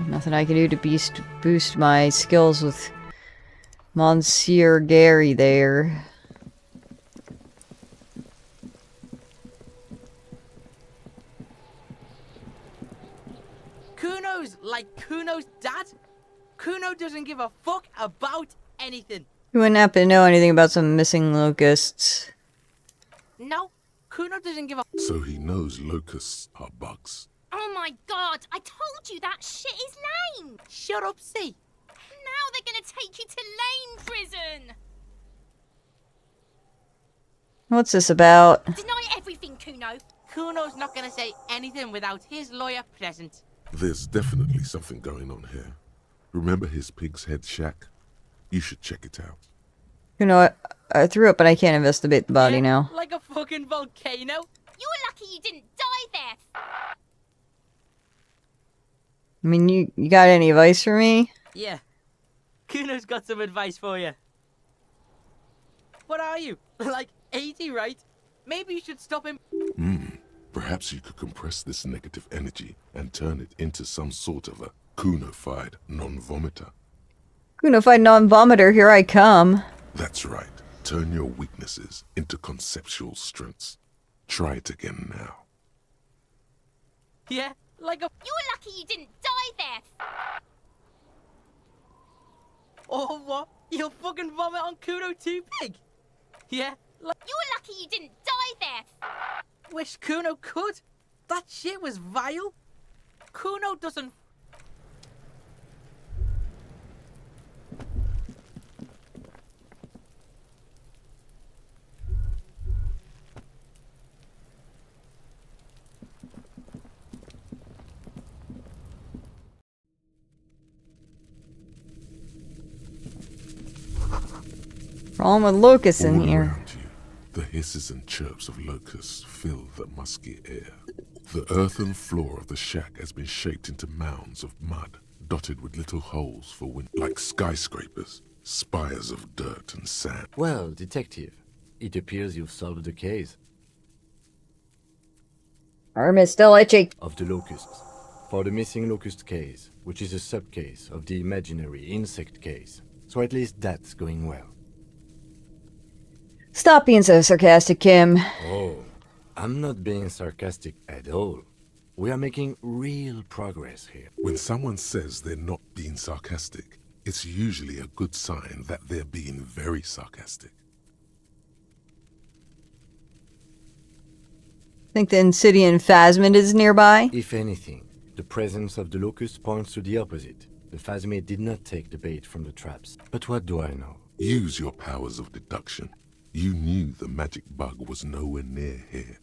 Nothing I can do to boost my skills with Monsieur Gary there. Kuno's like Kuno's dad. Kuno doesn't give a fuck about anything. You wouldn't happen to know anything about some missing locusts. No, Kuno doesn't give a... So he knows locusts are bugs. Oh my god, I told you that shit is lame! Shut up, see. Now they're gonna take you to lame prison! What's this about? Deny everything, Kuno! Kuno's not gonna say anything without his lawyer present. There's definitely something going on here. Remember his pig's head shack? You should check it out. You know what? I threw up, but I can't investigate the body now. Like a fucking volcano. You're lucky you didn't die there! I mean, you got any advice for me? Yeah. Kuno's got some advice for you. What are you? Like 80, right? Maybe you should stop him. Perhaps you could compress this negative energy and turn it into some sort of a Kuno-fied non-vomiter. Kuno-fied non-vomiter, here I come. That's right. Turn your weaknesses into conceptual strengths. Try it again now. Yeah, like a... You're lucky you didn't die there! Oh, what? You'll fucking vomit on Kuno too, pig? Yeah, like... You're lucky you didn't die there! Wish Kuno could. That shit was vile. Kuno doesn't... Problem with locusts in All here. around you, the hisses and chirps of locusts fill the musky air. The earthen floor of the shack has been shaped into mounds of mud, dotted with little holes for wind, like skyscrapers, spires of dirt and sand. Well, detective, it appears you've solved the case. Arm is still itchy. Of the locusts. For the missing locust case, which is a subcase of the imaginary insect case. So at least that's going well. Stop being so sarcastic, Kim. Oh, I'm not being sarcastic at all. We are making real progress here. When someone says they're not being sarcastic, it's usually a good sign that they're being very sarcastic. Think the Insidian Phasmid is nearby? If anything, the presence of the locust points to the opposite. The Phasmid did not take the bait from the traps. But what do I know? Use your powers of deduction. You knew the magic bug was nowhere near here.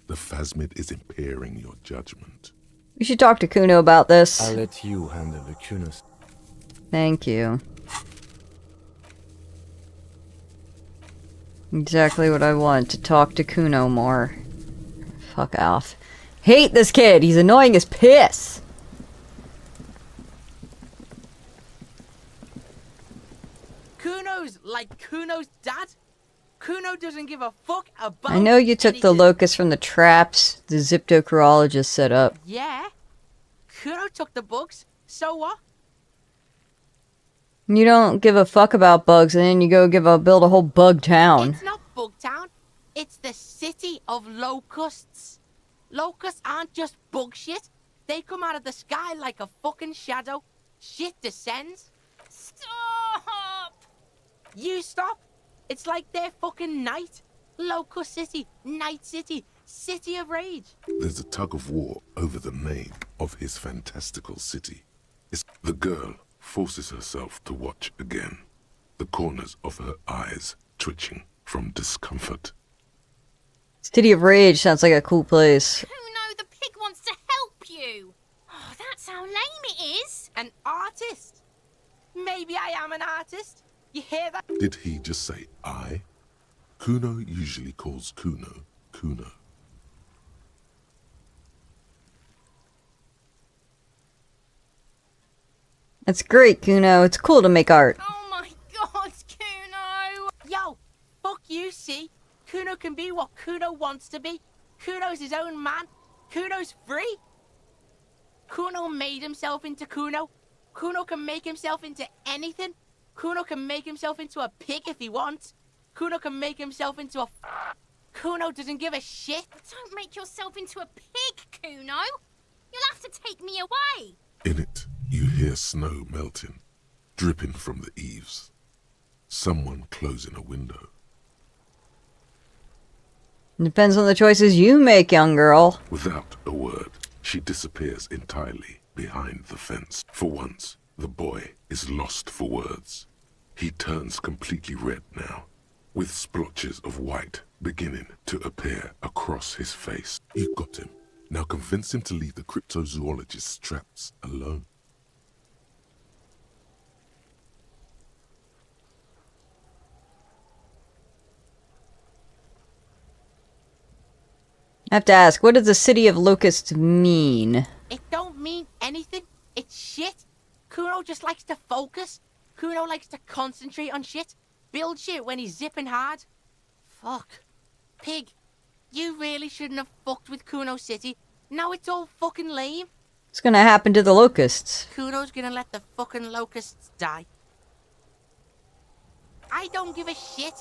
The Phasmid is impairing your judgment. We should talk to Kuno about this. I'll let you handle the Kunos. Thank you. Exactly what I want, to talk to Kuno more. Fuck off. Hate this kid! He's annoying as piss! Kuno's like Kuno's dad. Kuno doesn't give a fuck about... I know you took the locust from the traps the Zyptochroologist set up. Yeah. Kuno took the bugs. So what? You don't give a fuck about bugs, and then you go build a whole bug town. It's not Bugtown. It's the city of locusts. Locusts aren't just bug shit. They come out of the sky like a fucking shadow. Shit descends. Stop! You stop. It's like their fucking night. Locust City, Night City, City of Rage. There's a tug of war over the name of his fantastical city. It's the girl forces herself to watch again, the corners of her eyes twitching from discomfort. City of Rage sounds like a cool place. Kuno, the pig wants to help you. Oh, that's how lame it is. An artist? Maybe I am an artist. You hear that? Did he just say I? Kuno usually calls Kuno, Kuno. That's great, Kuno. It's cool to make art. Oh my god, Kuno! Yo, fuck you, see? Kuno can be what Kuno wants to be. Kuno's his own man. Kuno's free. Kuno made himself into Kuno. Kuno can make himself into anything. Kuno can make himself into a pig if he wants. Kuno can make himself into a... Kuno doesn't give a shit. Don't make yourself into a pig, Kuno. You'll have to take me away. In it, you hear snow melting, dripping from the eaves. Someone closing a window. Depends on the choices you make, young girl. Without a word, she disappears entirely behind the fence. For once, the boy is lost for words. He turns completely red now, with splotches of white beginning to appear across his face. You got him. Now convince him to leave the cryptozoologist's traps alone. I have to ask, what does the City of Locusts mean? It don't mean anything. It's shit. Kuno just likes to focus. Kuno likes to concentrate on shit. Build shit when he's zipping hard. Fuck. Pig, you really shouldn't have fucked with Kuno City. Now it's all fucking lame. What's gonna happen to the Locusts? Kuno's gonna let the fucking locusts die. I don't give a shit.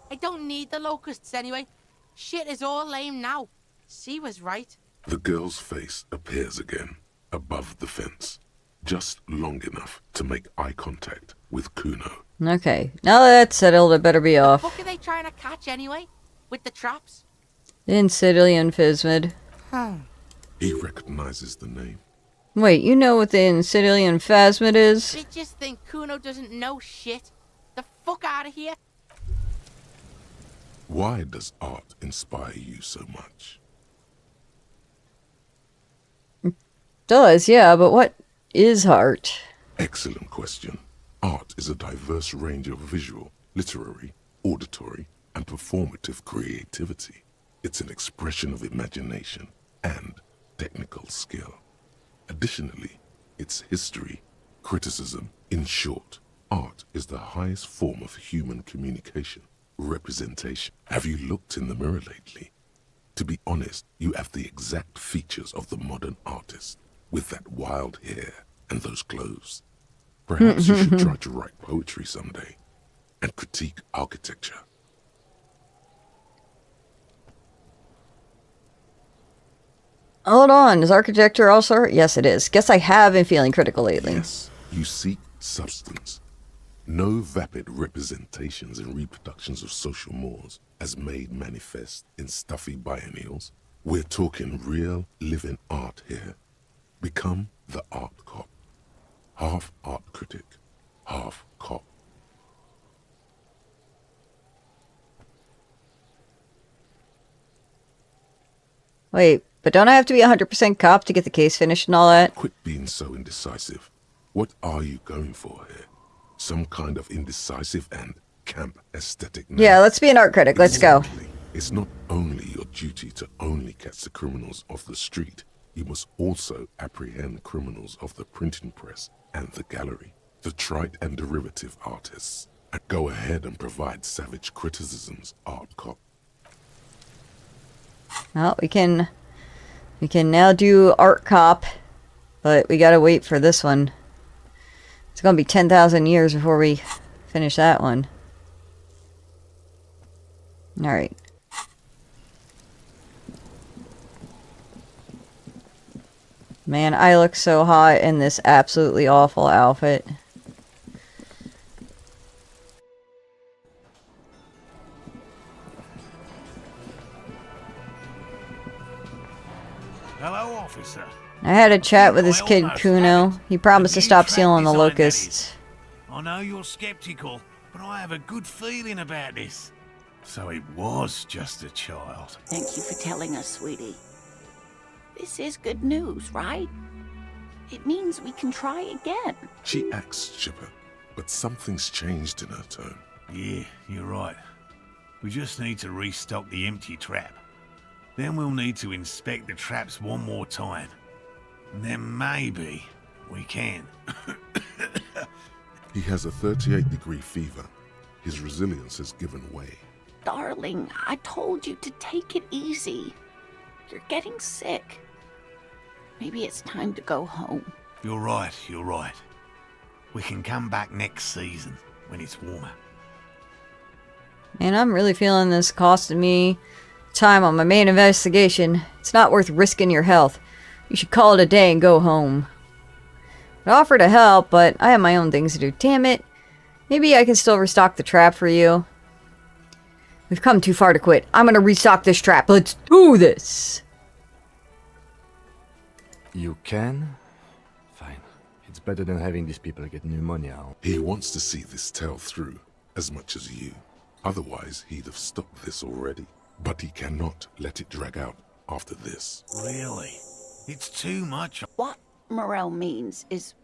I don't need the locusts anyway. Shit is all lame now. C was right. The girl's face appears again, above the fence, just long enough to make eye contact with Kuno. Okay, now that that's settled, it better be off. What are they trying to catch anyway? With the traps? Insidian Phasmid. He recognizes the name. Wait, you know what the Insidian Phasmid is? They just think Kuno doesn't know shit. The fuck out of here. Why does art inspire you so much? Does, yeah, but what is art? Excellent question. Art is a diverse range of visual, literary, auditory, and performative creativity. It's an expression of imagination and technical skill. Additionally, it's history, criticism. In short, art is the highest form of human communication, representation. Have you looked in the mirror lately? To be honest, you have the exact features of the modern artist, with that wild hair and those clothes. Perhaps you should try to write poetry someday and critique architecture. Hold on, is architecture also? Yes, it is. Guess I have been feeling critical lately. Yes, you seek substance. No vapid representations and reproductions of social mores as made manifest in stuffy biennials. We're talking real, living art here. Become the art cop. Half art critic, half cop. Wait, but don't I have to be 100% cop to get the case finished and all that? Quit being so indecisive. What are you going for here? Some kind of indecisive and camp aesthetic now? Yeah, let's be an art critic. Let's go. It's not only your duty to only catch the criminals off the street, you must also apprehend criminals of the printing press and the gallery, the trite and derivative artists, and go ahead and provide savage criticisms, art cop. Well, we can now do art cop, but we gotta wait for this one. It's gonna be 10,000 years before we finish that one. Alright. Man, I look so hot in this absolutely awful outfit. Hello, officer. I had a chat with this kid Kuno. He promised to stop stealing the locusts. I know you're skeptical, but I have a good feeling about this. So it was just a child. Thank you for telling us, sweetie. This is good news, right? It means we can try again. She acts chipper, but something's changed in her tone. Yeah, you're right. We just need to restock the empty trap. Then we'll need to inspect the traps one more time. And then maybe we can. He has a 38-degree fever. His resilience has given way. Darling, I told you to take it easy. You're getting sick. Maybe it's time to go home. You're right, you're right. We can come back next season, when it's warmer. And I'm really feeling this costing me time on my main investigation. It's not worth risking your health. You should call it a day and go home. I offer to help, but I have my own things to do. Damn it. Maybe I can still restock the trap for you. We've come too far to quit. I'm gonna restock this trap. Let's do this! You can? Fine. It's better than having these people get pneumonia. He wants to see this tale through, as much as you. Otherwise, he'd have stopped this already. But he cannot let it drag out after this. Really? It's too much. What Morel means is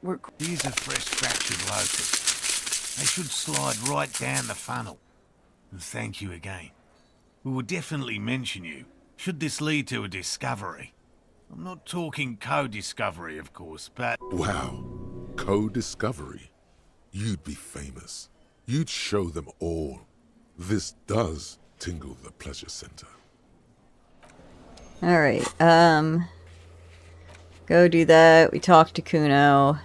we're... These are fresh fractured locusts. They should slide right down the funnel. And thank you again. We will definitely mention you, should this lead to a discovery. I'm not talking co-discovery, of course, but... Wow. Co-discovery. You'd be famous. You'd show them all. This does tingle the pleasure center. Alright, go do that. We talked to Kuno.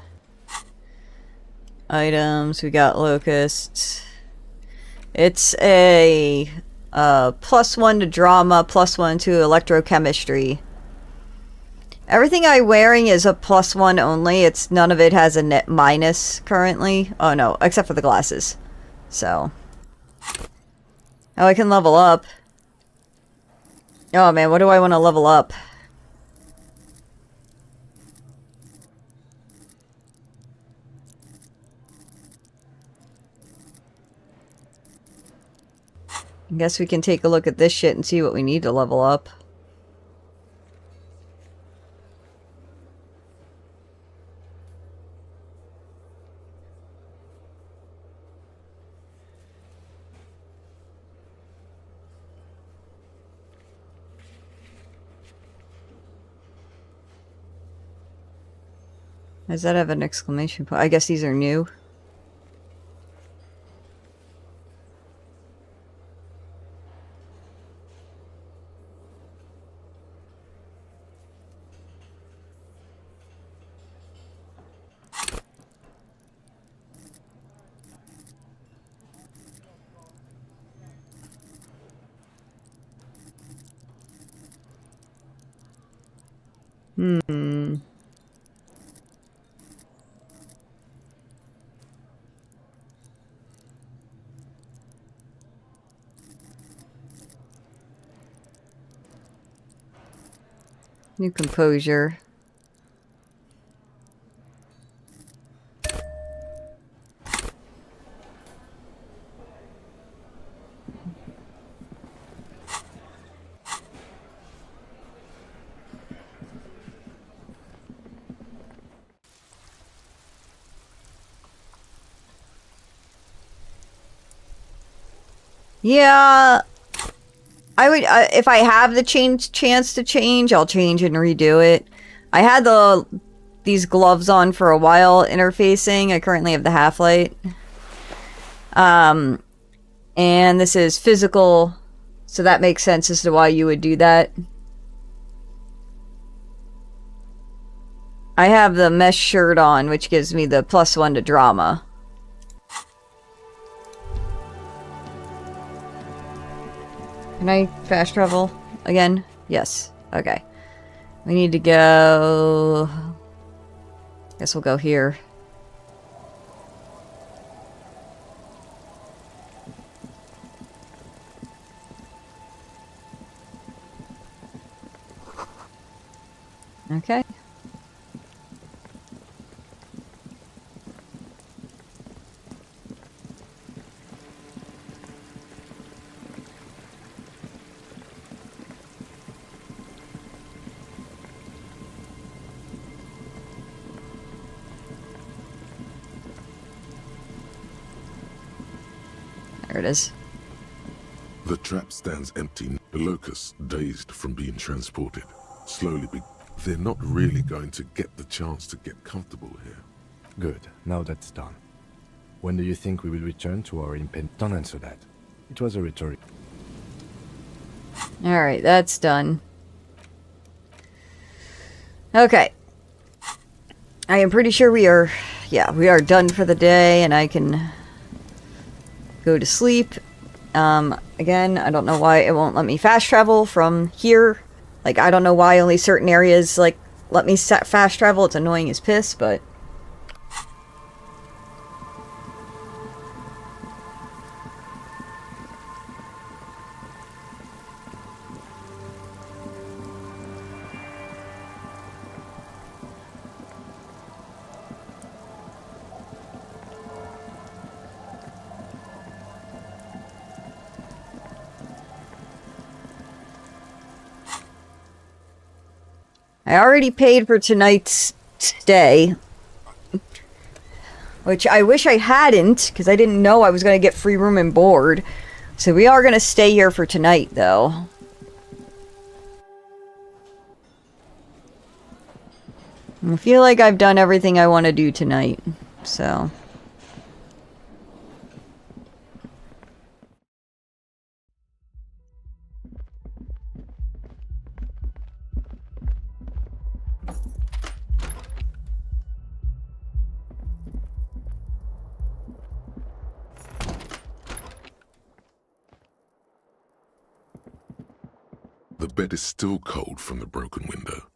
Items, we got locusts. It's a +1 to drama, +1 to electrochemistry. Everything I'm wearing is a +1 only. It's none of it has a net minus currently. Oh no, except for the glasses. So. Oh, I can level up. Oh man, what do I want to level up? I guess we can take a look at this shit and see what we need to level up. Does that have an exclamation point? I guess these are new. New composure. Yeah, I would, if I have the chance to change, I'll change and redo it. I had these gloves on for a while interfacing. I currently have the half-light. And this is physical, so that makes sense as to why you would do that. I have the mesh shirt on, which gives me the +1 to drama. Can I fast travel again? Yes. Okay. We need to go... Guess we'll go here. Okay. There it is. The trap stands empty. The locusts, dazed from being transported, slowly they're not really going to get the chance to get comfortable here. Good. Now that's done. When do you think we will return to our Don't answer that. It was a rhetoric. Alright, that's done. Okay. I am pretty sure we are done for the day, and I can go to sleep. Again, I don't know why it won't let me fast travel from here. Like, I don't know why only certain areas, like, let me fast travel. It's annoying as piss, but... I already paid for tonight's stay, which I wish I hadn't, because I didn't know I was going to get free room and board. So we are going to stay here for tonight, though. I feel like I've done everything I want to do tonight, so... The bed is still cold from the broken window.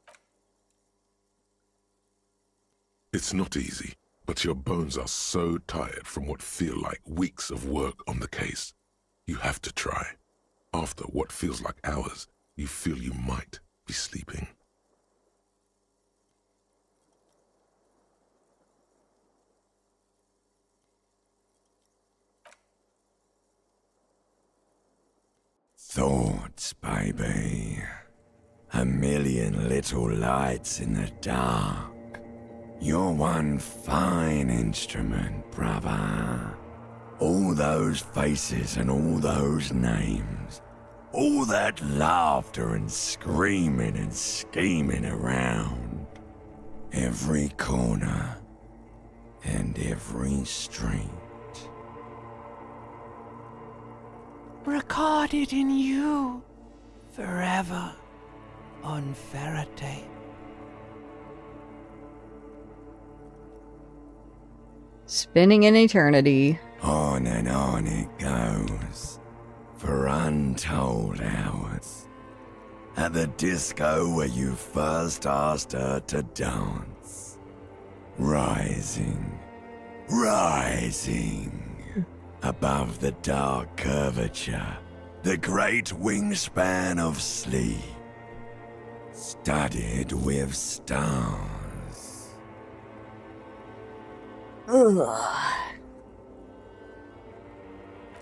It's not easy, but your bones are so tired from what feel like weeks of work on the case. You have to try. After what feels like hours, you feel you might be sleeping. Thoughts, baby. A million little lights in the dark. You're one fine instrument, brother. All those faces and all those names. All that laughter and screaming and scheming around. Every corner and every street. Recorded in you forever on Faraday. Spinning in eternity. On and on it goes, for untold hours. At the disco where you first asked her to dance. Rising, rising. Above the dark curvature, the great wingspan of sleep, studded with stars. Ugh.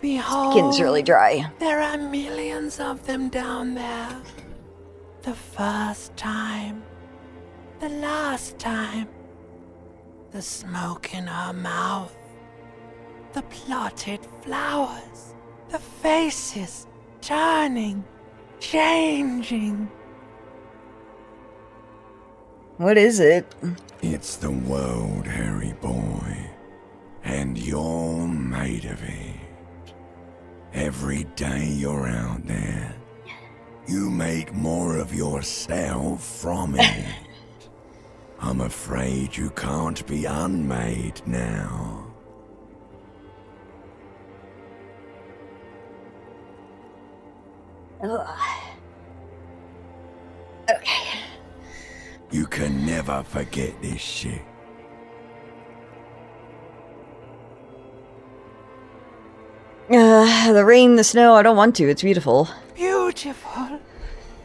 Behold, Skin's really dry. There are millions of them down there. The first time, the last time, the smoke in her mouth. The plotted flowers, the faces turning, changing. What is it? It's the world, Harry boy, and you're made of it. Every day you're out there, you make more of yourself from it. I'm afraid you can't be unmade now. Ugh. Okay. You can never forget this shit. The rain, the snow, I don't want to. It's beautiful. Beautiful.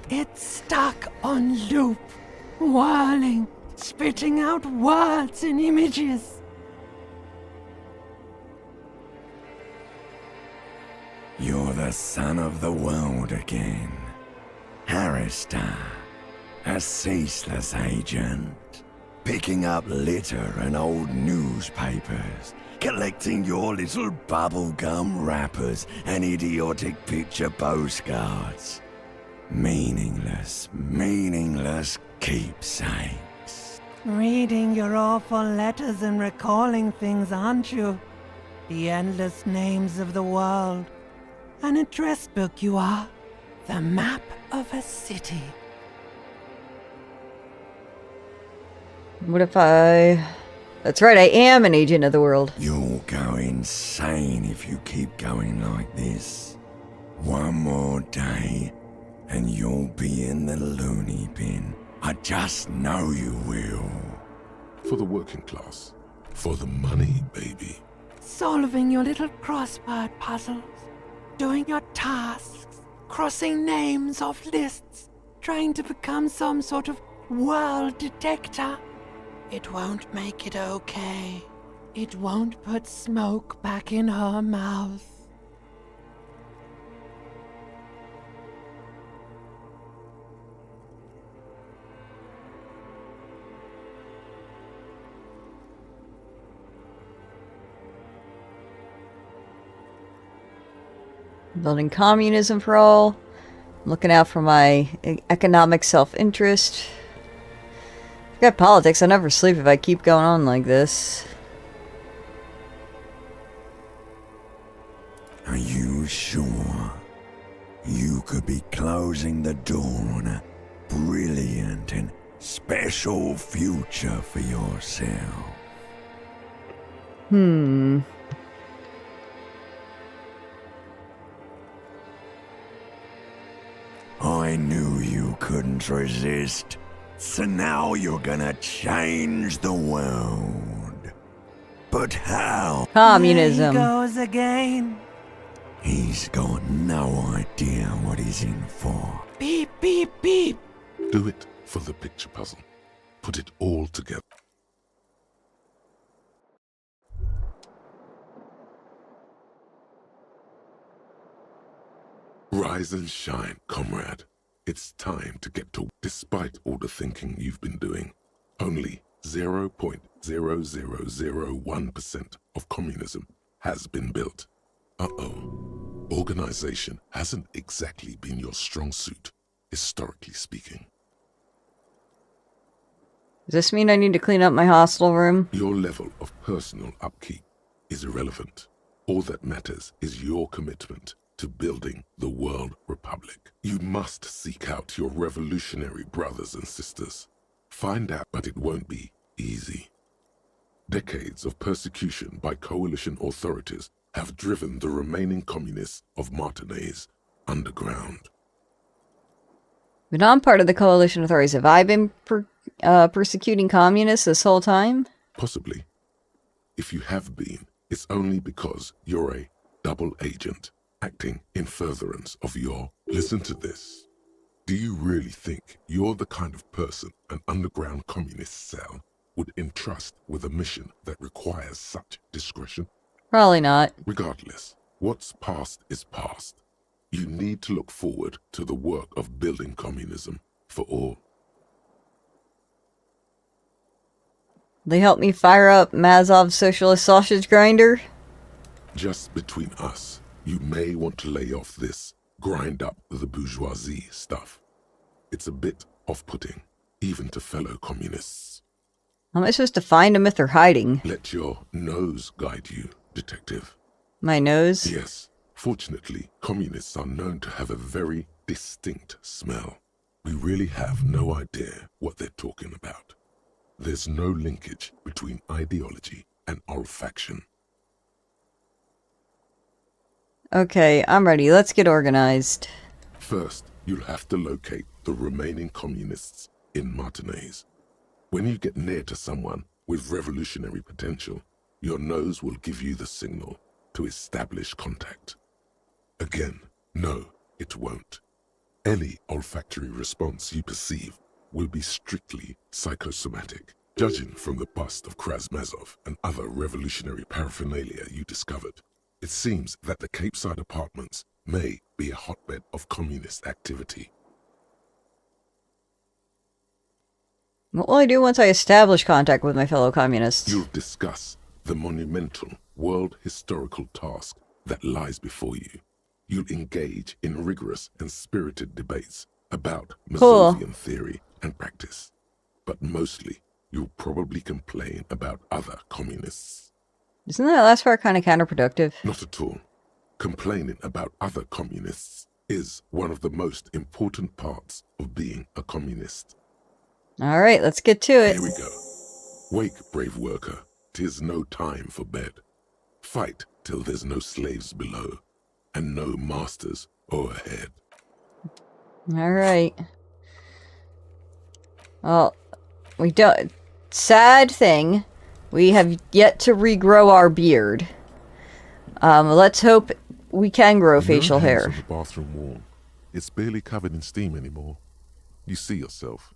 It's stuck on loop, whirling, spitting out words and images. You're the son of the world again. Harrister, a ceaseless agent, picking up litter and old newspapers, collecting your little bubblegum wrappers and idiotic picture postcards. Meaningless, meaningless keepsakes. Reading your awful letters and recalling things, aren't you? The endless names of the world. An address book you are. The map of a city. What if I... That's right, I am an agent of the world. You'll go insane if you keep going like this. One more day, and you'll be in the loony bin. I just know you will. For the working class. For the money, baby. Solving your little crossword puzzles. Doing your tasks. Crossing names off lists. Trying to become some sort of world detector. It won't make it okay. It won't put smoke back in her mouth. Building communism for all. Looking out for my economic self-interest. Forget politics, I'll never sleep if I keep going on like this. Are you sure? You could be closing the door on a brilliant and special future for yourself. I knew you couldn't resist. So now you're gonna change the world. But how? Communism. There he goes again. He's got no idea what he's in for. Beep, beep, beep. Do it for the picture puzzle. Put it all together. Rise and shine, comrade. It's time to get to... Despite all the thinking you've been doing, only 0.0001% of communism has been built. Uh-oh. Organization hasn't exactly been your strong suit, historically speaking. Does this mean I need to clean up my hostel room? Your level of personal upkeep is irrelevant. All that matters is your commitment to building the world republic. You must seek out your revolutionary brothers and sisters. Find out, but it won't be easy. Decades of persecution by coalition authorities have driven the remaining communists of Martinaise underground. But I'm part of the coalition authorities. Have I been persecuting communists this whole time? Possibly. If you have been, it's only because you're a double agent, acting in furtherance of your... Listen to this. Do you really think you're the kind of person an underground communist cell would entrust with a mission that requires such discretion? Probably not. Regardless, what's past is past. You need to look forward to the work of building communism for all. They helped me fire up Mazov's socialist sausage grinder? Just between us, you may want to lay off this grind up the bourgeoisie stuff. It's a bit off-putting, even to fellow communists. How am I supposed to find them if they're hiding? Let your nose guide you, detective. My nose? Yes. Fortunately, communists are known to have a very distinct smell. We really have no idea what they're talking about. There's no linkage between ideology and olfaction. Okay, I'm ready. Let's get organized. First, you'll have to locate the remaining communists in Martinaise. When you get near to someone with revolutionary potential, your nose will give you the signal to establish contact. Again, no, it won't. Any olfactory response you perceive will be strictly psychosomatic, judging from the bust of Krasmazov and other revolutionary paraphernalia you discovered. It seems that the Cape Side apartments may be a hotbed of communist activity. What will I do once I establish contact with my fellow communists? You'll discuss the monumental world historical task that lies before you. You'll engage in rigorous and spirited debates about Masovian theory and practice. But mostly, you'll probably complain about other communists. Isn't that last part kind of counterproductive? Not at all. Complaining about other communists is one of the most important parts of being a communist. Alright, let's get to it. Here we go. Wake, brave worker. 'Tis no time for bed. Fight till there's no slaves below, and no masters o'erhead. Alright. Well, we don't... Sad thing, we have yet to regrow our beard. Let's hope we can grow facial No hands hair. on the bathroom wall. It's barely covered in steam anymore. You see yourself.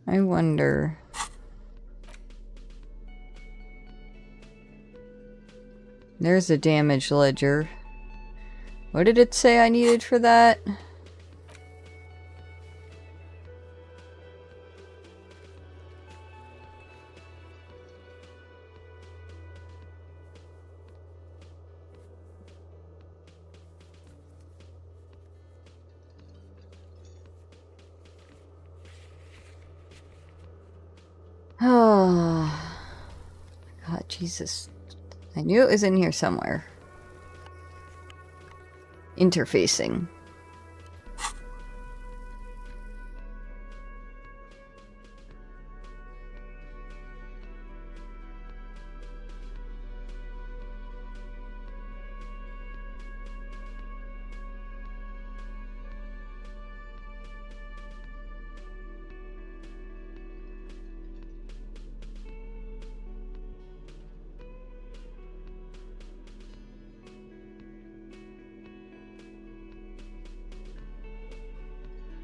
I wonder... There's a damage ledger. What did it say I needed for that? Oh, God, Jesus. I knew it was in here somewhere. Interfacing.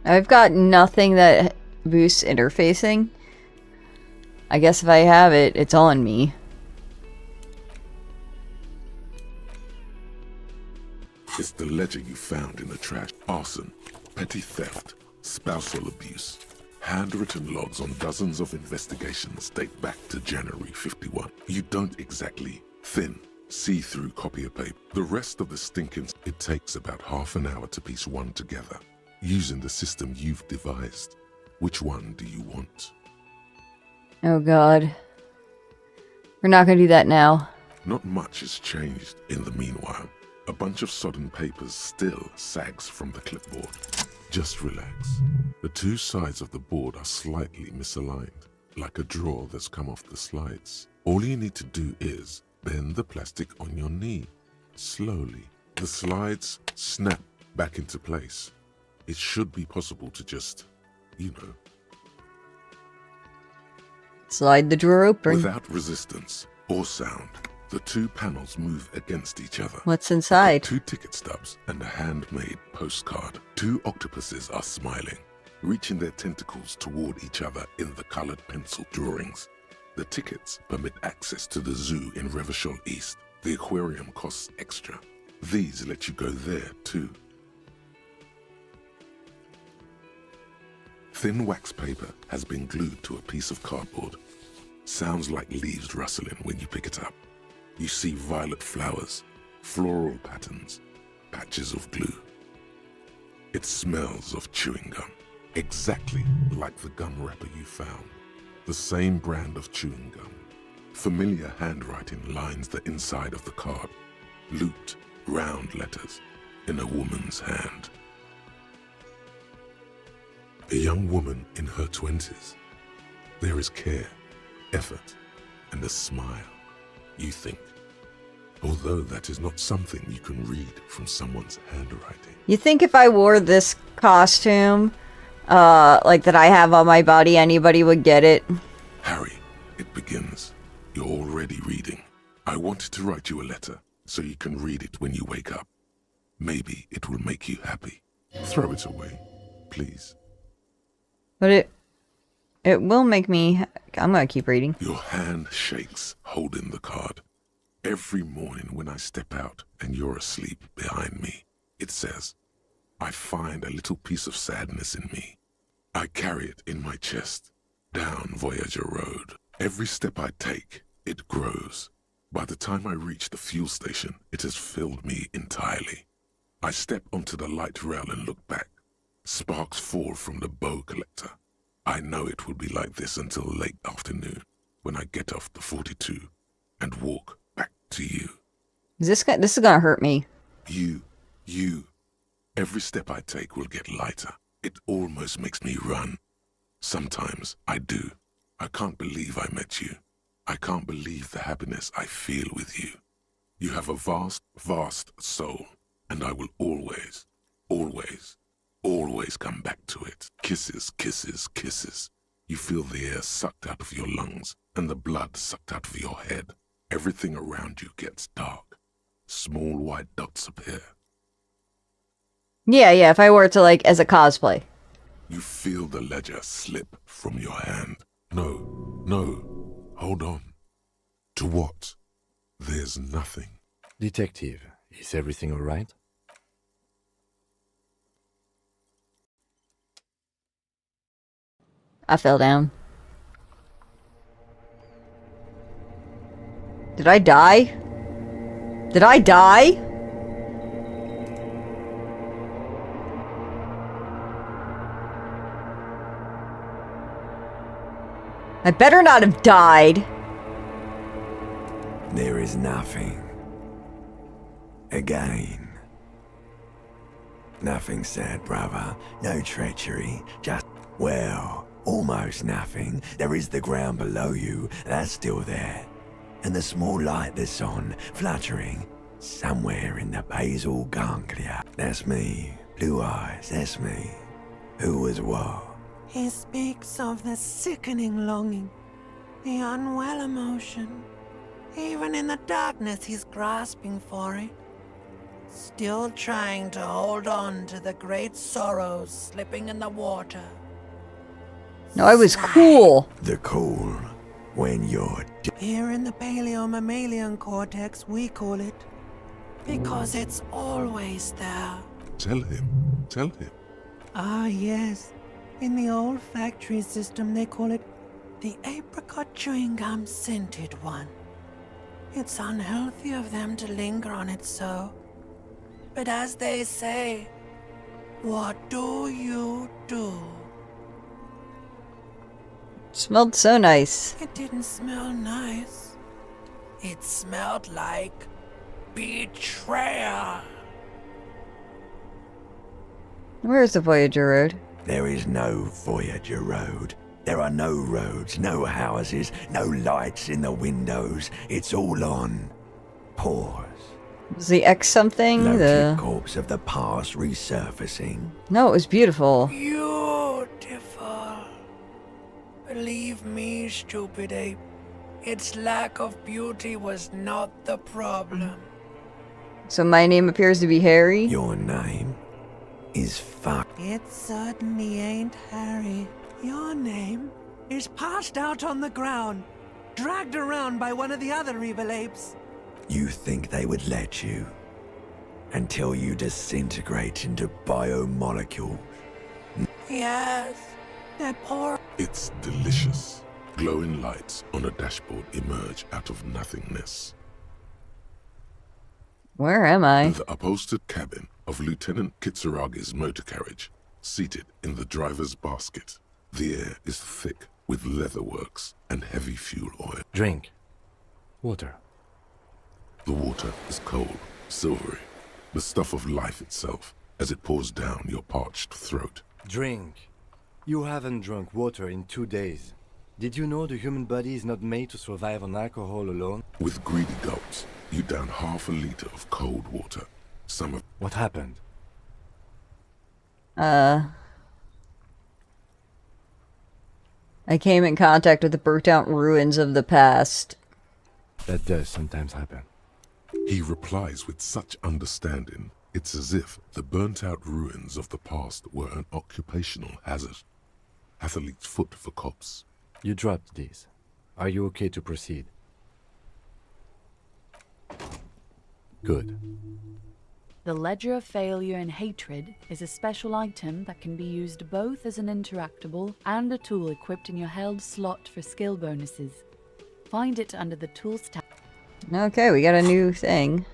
I've got nothing that boosts interfacing. I guess if I have it, it's on me. It's the ledger you found in the trash. Arson, petty theft, spousal abuse. Handwritten logs on dozens of investigations date back to January 51. You don't exactly thin, see-through copy of paper. The rest of the stinkins, it takes about half an hour to piece one together. Using the system you've devised. Which one do you want? Oh God. We're not gonna do that now. Not much has changed in the meanwhile. A bunch of sodden papers still sags from the clipboard. Just relax. The two sides of the board are slightly misaligned, like a drawer that's come off the slides. All you need to do is bend the plastic on your knee, slowly. The slides snap back into place. It should be possible to just, you know. Slide the drawer open. Without resistance or sound, the two panels move against each other. What's inside? Two ticket stubs and a handmade postcard. Two octopuses are smiling, reaching their tentacles toward each other in the colored pencil drawings. The tickets permit access to the zoo in Revachol East. The aquarium costs extra. These let you go there too. Thin wax paper has been glued to a piece of cardboard. Sounds like leaves rustling when you pick it up. You see violet flowers, floral patterns, patches of glue. It smells of chewing gum, exactly like the gum wrapper you found. The same brand of chewing gum. Familiar handwriting lines the inside of the card. Looped, round letters in a woman's hand. A young woman in her 20s. There is care, effort, and a smile, you think. Although that is not something you can read from someone's handwriting. You think if I wore this costume, like that I have on my body, anybody would get it? Harry, it begins. You're already reading. I wanted to write you a letter so you can read it when you wake up. Maybe it will make you happy. Throw it away, please. But it will make me... I'm gonna keep reading. Your hand shakes, holding the card. Every morning when I step out and you're asleep behind me, it says, I find a little piece of sadness in me. I carry it in my chest, down Voyager Road. Every step I take, it grows. By the time I reach the fuel station, it has filled me entirely. I step onto the light rail and look back. Sparks fall from the bow collector. I know it will be like this until late afternoon, when I get off the 42 and walk back to you. This is gonna hurt me. You. Every step I take will get lighter. It almost makes me run. Sometimes I do. I can't believe I met you. I can't believe the happiness I feel with you. You have a vast, vast soul, and I will always, always, always come back to it. Kisses, kisses, kisses. You feel the air sucked out of your lungs and the blood sucked out of your head. Everything around you gets dark. Small white dots appear. Yeah, if I wore it to, like, as a cosplay. You feel the ledger slip from your hand. No, hold on. To what? There's nothing. Detective, is everything alright? I fell down. Did I die? Did I die? I better not have died. There is nothing. Again. Nothing sad, brother. No treachery. Just, well, almost nothing. There is the ground below you. That's still there. And the small light that's on, fluttering, somewhere in the basal ganglia. That's me. Blue eyes, that's me. Who was what? He speaks of the sickening longing, the unwell emotion. Even in the darkness, he's grasping for it. Still trying to hold on to the great sorrows slipping in the water. No, I was cool. The cool, when you're Here in the paleo-mammalian cortex, we call it. Because it's always there. Tell him. Ah, yes. In the olfactory system, they call it the apricot chewing gum scented one. It's unhealthy of them to linger on it so. But as they say, what do you do? It smelled so nice. It didn't smell nice. It smelled like betrayal. Where's the Voyager Road? There is no Voyager Road. There are no roads, no houses, no lights in the windows. It's all on pause. Was the X something? Logic corpse of the past resurfacing. No, it was beautiful. Beautiful. Believe me, stupid ape. Its lack of beauty was not the problem. So my name appears to be Harry? Your name is fuck. It certainly ain't Harry. Your name is passed out on the ground, dragged around by one of the other evil apes. You think they would let you? Until you disintegrate into biomolecules. Yes, they're poor. It's delicious. Glowing lights on a dashboard emerge out of nothingness. Where am I? In the upholstered cabin of Lieutenant Kitsuragi's motor carriage, seated in the driver's basket. The air is thick with leatherworks and heavy fuel oil. Drink. Water. The water is cold, silvery, the stuff of life itself as it pours down your parched throat. Drink. You haven't drunk water in 2 days. Did you know the human body is not made to survive on alcohol alone? With greedy gulps, you down half a liter of cold water. Some of... What happened? I came in contact with the burnt-out ruins of the past. That does sometimes happen. He replies with such understanding, it's as if the burnt-out ruins of the past were an occupational hazard. Athlete's foot for cops. You dropped these. Are you okay to proceed? Good. The Ledger of Failure and Hatred is a special item that can be used both as an interactable and a tool equipped in your held slot for skill bonuses. Find it under the Tools tab. Okay, we got a new thing.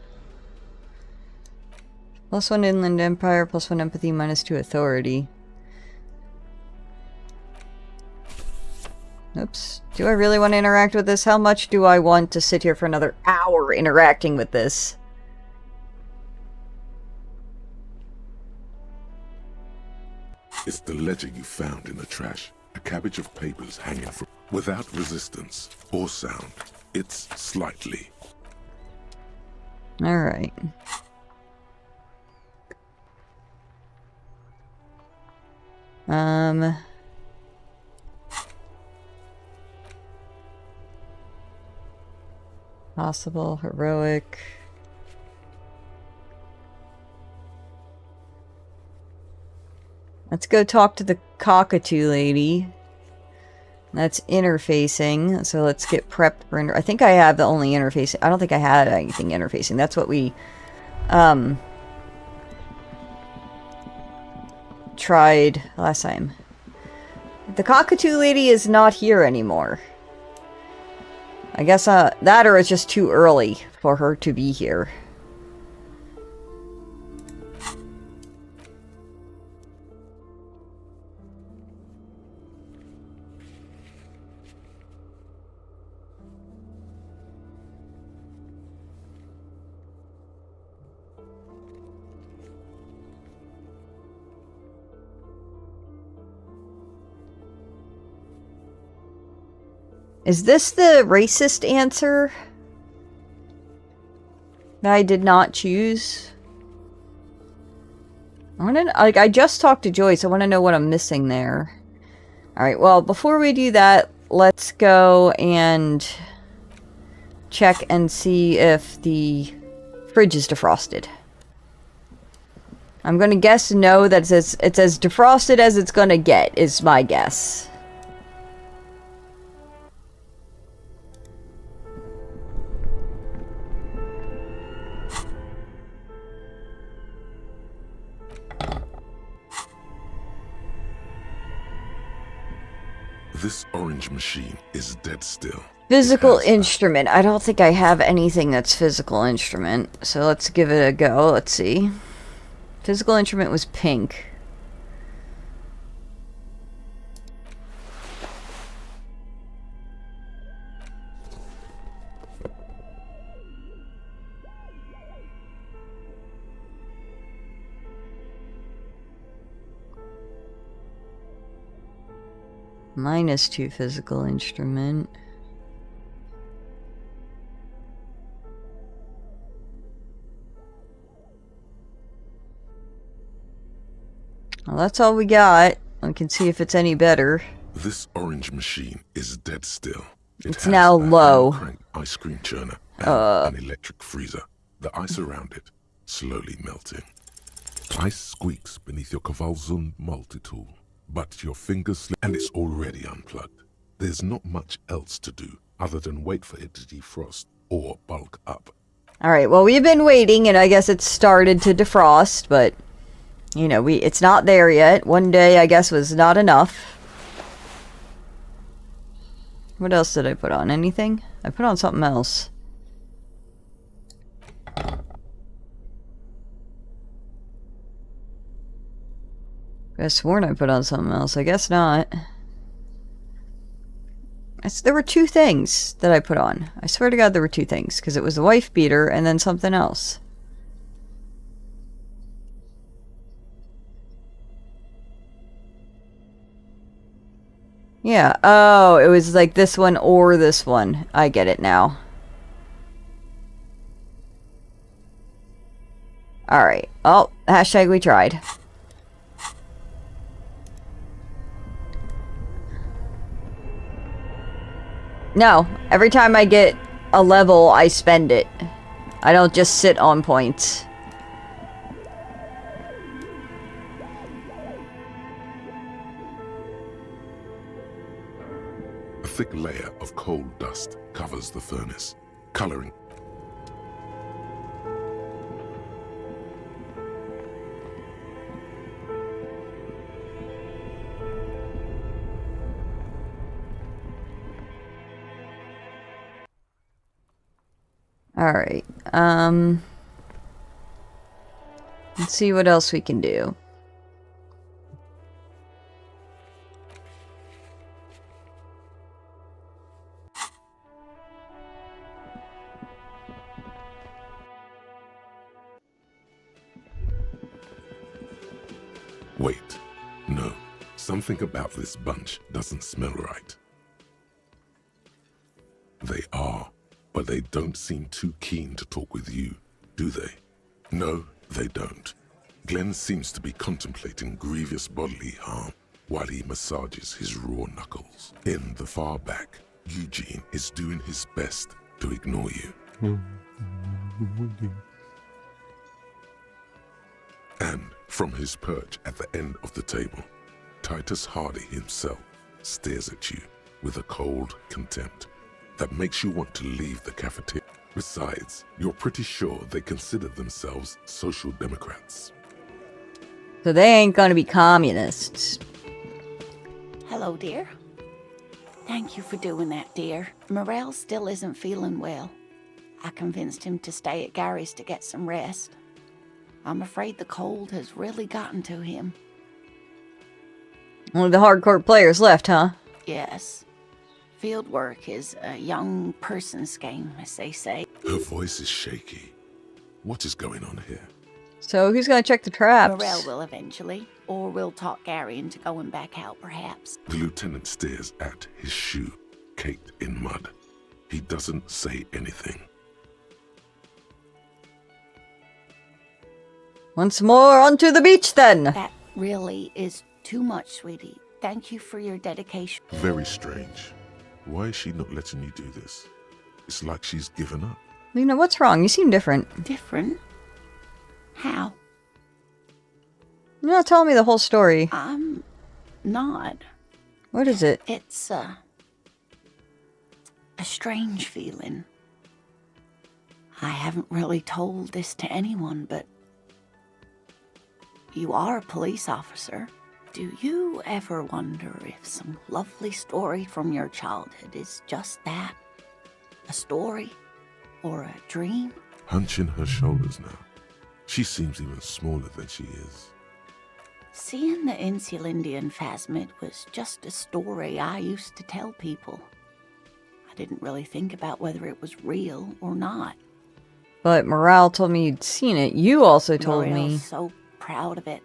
+1 Inland Empire, +1 Empathy, -2 Authority. Oops. Do I really want to interact with this? How much do I want to sit here for another hour interacting with this? It's the ledger you found in the trash. A cabbage of papers hanging from... Without resistance or sound. It's slightly. Alright. Possible, heroic. Let's go talk to the cockatoo lady. That's interfacing, so let's get prepped for I think I have the only interfacing. I don't think I had anything interfacing. That's what we tried last time. The cockatoo lady is not here anymore. I guess that or it's just too early for her to be here. Is this the racist answer that I did not choose? I just talked to Joyce. I want to know what I'm missing there. Alright, well, before we do that, let's go and check and see if the fridge is defrosted. I'm going to guess no, that it's as defrosted as it's going to get, is my guess. This orange machine is dead still. Physical instrument. I don't think I have anything that's physical instrument. So let's give it a go. Let's see. Physical instrument was pink. -2 physical instrument. Well, that's all we got. We can see if it's any better. This orange machine is dead still. It's now low. Crank ice cream churner and an electric freezer. The ice around it slowly melting. Ice squeaks beneath your Kavalzun multi-tool. But your fingers slip and it's already unplugged. There's not much else to do other than wait for it to defrost or bulk up. Alright, well, we've been waiting and I guess it's started to defrost, but you know, it's not there yet. One day, I guess, was not enough. What else did I put on? Anything? I put on something else. I could have sworn I put on something else. I guess not. There were 2 things that I put on. I swear to God there were 2 things. Because it was the wife beater and then something else. Yeah. Oh, it was like this one or this one. I get it now. Alright. Oh, hashtag we tried. No, every time I get a level, I spend it. I don't just sit on points. A thick layer of coal dust covers the furnace, coloring. Alright, let's see what else we can do. Wait, no. Something about this bunch doesn't smell right. They are, but they don't seem too keen to talk with you, do they? No, they don't. Glenn seems to be contemplating grievous bodily harm while he massages his raw knuckles. In the far back, Eugene is doing his best to ignore you. And from his perch at the end of the table, Titus Hardy himself stares at you with a cold contempt that makes you want to leave the cafeteria. Besides, you're pretty sure they consider themselves social democrats. So they ain't gonna be communists. Hello, dear. Thank you for doing that, dear. Morel still isn't feeling well. I convinced him to stay at Gary's to get some rest. I'm afraid the cold has really gotten to him. Only the hardcore players left, huh? Yes. Field work is a young person's game, as they say. Her voice is shaky. What is going on here? So who's gonna check the traps? Morel will eventually, or we'll talk Gary into going back out, perhaps. The lieutenant stares at his shoe, caked in mud. He doesn't say anything. Once more onto the beach, then! That really is too much, sweetie. Thank you for your dedication. Very strange. Why is she not letting you do this? It's like she's given up. Lena, what's wrong? You seem different. Different? How? You're not telling me the whole story. I'm not. What is it? It's, a strange feeling. I haven't really told this to anyone, but you are a police officer. Do you ever wonder if some lovely story from your childhood is just that? A story? Or a dream? Hunching her shoulders now. She seems even smaller than she is. Seeing the Insulindian phasmid was just a story I used to tell people. I didn't really think about whether it was real or not. But Morale told me you'd seen it. You also told me. Morale's so proud of it.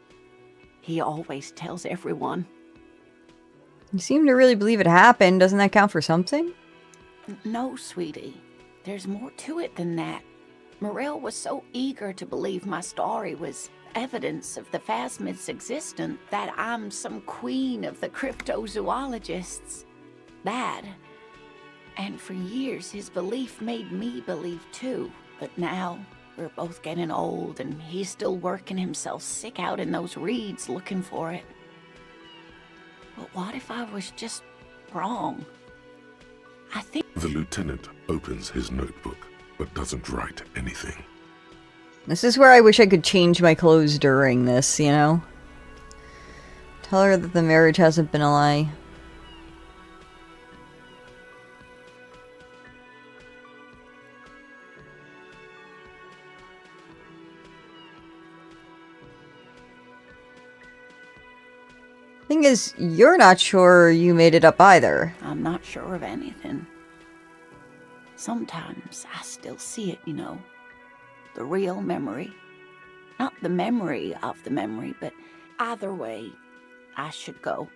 He always tells everyone. You seem to really believe it happened. Doesn't that count for something? No, sweetie. There's more to it than that. Morel was so eager to believe my story was evidence of the phasmid's existence that I'm some queen of the cryptozoologists. That. And for years, his belief made me believe too. But now, we're both getting old, and he's still working himself sick out in those reeds looking for it. But what if I was just wrong? I think... The lieutenant opens his notebook, but doesn't write anything. This is where I wish I could change my clothes during this, you know? Tell her that the marriage hasn't been a lie. Thing is, you're not sure you made it up either. I'm not sure of anything. Sometimes I still see it, you know. The real memory. Not the memory of the memory, but either way, I should go.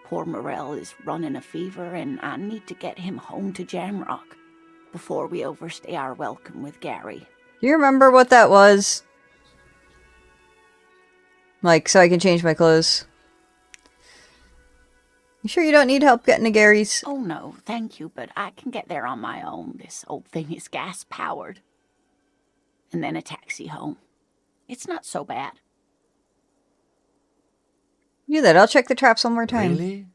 Poor Morel is running a fever, and I need to get him home to Jamrock before we overstay our welcome with Gary. Do you remember what that was? Like, so I can change my clothes. You sure you don't need help getting to Gary's? Oh no, thank you, but I can get there on my own. This old thing is gas-powered. And then a taxi home. It's not so bad. Do that. I'll check the traps one more time. Really?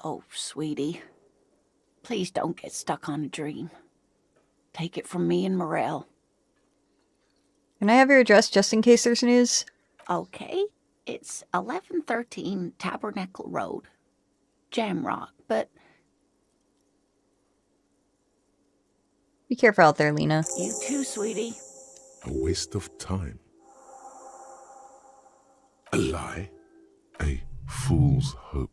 Oh, sweetie. Please don't get stuck on a dream. Take it from me and Morel. Can I have your address just in case there's news? Okay. It's 1113 Tabernacle Road. Jamrock, but... Be careful out there, Lena. You too, sweetie. A waste of time. A lie. A fool's hope.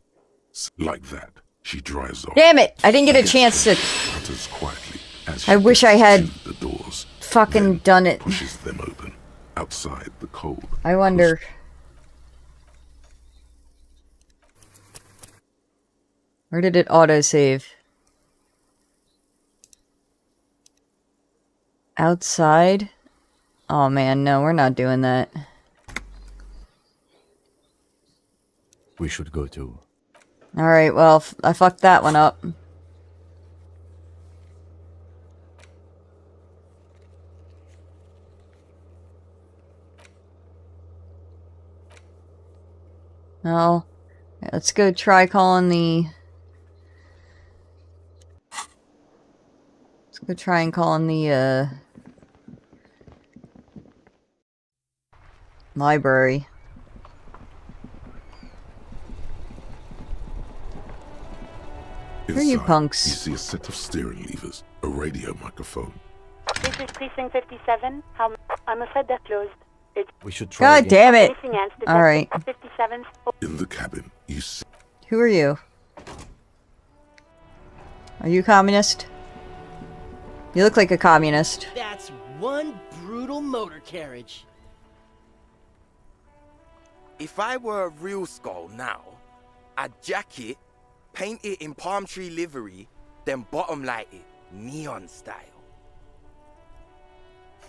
Like that, she drives off. Damn it! I didn't get a chance to... Utters quietly as I she wish gets I had to the doors, fucking done it. pushes them open. Outside the cold. I wonder... Where did it autosave? Outside? Oh man, no, we're not doing that. We should go too. Alright, well, I fucked that one up. Well, let's go try calling the... Let's go try and call in the, library. Who are you punks? You see a set of steering levers, a radio microphone. This is Precinct 57. I'm afraid they're closed. We should try God damn it! Anything else, Alright. 57. In the cabin, you see... Who are you? Are you communist? You look like a communist. That's one brutal motor carriage. If I were a real skull now, I'd jack it, paint it in palm tree livery, then bottom light it, neon style.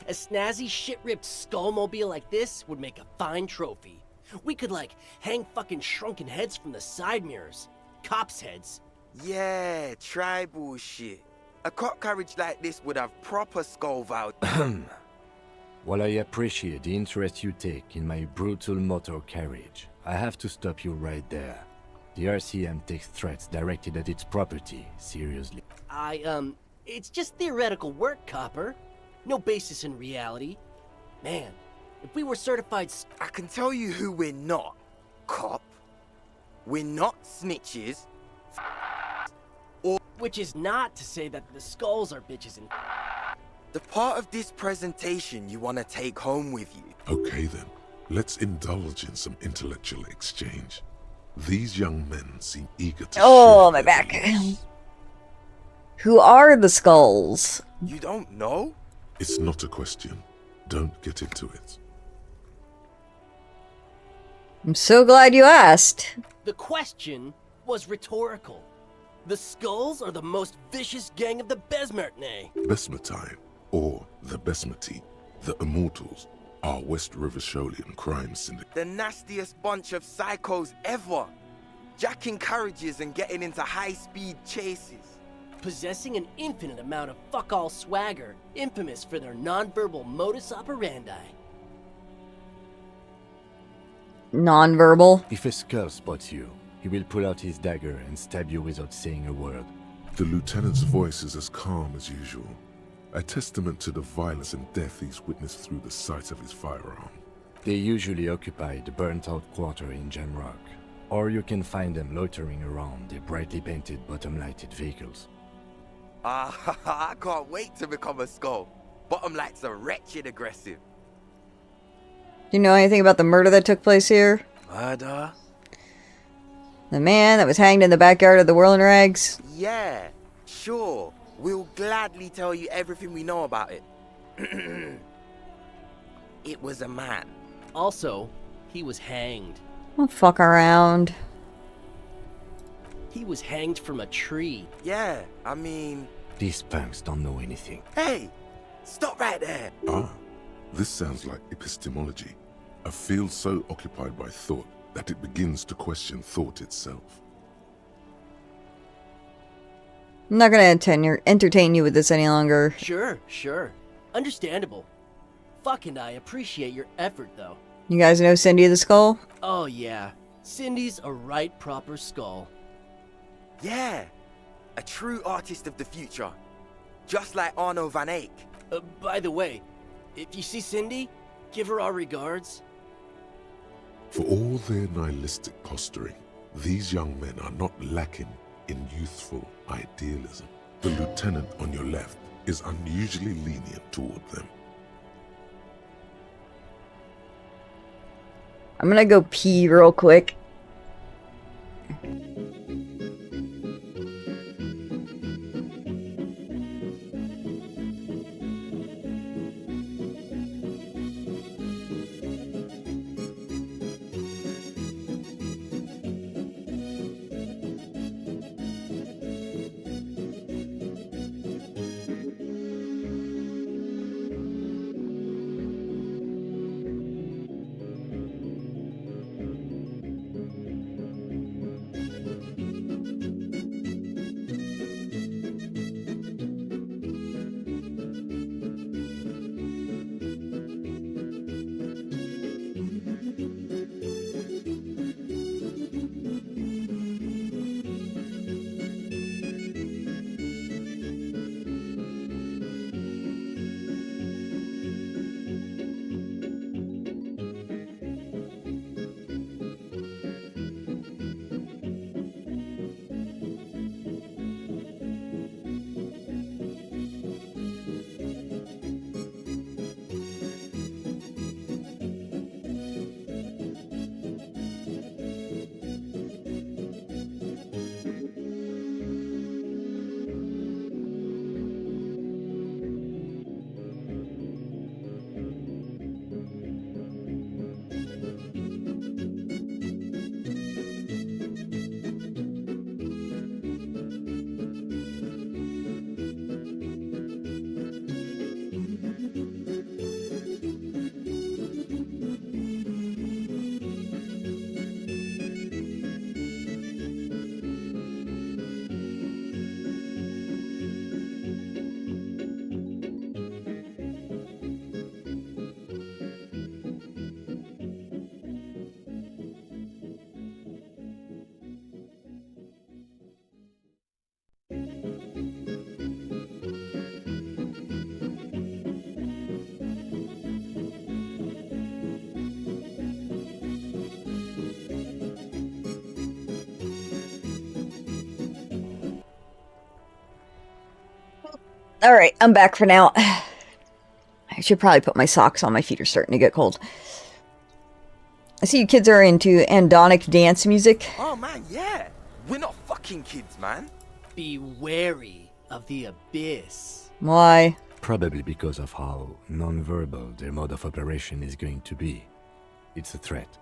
A snazzy shit-ripped skullmobile like this would make a fine trophy. We could, like, hang fucking shrunken heads from the side mirrors. Cops' heads. Yeah, tribal shit. A cop carriage like this would have proper skull value. While I appreciate the interest you take in my brutal motor carriage, I have to stop you right there. The RCM takes threats directed at its property seriously. It's just theoretical work, Copper. No basis in reality. Man, if we were certified... I can tell you who we're not, cop. We're not snitches. Or... Which is not to say that the skulls are bitches and... The part of this presentation you want to take home with you. Okay then, let's indulge in some intellectual exchange. These young men seem eager to Oh, my back. Who are the skulls? You don't know? It's not a question. Don't get into it. I'm so glad you asked. The question was rhetorical. The skulls are the most vicious gang of the Besmertne. Besmertine, or the Besmati, the Immortals, are West River Sholian crime syndicate. The nastiest bunch of psychos ever. Jacking carriages and getting into high-speed chases. Possessing an infinite amount of fuck-all swagger, infamous for their non-verbal modus operandi. Non-verbal? If a skull spots you, he will pull out his dagger and stab you without saying a word. The lieutenant's voice is as calm as usual, a testament to the violence and death he's witnessed through the sight of his firearm. They usually occupy the burnt-out quarter in Jamrock, or you can find them loitering around their brightly painted bottom-lighted vehicles. I can't wait to become a skull. Bottom lights are wretched aggressive. Do you know anything about the murder that took place here? Murder? The man that was hanged in the backyard of the Whirling Rags? Yeah, sure. We'll gladly tell you everything we know about it. It was a man. Also, he was hanged. Don't fuck around. He was hanged from a tree. Yeah, I mean... These punks don't know anything. Hey! Stop right there! Ah, this sounds like epistemology. A field so occupied by thought that it begins to question thought itself. I'm not gonna entertain you with this any longer. Sure. Understandable. Fuck, and I appreciate your effort, though. You guys know Cindy the Skull? Oh, yeah. Cindy's a right proper skull. Yeah, a true artist of the future. Just like Arno van Eyck. By the way, if you see Cindy, give her our regards. For all their nihilistic posturing, these young men are not lacking in youthful idealism. The lieutenant on your left is unusually lenient toward them. I'm gonna go pee real quick. Alright, I'm back for now. I should probably put my socks on. My feet are starting to get cold. I see you kids are into andonic dance music. Oh man, yeah. We're not fucking kids, man. Be wary of the abyss. Why? Probably because of how non-verbal their mode of operation is going to be. It's a threat.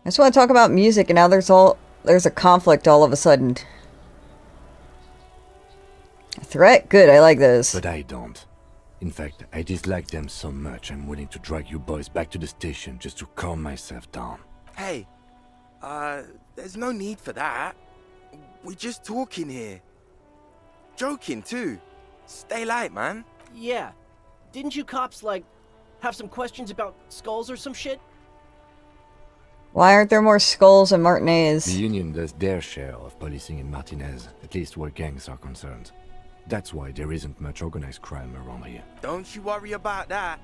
I just want to talk about music, and now there's a conflict all of a sudden. A threat? Good, I like this. But I don't. In fact, I dislike them so much I'm willing to drag you boys back to the station just to calm myself down. Hey, there's no need for that. We're just talking here. Joking too. Stay light, man. Yeah. Didn't you cops, like, have some questions about skulls or some shit? Why aren't there more skulls in Martinez? The Union does their share of policing in Martinez, at least where gangs are concerned. That's why there isn't much organized crime around here. Don't you worry about that.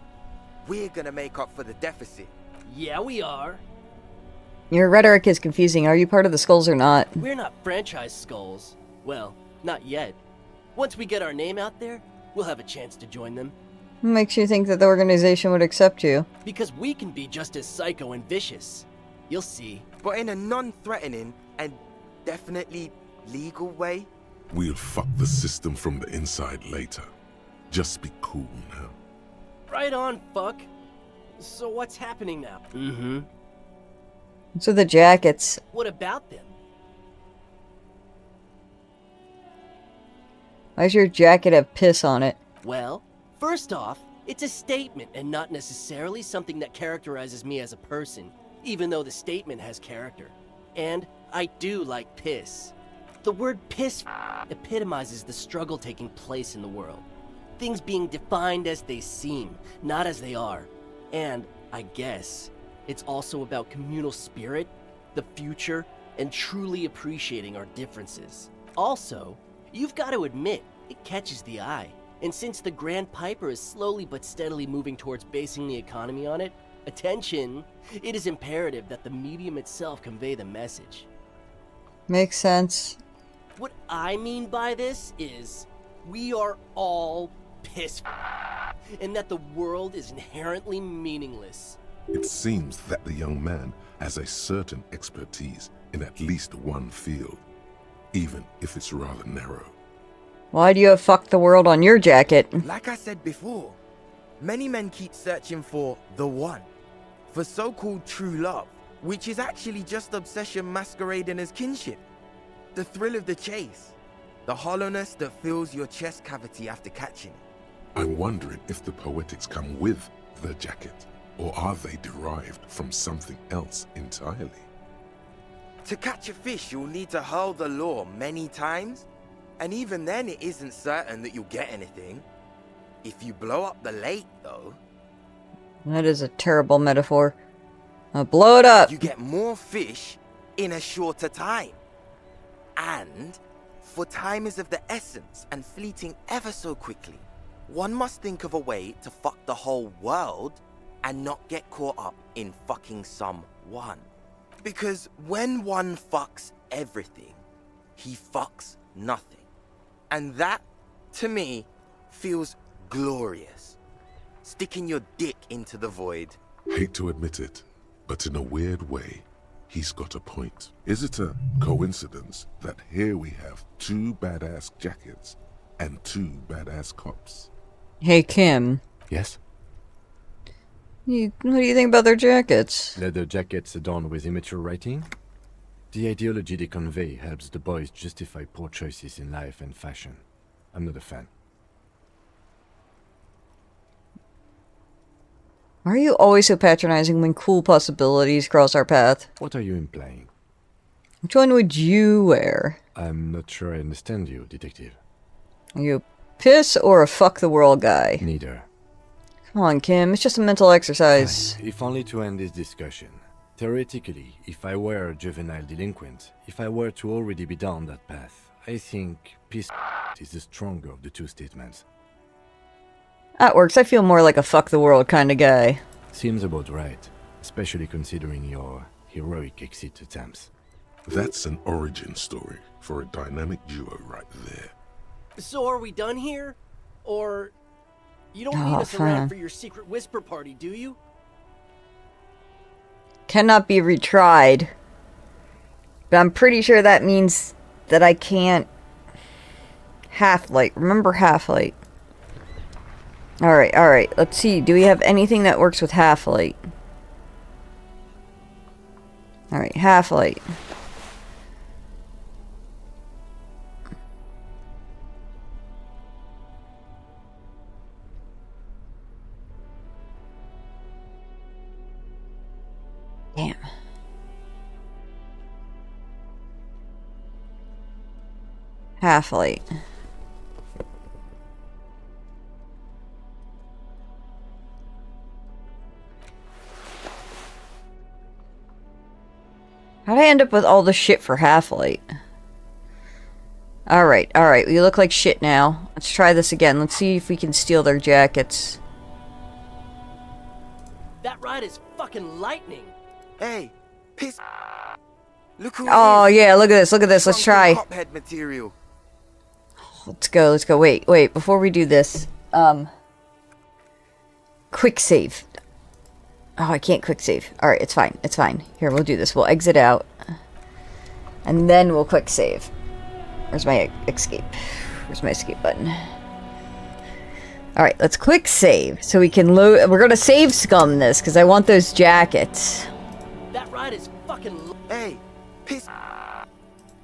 We're gonna make up for the deficit. Yeah, we are. Your rhetoric is confusing. Are you part of the skulls or not? We're not franchise skulls. Well, not yet. Once we get our name out there, we'll have a chance to join them. What makes you think that the organization would accept you? Because we can be just as psycho and vicious. You'll see. But in a non-threatening and definitely legal way. We'll fuck the system from the inside later. Just be cool now. Right on, fuck. So what's happening now? Mm-hmm. So the jackets. What about them? Why does your jacket have piss on it? Well, first off, it's a statement and not necessarily something that characterizes me as a person, even though the statement has character. And I do like piss. The word piss epitomizes the struggle taking place in the world. Things being defined as they seem, not as they are. And, I guess, it's also about communal spirit, the future, and truly appreciating our differences. Also, you've got to admit, it catches the eye. And since the Grand Piper is slowly but steadily moving towards basing the economy on it, attention, it is imperative that the medium itself convey the message. Makes sense. What I mean by this is, we are all pissed, and that the world is inherently meaningless. It seems that the young man has a certain expertise in at least one field, even if it's rather narrow. Why do you have "fuck the world" on your jacket? Like I said before, many men keep searching for the one, for so-called true love, which is actually just obsession masquerading as kinship. The thrill of the chase, the hollowness that fills your chest cavity after catching it. I'm wondering if the poetics come with the jacket, or are they derived from something else entirely? To catch a fish, you'll need to hurl the lure many times, and even then it isn't certain that you'll get anything. If you blow up the lake, though... That is a terrible metaphor. Blow it up! You get more fish in a shorter time. And, for time is of the essence and fleeting ever so quickly, one must think of a way to fuck the whole world and not get caught up in fucking someone. Because when one fucks everything, he fucks nothing. And that, to me, feels glorious. Sticking your dick into the void. Hate to admit it, but in a weird way, he's got a point. Is it a coincidence that here we have 2 badass jackets and 2 badass cops? Hey, Kim. Yes? What do you think about their jackets? Leather jackets adorned with immature writing? The ideology they convey helps the boys justify poor choices in life and fashion. I'm not a fan. Why are you always so patronizing when cool possibilities cross our path? What are you implying? Which one would you wear? I'm not sure I understand you, detective. Are you a piss or a fuck the world guy? Neither. Come on, Kim. It's just a mental exercise. If only to end this discussion. Theoretically, if I were a juvenile delinquent, if I were to already be down that path, I think piss is the stronger of the two statements. That works. I feel more like a fuck the world kind of guy. Seems about right, especially considering your heroic exit attempts. That's an origin story for a dynamic duo right there. So are we done here? Or... you don't need us around for your secret whisper party, do you? Cannot be retried. But I'm pretty sure that means that I can't... Half-light. Remember half-light. Alright. Let's see. Do we have anything that works with half-light? Alright, half-light. Damn. Half-light. How'd I end up with all the shit for half-light? Alright. We look like shit now. Let's try this again. Let's see if we can steal their jackets. That ride is fucking lightning. Hey, piss. Look who Oh yeah, look at this. Let's try. Cophead material. Let's go. Wait. Before we do this, quick save. Oh, I can't quick save. Alright, it's fine. Here, we'll do this. We'll exit out. And then we'll quick save. Where's my escape? Where's my escape button? Alright, let's quick save. So we can load... We're gonna save scum this, because I want those jackets. That ride is fucking... Hey, piss.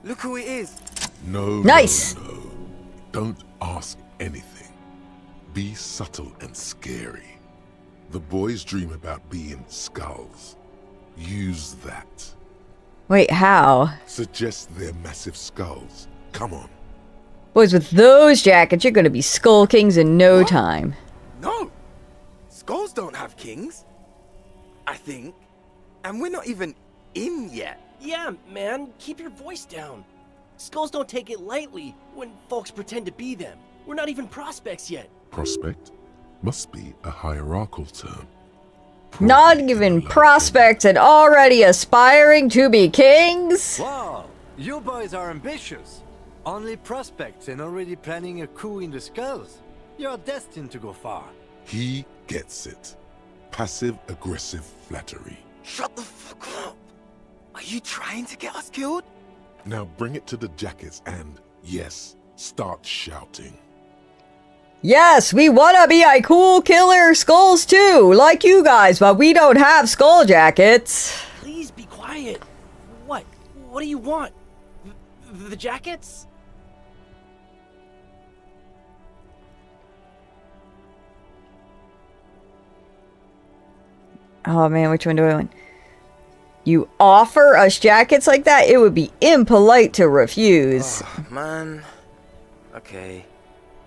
Look who it is. No. Nice. No. Don't ask anything. Be subtle and scary. The boys dream about being skulls. Use that. Wait, how? Suggest they're massive skulls. Come on. Boys, with those jackets, you're gonna be Skull Kings in no time. No. Skulls don't have kings. I think. And we're not even in yet. Yeah, man, keep your voice down. Skulls don't take it lightly when folks pretend to be them. We're not even prospects yet. Prospect must be a hierarchical term. Not even prospects and already aspiring to be kings? Wow, you boys are ambitious. Only prospects and already planning a coup in the skulls. You're destined to go far. He gets it. Passive-aggressive flattery. Shut the fuck up! Are you trying to get us killed? Now bring it to the jackets and, yes, start shouting. Yes, we wanna be a cool killer skulls too, like you guys, but we don't have skull jackets. Please be quiet. What? What do you want? The jackets? Oh man, which one do I want? You offer us jackets like that? It would be impolite to refuse. Oh, man. Okay,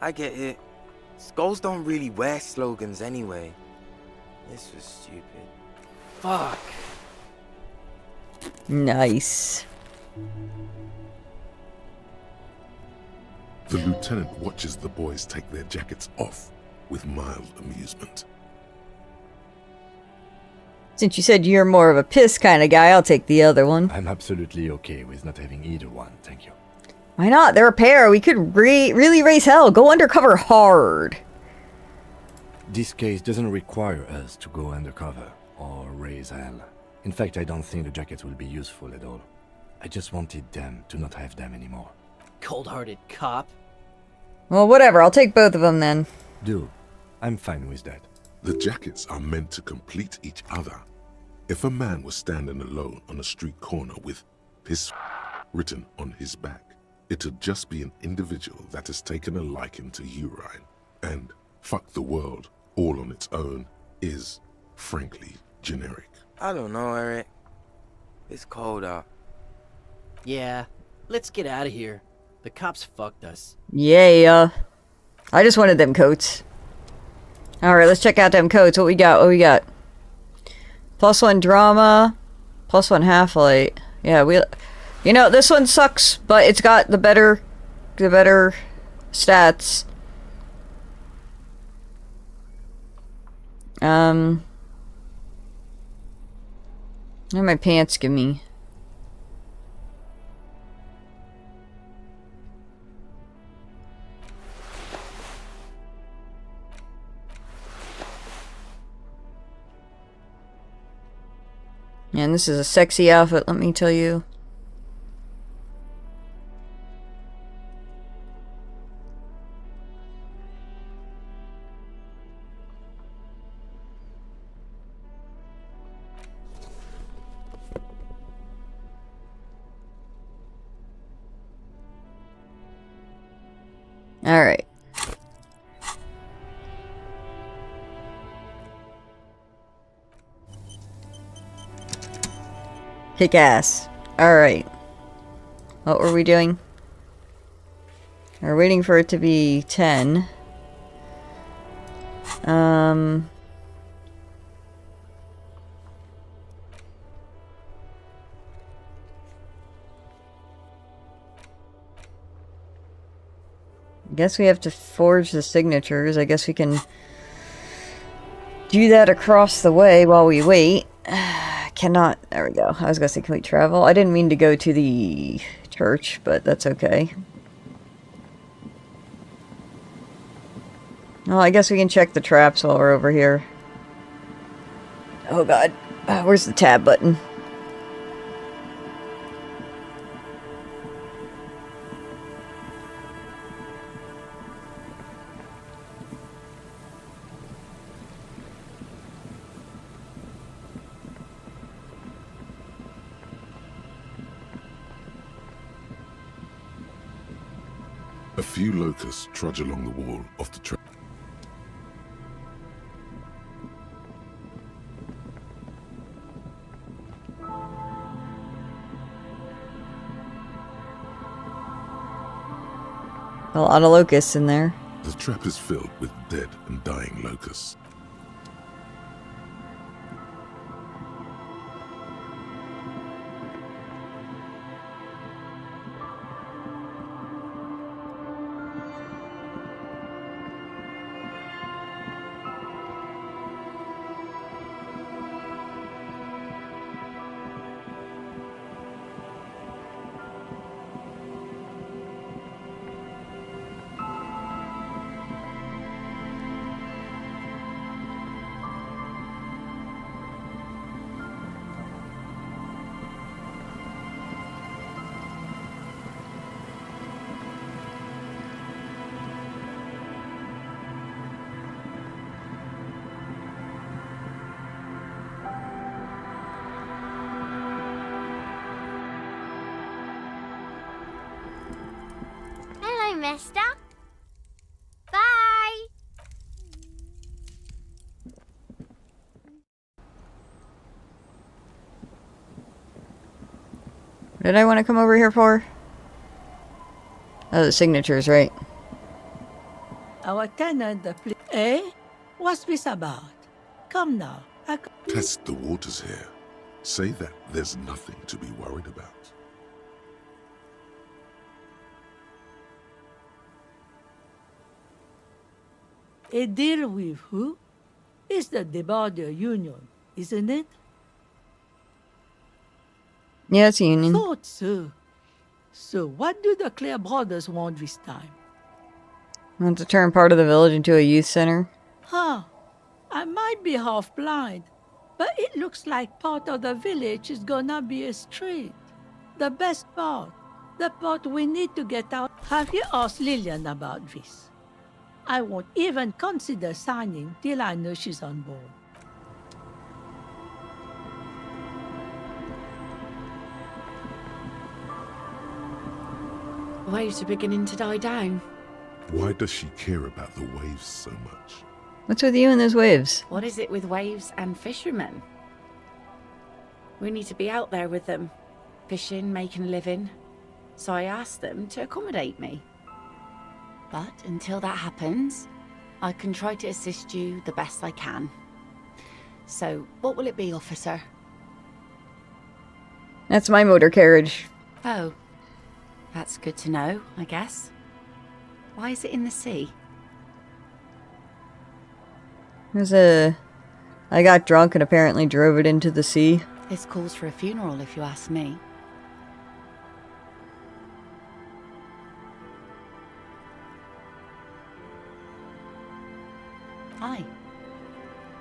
I get it. Skulls don't really wear slogans anyway. This was stupid. Fuck. Nice. The lieutenant watches the boys take their jackets off with mild amusement. Since you said you're more of a piss kind of guy, I'll take the other one. I'm absolutely okay with not having either one, thank you. Why not? They're a pair. We could really raise hell. Go undercover hard. This case doesn't require us to go undercover or raise hell. In fact, I don't think the jackets will be useful at all. I just wanted them to not have them anymore. Cold-hearted cop. Well, whatever. I'll take both of them then. Do. I'm fine with that. The jackets are meant to complete each other. If a man was standing alone on a street corner with "piss" written on his back, it'd just be an individual that has taken a liking to urine. And "fuck the world" all on its own is, frankly, generic. I don't know, Eric. It's cold out. Yeah, let's get out of here. The cops fucked us. Yeah. I just wanted them coats. Alright, let's check out them coats. What we got? +1 drama. +1 half-light. Yeah, you know, this one sucks, but it's got the better stats. What do my pants give me? And this is a sexy outfit, let me tell you. All right. Kick ass. Alright. What were we doing? We're waiting for it to be 10. Guess we have to forge the signatures. I guess we can do that across the way while we wait. Cannot. There we go. I was gonna say, can we travel? I didn't mean to go to the church, but that's okay. Well, I guess we can check the traps while we're over here. Oh god. Where's the tab button? A few locusts trudge along the wall of the trap. A lot of locusts in there. The trap is filled with dead and dying locusts. mister. Bye. What did I want to come over here for? Oh, the signatures, right? Our tenant, eh? What's this about? Come now. Test the waters here. Say that there's nothing to be worried about. A deal with who? It's the Deborder Union, isn't it? Yeah, it's a union. Thought so. So what do the Clare brothers want this time? Want to turn part of the village into a youth center? Huh. I might be half blind, but it looks like part of the village is gonna be a street. The best part. The part we need to get out. Have you asked Lillian about this? I won't even consider signing till I know she's on board. Waves are beginning to die down. Why does she care about the waves so much? What's with you and those waves? What is it with waves and fishermen? We need to be out there with them, fishing, making a living. So I asked them to accommodate me. But until that happens, I can try to assist you the best I can. So, what will it be, officer? That's my motor carriage. Oh, that's good to know, I guess. Why is it in the sea? I got drunk and apparently drove it into the sea. This calls for a funeral, if you ask me. Aye.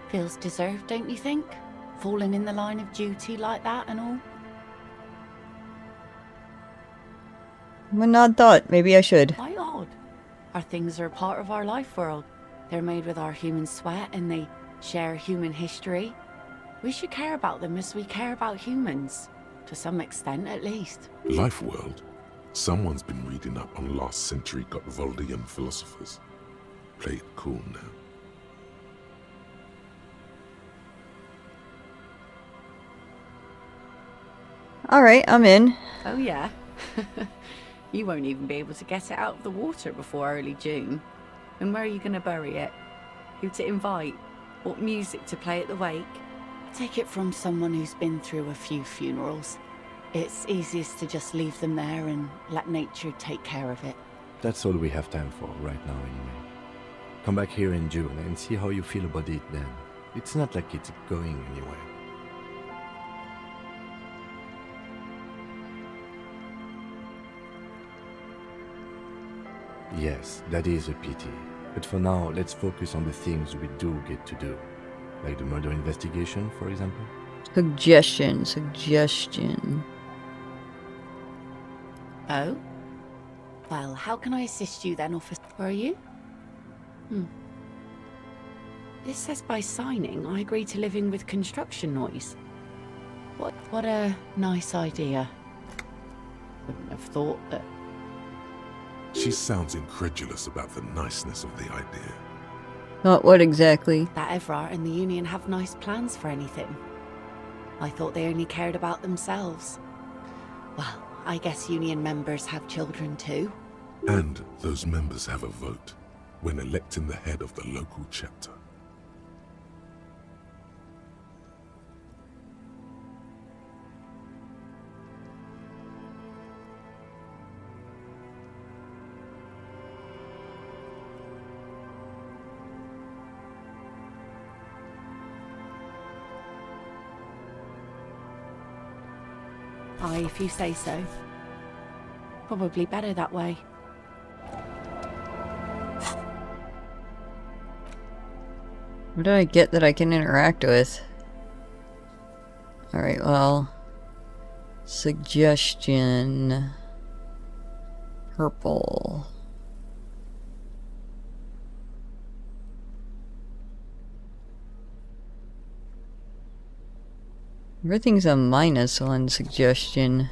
Feels deserved, don't you think? Falling in the line of duty like that and all? An odd thought. Maybe I should. Why odd? Our things are a part of our life world. They're made with our human sweat and they share human history. We should care about them as we care about humans. To some extent, at least. Life world? Someone's been reading up on last century Gotvaldian philosophers. Play it cool now. Alright, I'm in. Oh yeah? You won't even be able to get it out of the water before early June. And where are you going to bury it? Who to invite? What music to play at the wake? Take it from someone who's been through a few funerals. It's easiest to just leave them there and let nature take care of it. That's all we have time for right now anyway. Come back here in June and see how you feel about it then. It's not like it's going anywhere. Yes, that is a pity. But for now, let's focus on the things we do get to do. Like the murder investigation, for example. Suggestion. Oh? Well, how can I assist you then, officer? Where are you? This says by signing, I agree to living with construction noise. What a nice idea. Wouldn't have thought that... She sounds incredulous about the niceness of the idea. Not what exactly? That Evrart and the Union have nice plans for anything. I thought they only cared about themselves. Well, I guess Union members have children too. And those members have a vote when electing the head of the local chapter. Aye, if you say so. Probably better that way. What do I get that I can interact with? Alright, well... Suggestion... Purple... Everything's a minus on suggestion.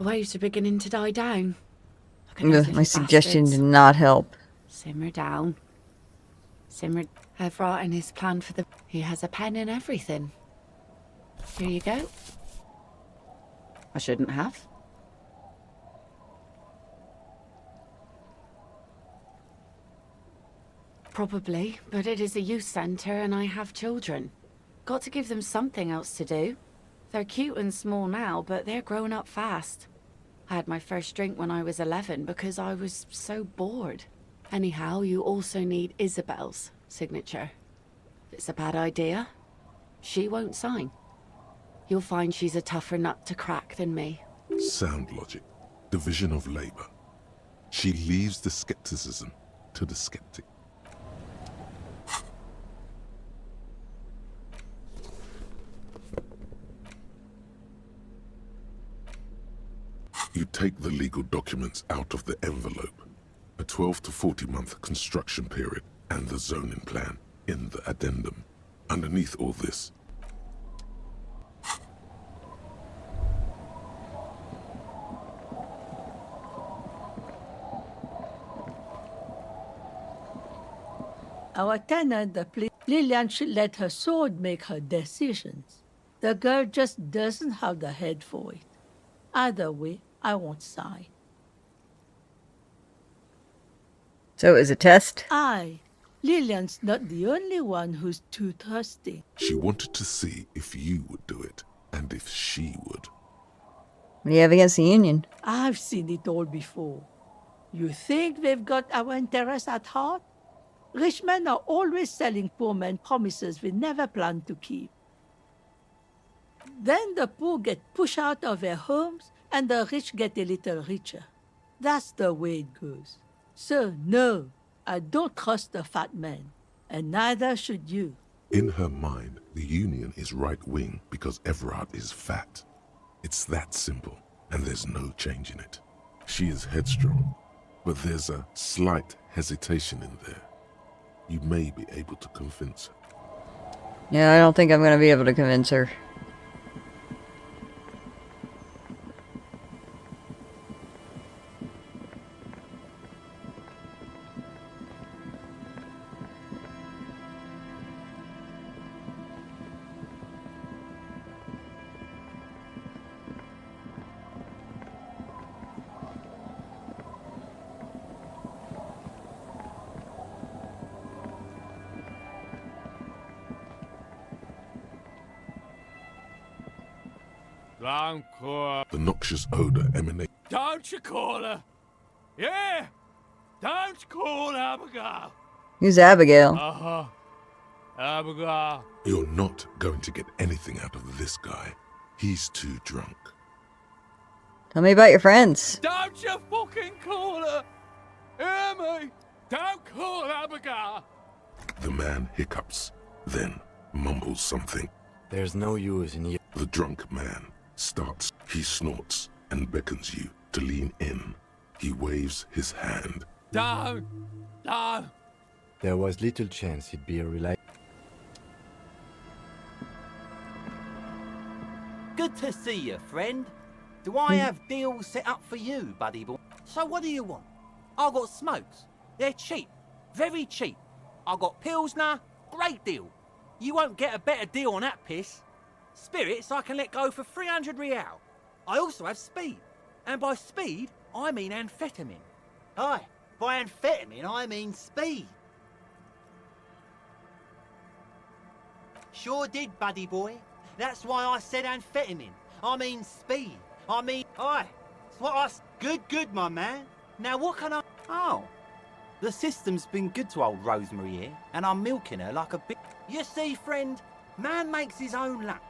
The waves are beginning to die down. Look at Ugh, those my little suggestion bastards. did not help. Simmer down. Simmer. I've written his plan for the... He has a pen and everything. Here you go. I shouldn't have. Probably, but it is a youth centre and I have children. Got to give them something else to do. They're cute and small now, but they're growing up fast. I had my first drink when I was 11 because I was so bored. Anyhow, you also need Isabel's signature. If it's a bad idea, she won't sign. You'll find she's a tougher nut to crack than me. Sound logic. Division of labor. She leaves the skepticism to the skeptic. You take the legal documents out of the envelope, a 12 to 40 month construction period, and the zoning plan in the addendum. Underneath all this, Our tenant, the police, Lillian should let her sword make her decisions. The girl just doesn't have the head for it. Either way, I won't sign. So it was a test? Lillian's not the only one who's too thirsty. she wanted to see if you would do it, and if she would. What do you have against the union? I've seen it all before. You think they've got our interests at heart? Rich men are always selling poor men promises they never plan to keep. Then the poor get pushed out of their homes and the rich get a little richer. That's the way it goes. So no, I don't trust the fat man, and neither should you. In her mind, the Union is right-wing because Everard is fat. It's that simple, and there's no change in it. She is headstrong, but there's a slight hesitation in there. You may be able to convince her. Yeah, I don't think I'm gonna be able to convince her. Don't call. The noxious odor emanates. Don't you call her? Yeah! Don't call Abigail! Who's Abigail? Uh-huh. Abigail. You're not going to get anything out of this guy. He's too drunk. Tell me about your friends. Don't you fucking call her! Hear me? Don't call Abigail! The man hiccups, then mumbles something. There's no use in you. The drunk man starts. He snorts and beckons you to lean in. He waves his hand. Don't! Don't! There was little chance he'd be a reliable. Good to see you, friend. Do I have deals set up for you, buddy boy? So what do you want? I got smokes. They're cheap. Very cheap. I got Pilsner. Great deal. You won't get a better deal on that piss. Spirits I can let go for 300 real. I also have speed. And by speed, I mean amphetamine. Aye, by amphetamine, I mean speed. Sure did, buddy boy. That's why I said amphetamine. I mean speed. I mean, aye. That's what I... Good, my man. Now what can I... Oh. The system's been good to old Rosemary here, and I'm milking her like a big... You see, friend, man makes his own luck.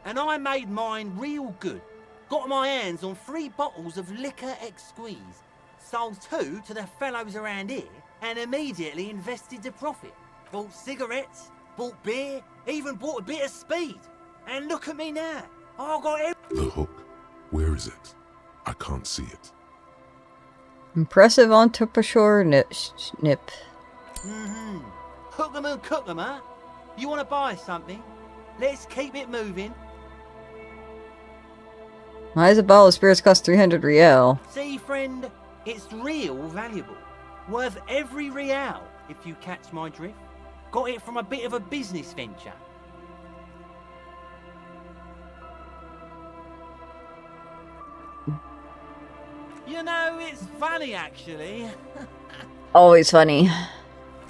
And I made mine real good. Got my hands on 3 bottles of liquor exquise. Sold 2 to the fellows around here, and immediately invested the profit. Bought cigarettes, bought beer, even bought a bit of speed. And look at me now. I got everything. The hook. Where is it? I can't see it. Impressive entrepreneur nip. Mm-hmm. Hook 'em and cook 'em, huh? You want to buy something? Let's keep it moving. Why does a bottle of spirits cost 300 real? See, friend, it's real valuable. Worth every real, if you catch my drift. Got it from a bit of a business venture. You know, it's funny, actually. Always funny.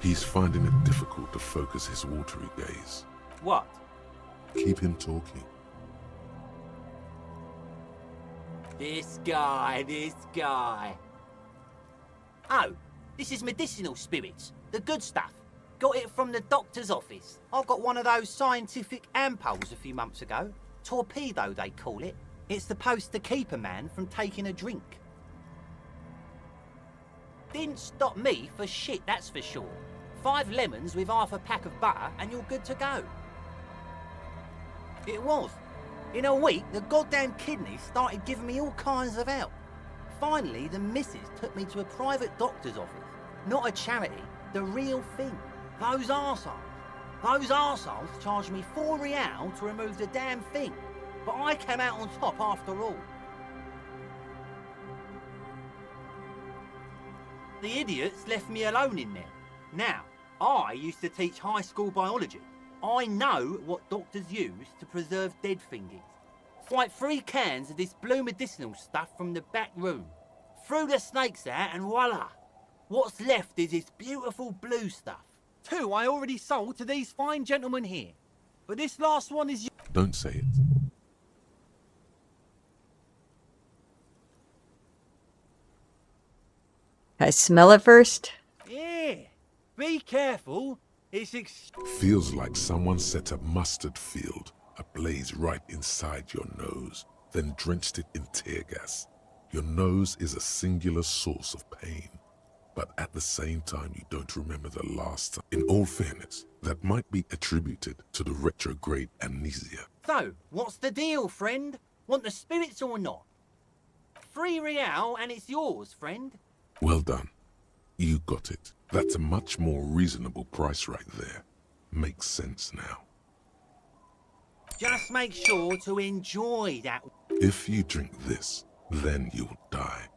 He's finding it difficult to focus his watery gaze. What? Keep him talking. This guy. Oh, this is medicinal spirits. The good stuff. Got it from the doctor's office. I got one of those scientific ampoules a few months ago. Torpedo, they call it. It's supposed to keep a man from taking a drink. Didn't stop me for shit, that's for sure. 5 lemons with half a pack of butter and you're good to go. It was. In a week, the goddamn kidneys started giving me all kinds of help. Finally, the missus took me to a private doctor's office. Not a charity, the real thing. Those arseholes charged me 4 real to remove the damn thing. But I came out on top after all. The idiots left me alone in there. Now, I used to teach high school biology. I know what doctors use to preserve dead thingies. Swipe 3 cans of this blue medicinal stuff from the back room. Threw the snakes out and voila! What's left is this beautiful blue stuff. 2 I already sold to these fine gentlemen here. But this last one is... Don't say it. I smell it first. Yeah, be careful. It's Feels like someone set a mustard field ablaze right inside your nose, then drenched it in tear gas. Your nose is a singular source of pain, but at the same time you don't remember the last time. In all fairness, that might be attributed to the retrograde amnesia. So, what's the deal, friend? Want the spirits or not? 3 real and it's yours, friend. Well done. You got it. That's a much more reasonable price right there. Makes sense now. Just make sure to enjoy that. If you drink this, then you'll die.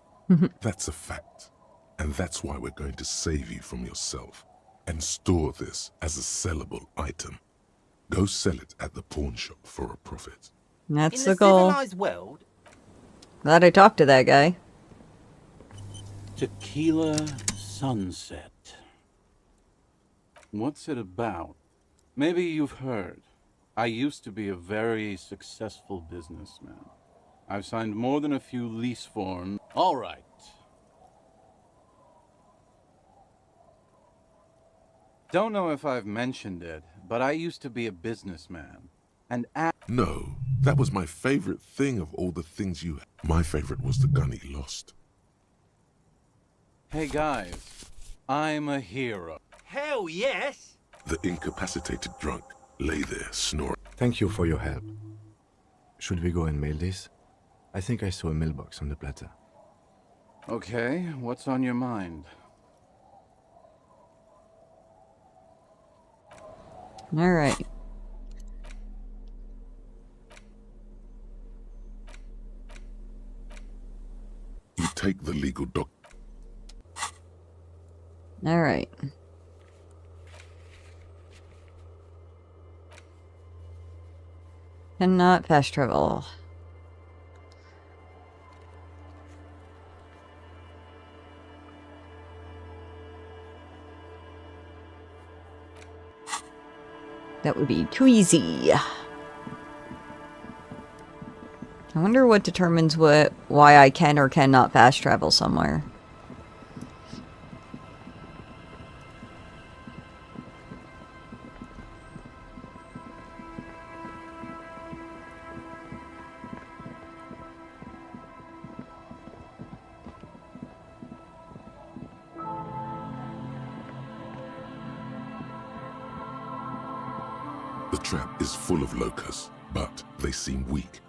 That's a fact. And that's why we're going to save you from yourself and store this as a sellable item. Go sell it at the pawn shop for a profit. That's In the goal. civilized world, Glad I talked to that guy. Tequila Sunset. What's it about? Maybe you've heard. I used to be a very successful businessman. I've signed more than a few lease forms. All right. Don't know if I've mentioned it, but I used to be a businessman. And No, that was my favorite thing of all the things you had. My favorite was the gun he lost. Hey guys, I'm a hero. hell yes. The incapacitated drunk lay there snoring. Thank you for your help. Should we go and mail this? I think I saw a mailbox on the plaza. Okay, what's on your mind? All right. You take the legal doc. All right. Cannot fast travel. That would be too easy. I wonder what determines why I can or cannot fast travel somewhere. The trap is full of locusts, but they seem weak.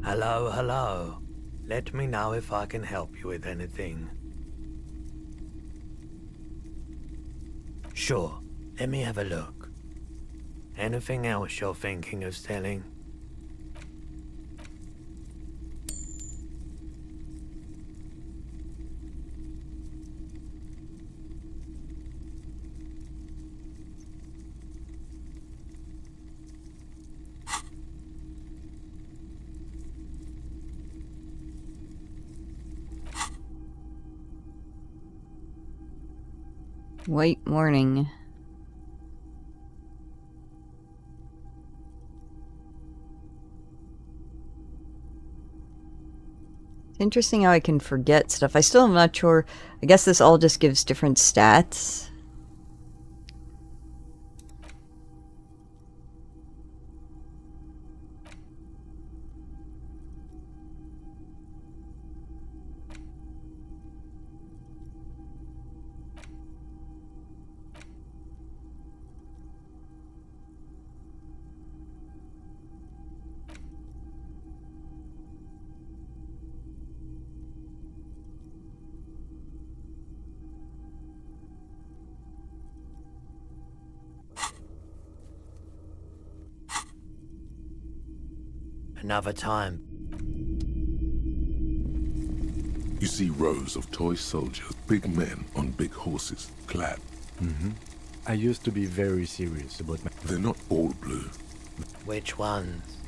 Hello, hello. Let me know if I can help you with anything. Sure, let me have a look. Anything else you're thinking of selling? White morning. It's interesting how I can forget stuff. I still am not sure. I guess this all just gives different stats. Another time. You see rows of toy soldiers, big men on big horses, clad. Mm-hmm. I used to be very serious about my... They're not all blue. Which ones?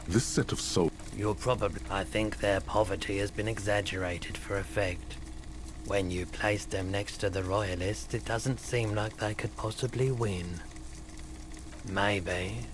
This set of soldiers... You're probably... I think their poverty has been exaggerated for effect. When you place them next to the Royalists, it doesn't seem like they could possibly win. Maybe.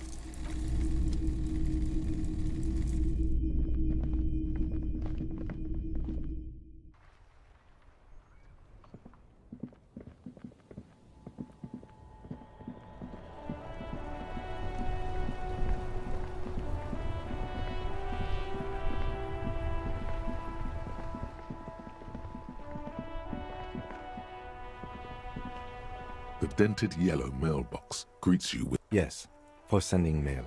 The dented yellow mailbox greets you with... Yes, for sending mail.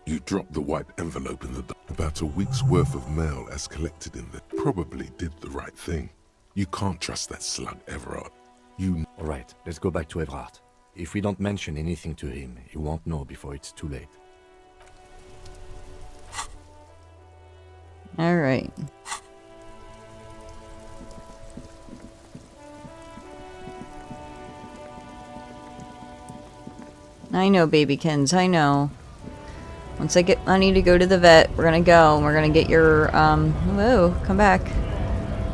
You drop the white envelope in the... About a week's worth of mail as collected in there. Probably did the right thing. You can't trust that slug, Everard. You... Alright, let's go back to Everard. If we don't mention anything to him, he won't know before it's too late. Alright. I know, Babykins, I know. Once I get money to go to the vet, we're gonna go and we're gonna get your, whoa, come back.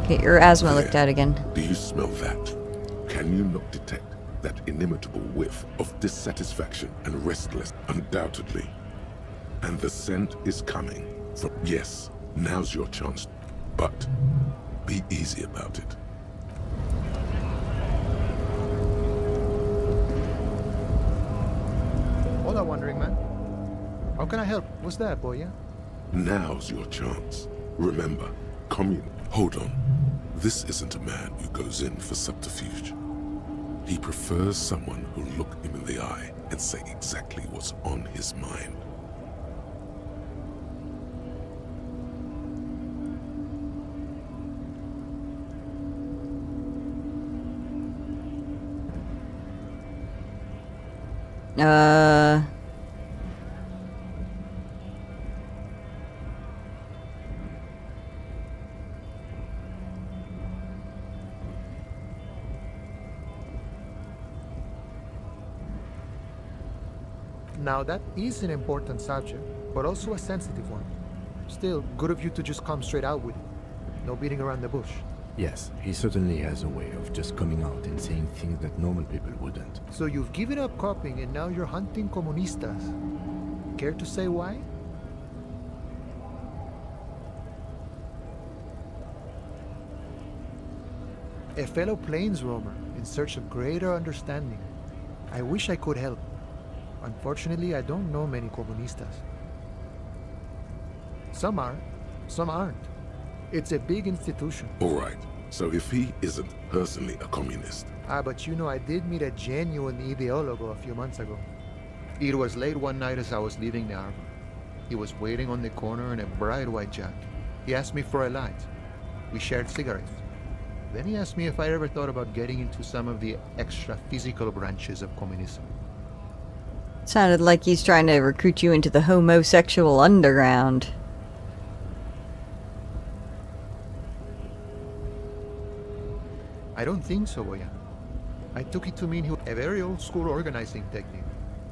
Get your asthma looked at again. Do you smell that? Can you not detect that inimitable whiff of dissatisfaction and restlessness? Undoubtedly. And the scent is coming from... Yes, now's your chance. But be easy about it. Hola, Wandering Man. How can I help? What's that, boy, yeah? Now's your chance. Remember, Hold on. This isn't a man who goes in for subterfuge. He prefers someone who'll look him in the eye and say exactly what's on his mind. Now that is an important subject, but also a sensitive one. Still, good of you to just come straight out with it. No beating around the bush. Yes, he certainly has a way of just coming out and saying things that normal people wouldn't. So you've given up copying and now you're hunting comunistas. Care to say why? A fellow plains roamer in search of greater understanding. I wish I could help. Unfortunately, I don't know many comunistas. Some are, some aren't. It's a big institution. All right, so if he isn't personally a communist... But you know, I did meet a genuine ideologo a few months ago. It was late one night as I was leaving the armor. He was waiting on the corner in a bright white jacket. He asked me for a light. We shared cigarettes. Then he asked me if I ever thought about getting into some of the extra physical branches of communism. Sounded like he's trying to recruit you into the homosexual underground. I don't think so, Boyan. I took it to mean a very old school organizing technique.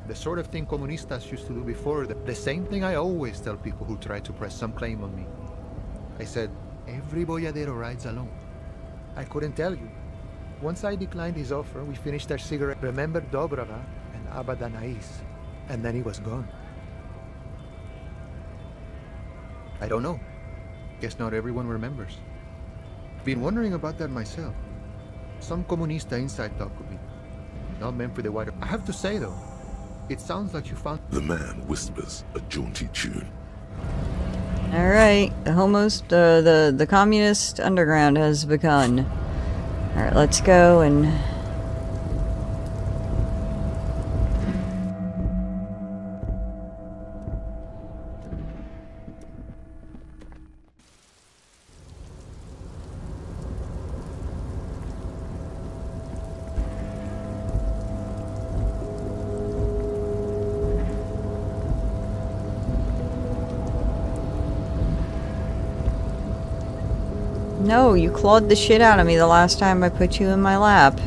The sort of thing comunistas used to do before. The same thing I always tell people who try to press some claim on me. I said, every boyadero rides alone. I couldn't tell you. Once I declined his offer, we finished our cigarette, remembered Dobrava and Abadanais, and then he was gone. I don't know. Guess not everyone remembers. Been wondering about that myself. Some comunista inside talk with me. Not meant for the wider. I have to say though, it sounds like you found. The man whispers a jaunty tune. All right, the communist underground has begun. All right, let's go and. No, you clawed the shit out of me the last time I put you in my lap.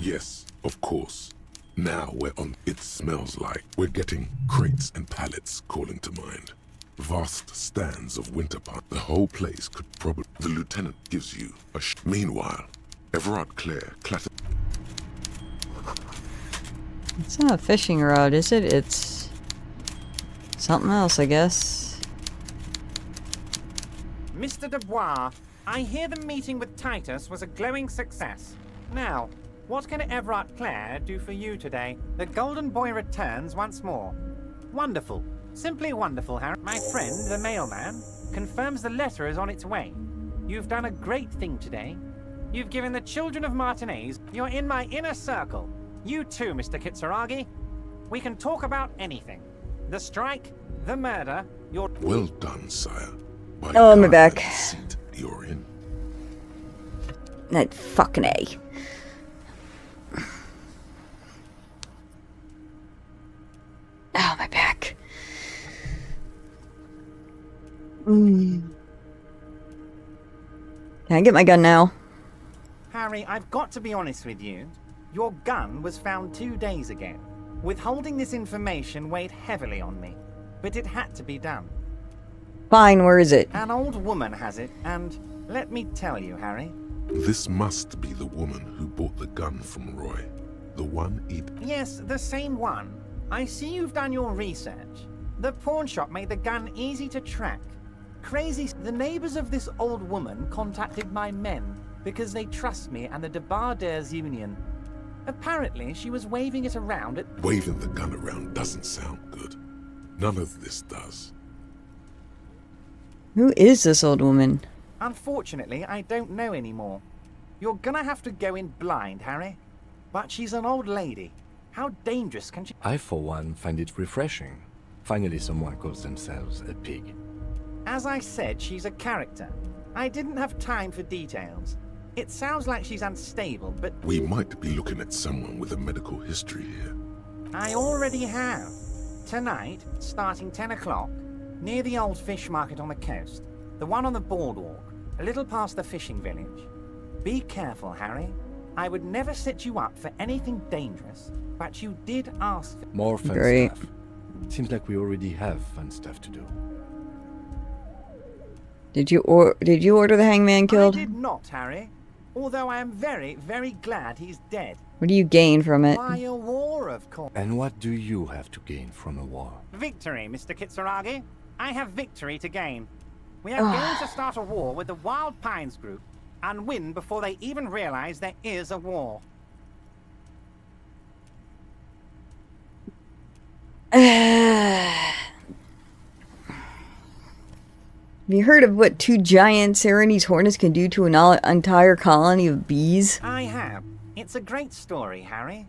Yes, of course. Now we're on. It smells like we're getting crates and pallets calling to mind. Vast stands of winter pine. The whole place could probably. The lieutenant gives you a Meanwhile, Everard Clare clatters. It's not a fishing rod, is it? It's something else, I guess. Mr. Dubois, I hear the meeting with Titus was a glowing success. Now, what can Everard Clare do for you today? The Golden Boy returns once more. Wonderful. Simply wonderful, Harry. My friend, the mailman, confirms the letter is on its way. You've done a great thing today. You've given the children of Martinez. You're in my inner circle. You too, Mr. Kitsuragi. We can talk about anything. The strike, the murder, your... Well done, sire. By Oh, my back. seat you're in. That fucking A. Oh, my back. Can I get my gun now? Harry, I've got to be honest with you. Your gun was found 2 days ago. Withholding this information weighed heavily on me, but it had to be done. Fine, where is it? An old woman has it, and let me tell you, Harry. This must be the woman who bought the gun from Roy. The one he'd... Yes, the same one. I see you've done your research. The pawn shop made the gun easy to track. Crazy. The neighbors of this old woman contacted my men because they trust me and the Debardeurs Union. Apparently, she was waving it around at... Waving the gun around doesn't sound good. None of this does. Who is this old woman? Unfortunately, I don't know anymore. You're gonna have to go in blind, Harry. But she's an old lady. How dangerous can she... I, for one, find it refreshing. Finally, someone calls themselves a pig. As I said, she's a character. I didn't have time for details. It sounds like she's unstable, but... We might be looking at someone with a medical history here. I already have. Tonight, starting 10 o'clock, near the old fish market on the coast. The one on the boardwalk, a little past the fishing village. Be careful, Harry. I would never set you up for anything dangerous, but you did ask for... More fun Great. stuff. Seems like we already have fun stuff to do. Did you order the hangman killed? I did not, Harry. Although I am very, very glad he's dead. What do you gain from it? Why, a war, of course. And what do you have to gain from a war? Victory, Mr. Kitsuragi. I have victory to gain. We are going to start a war with the Wild Pines group and win before they even realize there is a war. Have you heard of what 2 giant Serenese hornets can do to an entire colony of bees? I have. It's a great story, Harry.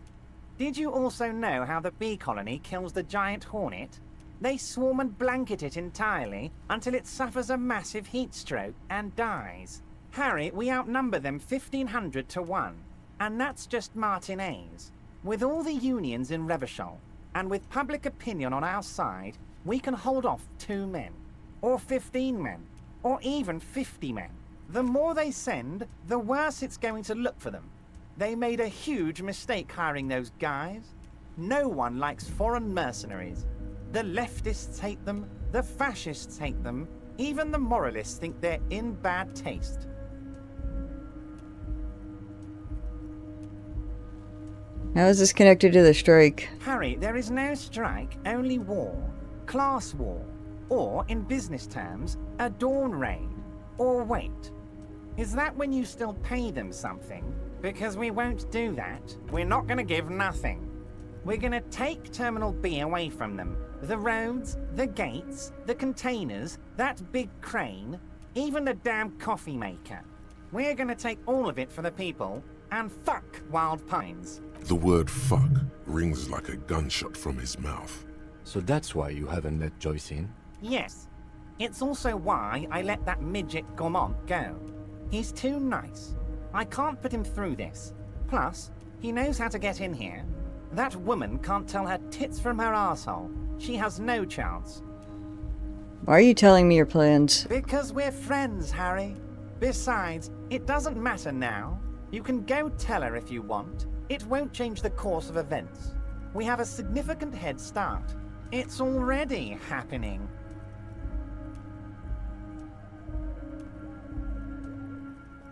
Did you also know how the bee colony kills the giant hornet? They swarm and blanket it entirely until it suffers a massive heat stroke and dies. Harry, we outnumber them 1,500 to 1. And that's just Martinez. With all the unions in Revachol, and with public opinion on our side, we can hold off 2 men. Or 15 men. Or even 50 men. The more they send, the worse it's going to look for them. They made a huge mistake hiring those guys. No one likes foreign mercenaries. The leftists hate them, the fascists hate them, even the moralists think they're in bad taste. How is this connected to the strike? Harry, there is no strike, only war. Class war. Or, in business terms, a dawn raid. Or wait. Is that when you still pay them something? Because we won't do that. We're not going to give nothing. We're going to take Terminal B away from them. The roads, the gates, the containers, that big crane, even the damn coffee maker. We're going to take all of it for the people, and fuck Wild Pines. The word fuck rings like a gunshot from his mouth. So that's why you haven't let Joyce in? Yes. It's also why I let that midget Gaumont go. He's too nice. I can't put him through this. Plus, he knows how to get in here. That woman can't tell her tits from her asshole. She has no chance. Why are you telling me your plans? Because we're friends, Harry. Besides, it doesn't matter now. You can go tell her if you want. It won't change the course of events. We have a significant head start. It's already happening.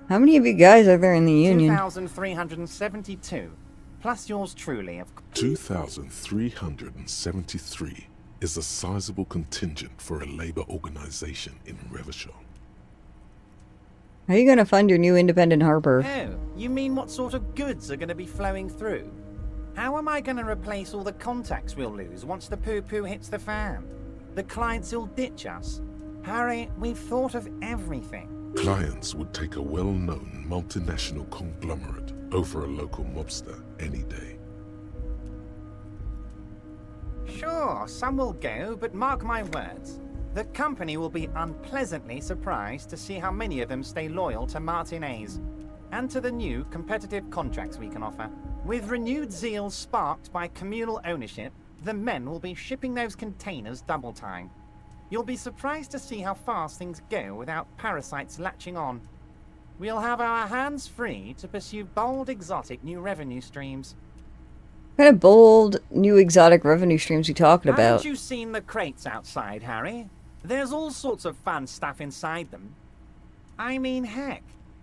How many of you guys are there in the Union? 2,372. Plus yours truly, of course. 2,373 is a sizable contingent for a labor organization in Revachol. How are you going to fund your new independent harbor? Oh, you mean what sort of goods are going to be flowing through? How am I going to replace all the contacts we'll lose once the poo-poo hits the fan? The clients will ditch us. Harry, we've thought of everything. Clients would take a well-known multinational conglomerate over a local mobster any day. Sure, some will go, but mark my words. The company will be unpleasantly surprised to see how many of them stay loyal to Martinez and to the new competitive contracts we can offer. With renewed zeal sparked by communal ownership, the men will be shipping those containers double time. You'll be surprised to see how fast things go without parasites latching on. We'll have our hands free to pursue bold, exotic new revenue streams. What kind of bold, new exotic revenue streams you talking about? Haven't you seen the crates outside, Harry? There's all sorts of fun stuff inside them. I mean, heck,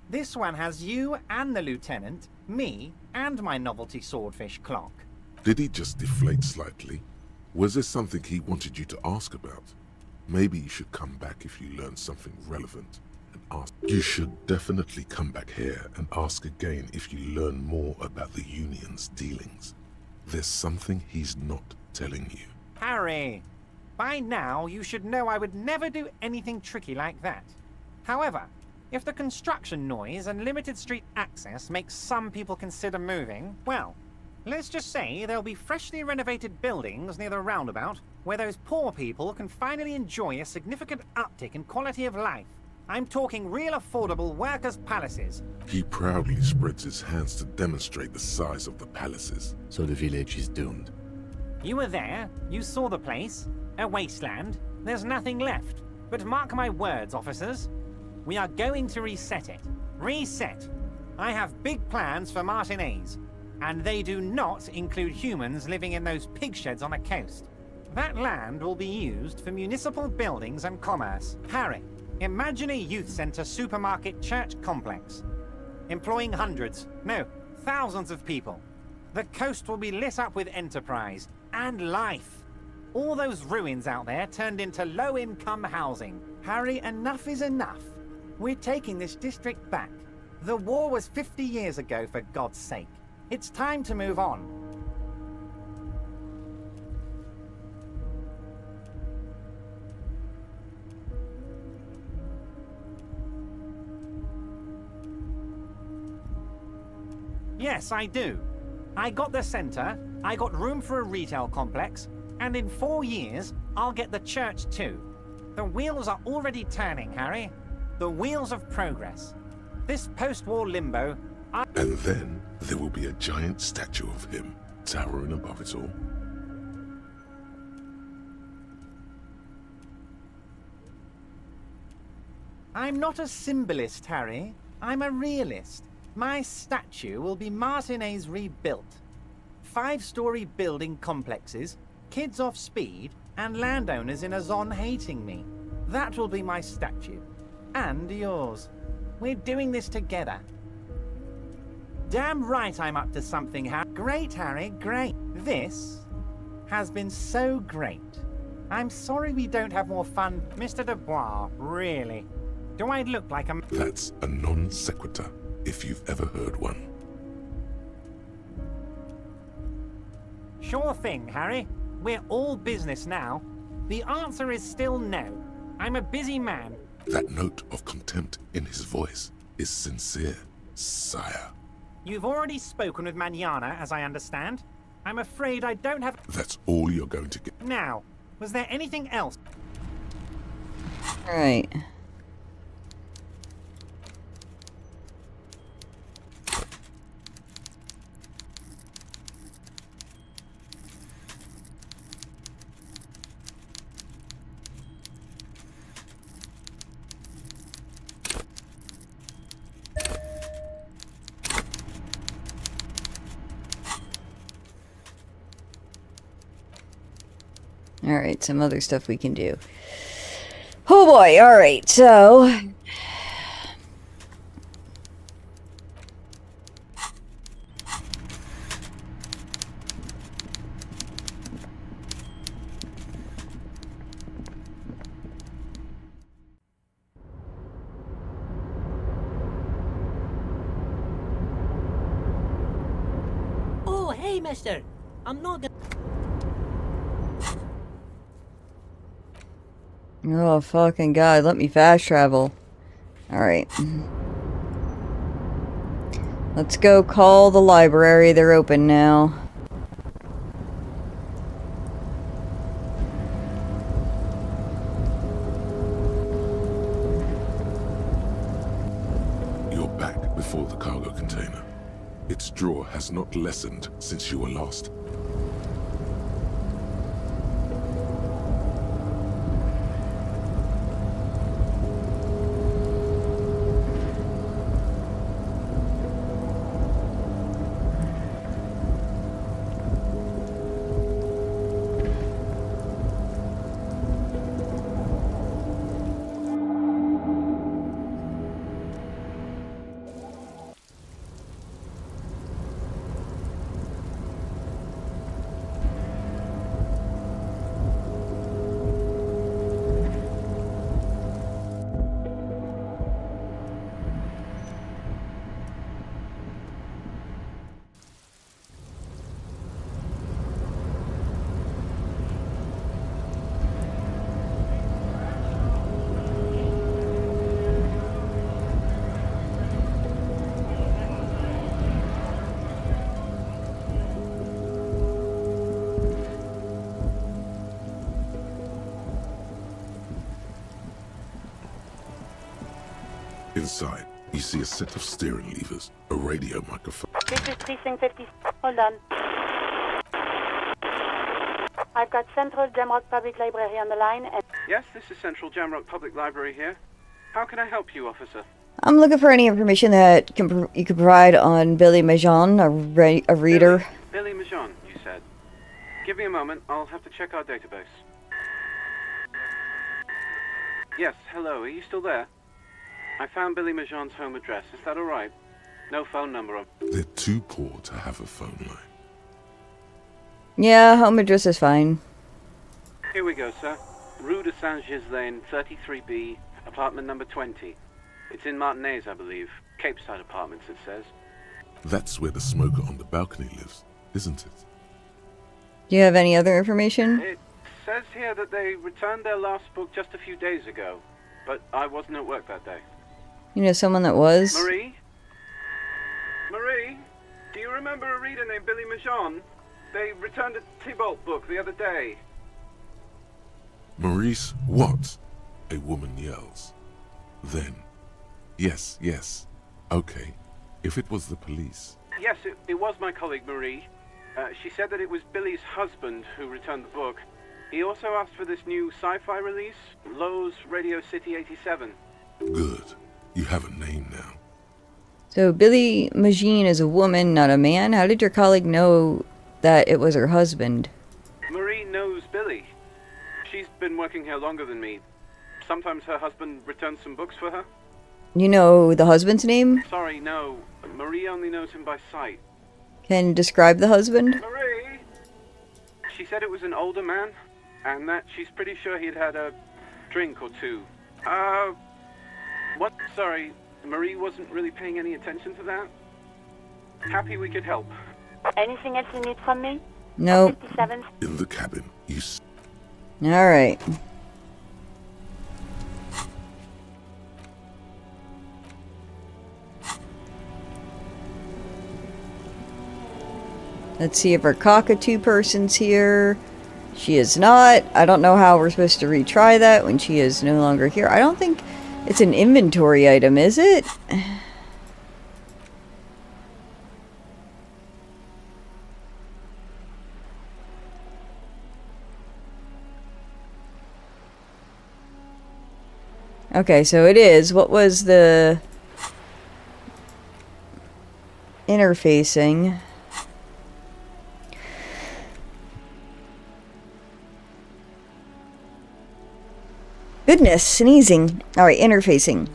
this one has you and the lieutenant, me, and my novelty swordfish clock. Did he just deflate slightly? Was there something he wanted you to ask about? Maybe you should come back if you learn something relevant and ask. You should definitely come back here and ask again if you learn more about the Union's dealings. There's something he's not telling you. Harry, by now you should know I would never do anything tricky like that. However, if the construction noise and limited street access makes some people consider moving, well, let's just say there'll be freshly renovated buildings near the roundabout where those poor people can finally enjoy a significant uptick in quality of life. I'm talking real affordable workers' palaces. He proudly spreads his hands to demonstrate the size of the palaces. So the village is doomed. You were there, you saw the place, a wasteland, there's nothing left. But mark my words, officers, we are going to reset it. Reset! I have big plans for Martinez, and they do not include humans living in those pig sheds on the coast. That land will be used for municipal buildings and commerce. Harry, imagine a youth center supermarket church complex, employing hundreds, no, thousands of people. The coast will be lit up with enterprise and life. All those ruins out there turned into low-income housing. Harry, enough is enough. We're taking this district back. The war was 50 years ago, for God's sake. It's time to move on. Yes, I do. I got the centre, I got room for a retail complex, and in 4 years, I'll get the church too. The wheels are already turning, Harry. The wheels of progress. This post-war limbo... And then there will be a giant statue of him, towering above it all. I'm not a symbolist, Harry. I'm a realist. My statue will be Martinez rebuilt. 5-story building complexes, kids off speed, and landowners in a zone hating me. That will be my statue. And yours. We're doing this together. Damn right I'm up to something, Harry. Great, Harry, great. This has been so great. I'm sorry we don't have more fun. Mr. Dubois, really. Do I look like a... That's a non sequitur, if you've ever heard one. Sure thing, Harry. We're all business now. The answer is still no. I'm a busy man. That note of contempt in his voice is sincere, sire. You've already spoken with Manana, as I understand. I'm afraid I don't have... That's all you're going to get. Now, was there anything else? Alright. Alright, some other stuff we can do. Oh boy, alright, so... Oh, hey, mister. I'm not gonna... Oh, fucking God, let me fast travel. Alright. Let's go call the library. They're open now. You're back before the cargo container. Its draw has not lessened since you were lost. Inside, you see a set of steering levers, a radio microphone. This is Precinct 50. Hold on. I've got Central Jamrock Public Library on the line and... Yes, this is Central Jamrock Public Library here. How can I help you, officer? I'm looking for any information that you could provide on Billy Majon, a reader. Billy Majon, you said. Give me a moment, I'll have to check our database. Yes, hello, are you still there? I found Billy Majon's home address, is that alright? No phone number on... They're too poor to have a phone line. Yeah, home address is fine. Here we go, sir. Rue de Saint-Gilles Lane, 33B, apartment number 20. It's in Martinez, I believe. Cape Side Apartments, it says. That's where the smoker on the balcony lives, isn't it? Do you have any other information? It says here that they returned their last book just a few days ago, but I wasn't at work that day. You know someone that was? Marie? Marie? Do you remember a reader named Billy Majon? They returned a Tybalt book the other day. Maurice, what? A woman yells. Then, yes. Okay, if it was the police. Yes, it was my colleague Marie. She said that it was Billy's husband who returned the book. He also asked for this new sci-fi release, Lowe's Radio City 87. Good. You have a name now. So Billy Magine is a woman, not a man. How did your colleague know that it was her husband? Marie knows Billy. She's been working here longer than me. Sometimes her husband returns some books for her. You know the husband's name? Sorry, no. Marie only knows him by sight. Can you describe the husband? Marie! She said it was an older man, and that she's pretty sure he'd had a drink or two. What? Sorry, Marie wasn't really paying any attention to that. Happy we could help. Anything else you need from me? No. 57. In the cabin, Alright. Let's see if our cockatoo person's here. She is not. I don't know how we're supposed to retry that when she is no longer here. I don't think it's an inventory item, is it? Okay, so it is. What was the interfacing? Goodness, sneezing. Alright, interfacing.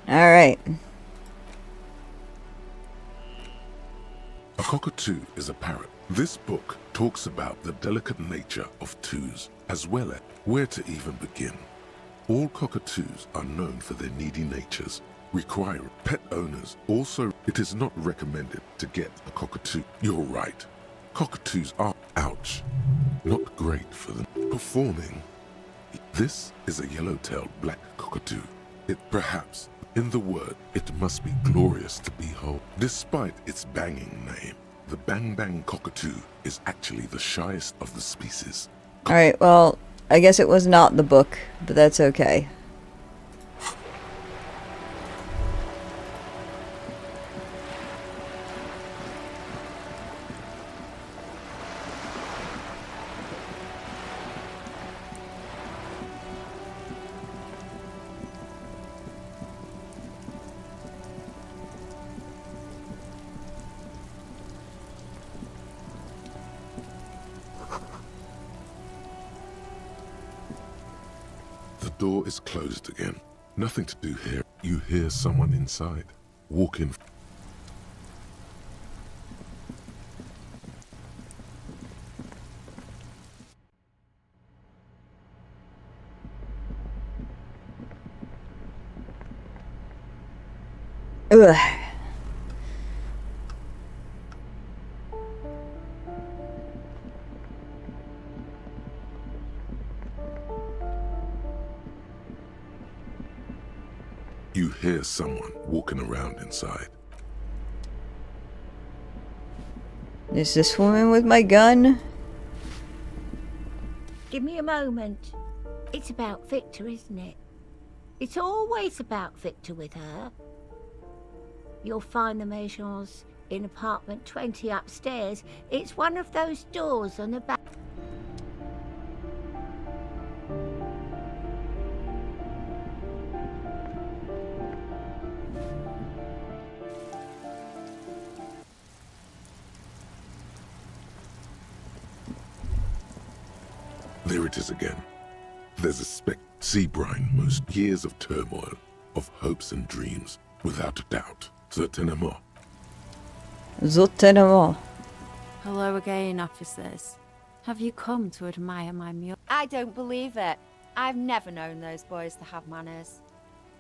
Alright. A cockatoo is a parrot. This book talks about the delicate nature of twos, as well as where to even begin. All cockatoos are known for their needy natures, requiring pet owners. Also, it is not recommended to get a cockatoo. You're right. Cockatoos are, ouch, not great for them. Performing. This is a yellow-tailed black cockatoo. It perhaps, in the word, it must be glorious to behold. Despite its banging name, the Bang Bang cockatoo is actually the shyest of the species. Alright, well, I guess it was not the book, but that's okay. The door is closed again. Nothing to do here. You hear someone inside. Walk in. Ugh. You hear someone walking around inside. Is this woman with my gun? Give me a moment. It's about Victor, isn't it? It's always about Victor with her. You'll find the Maisons in apartment 20 upstairs. It's one of those doors on the back. There it is again. There's a sea brine, most years of turmoil, of hopes and dreams, Without a doubt. Certainement. Certainement. Hello again, officers. Have you come to admire my mule? I don't believe it. I've never known those boys to have manners.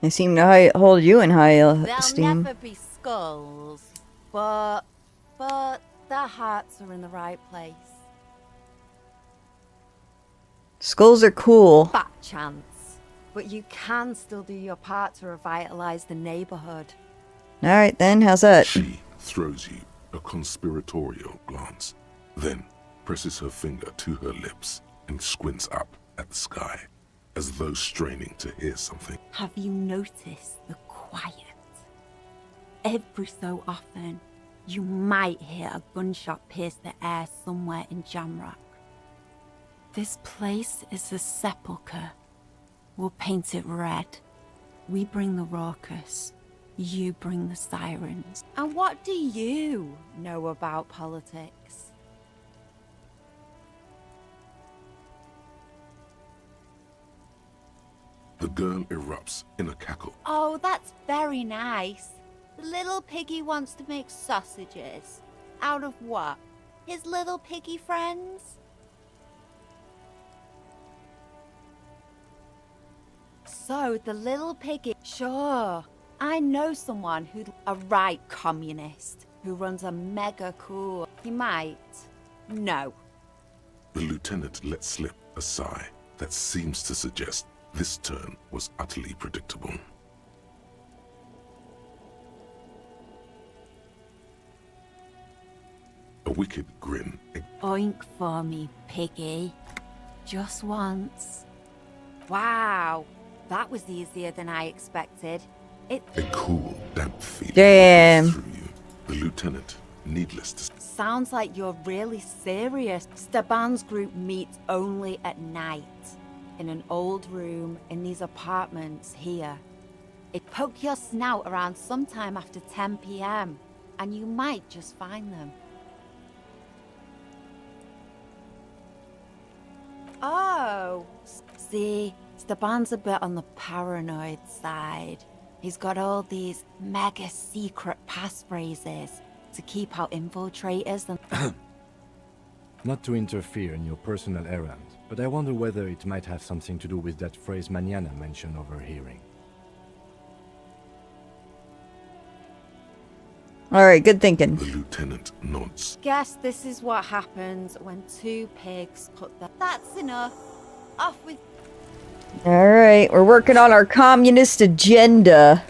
They seem to hold you in high They'll esteem. never be skulls, but their hearts are in the right place. Skulls are cool. Fat chance. But you can still do your part to revitalize the neighborhood. Alright then, how's that? She throws you a conspiratorial glance, then presses her finger to her lips and squints up at the sky, as though straining to hear something. Have you noticed the quiet? Every so often, you might hear a gunshot pierce the air somewhere in Jamrock. This place is a sepulchre. We'll paint it red. We bring the raucous. You bring the sirens. And what do you know about politics? The girl erupts in a cackle. Oh, that's very nice. The little piggy wants to make sausages. Out of what? His little piggy friends? So, the little piggy... Sure. I know someone who's a right communist who runs a mega cool... He might. No. The lieutenant let slip a sigh that seems to suggest this turn was utterly predictable. A wicked grin. Oink for me, piggy. Just once. Wow. That was easier than I expected. A cool, damp feeling Damn. through you. The lieutenant, needless to say, Sounds like you're really serious. Steban's group meets only at night. In an old room in these apartments here. Poke your snout around sometime after 10 p.m. and you might just find them. Oh, see, Steban's a bit on the paranoid side. He's got all these mega secret passphrases to keep out infiltrators and... Not to interfere in your personal errand, but I wonder whether it might have something to do with that phrase Mañana mentioned overhearing. Alright, good thinking. the lieutenant nods. Guess this is what happens when two pigs put their... That's enough. Off with... Alright, we're working on our communist agenda.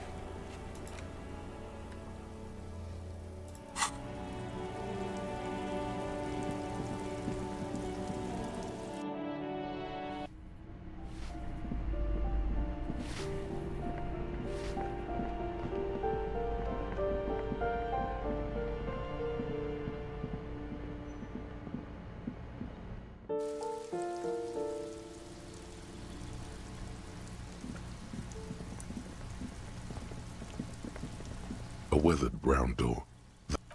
A weathered brown door.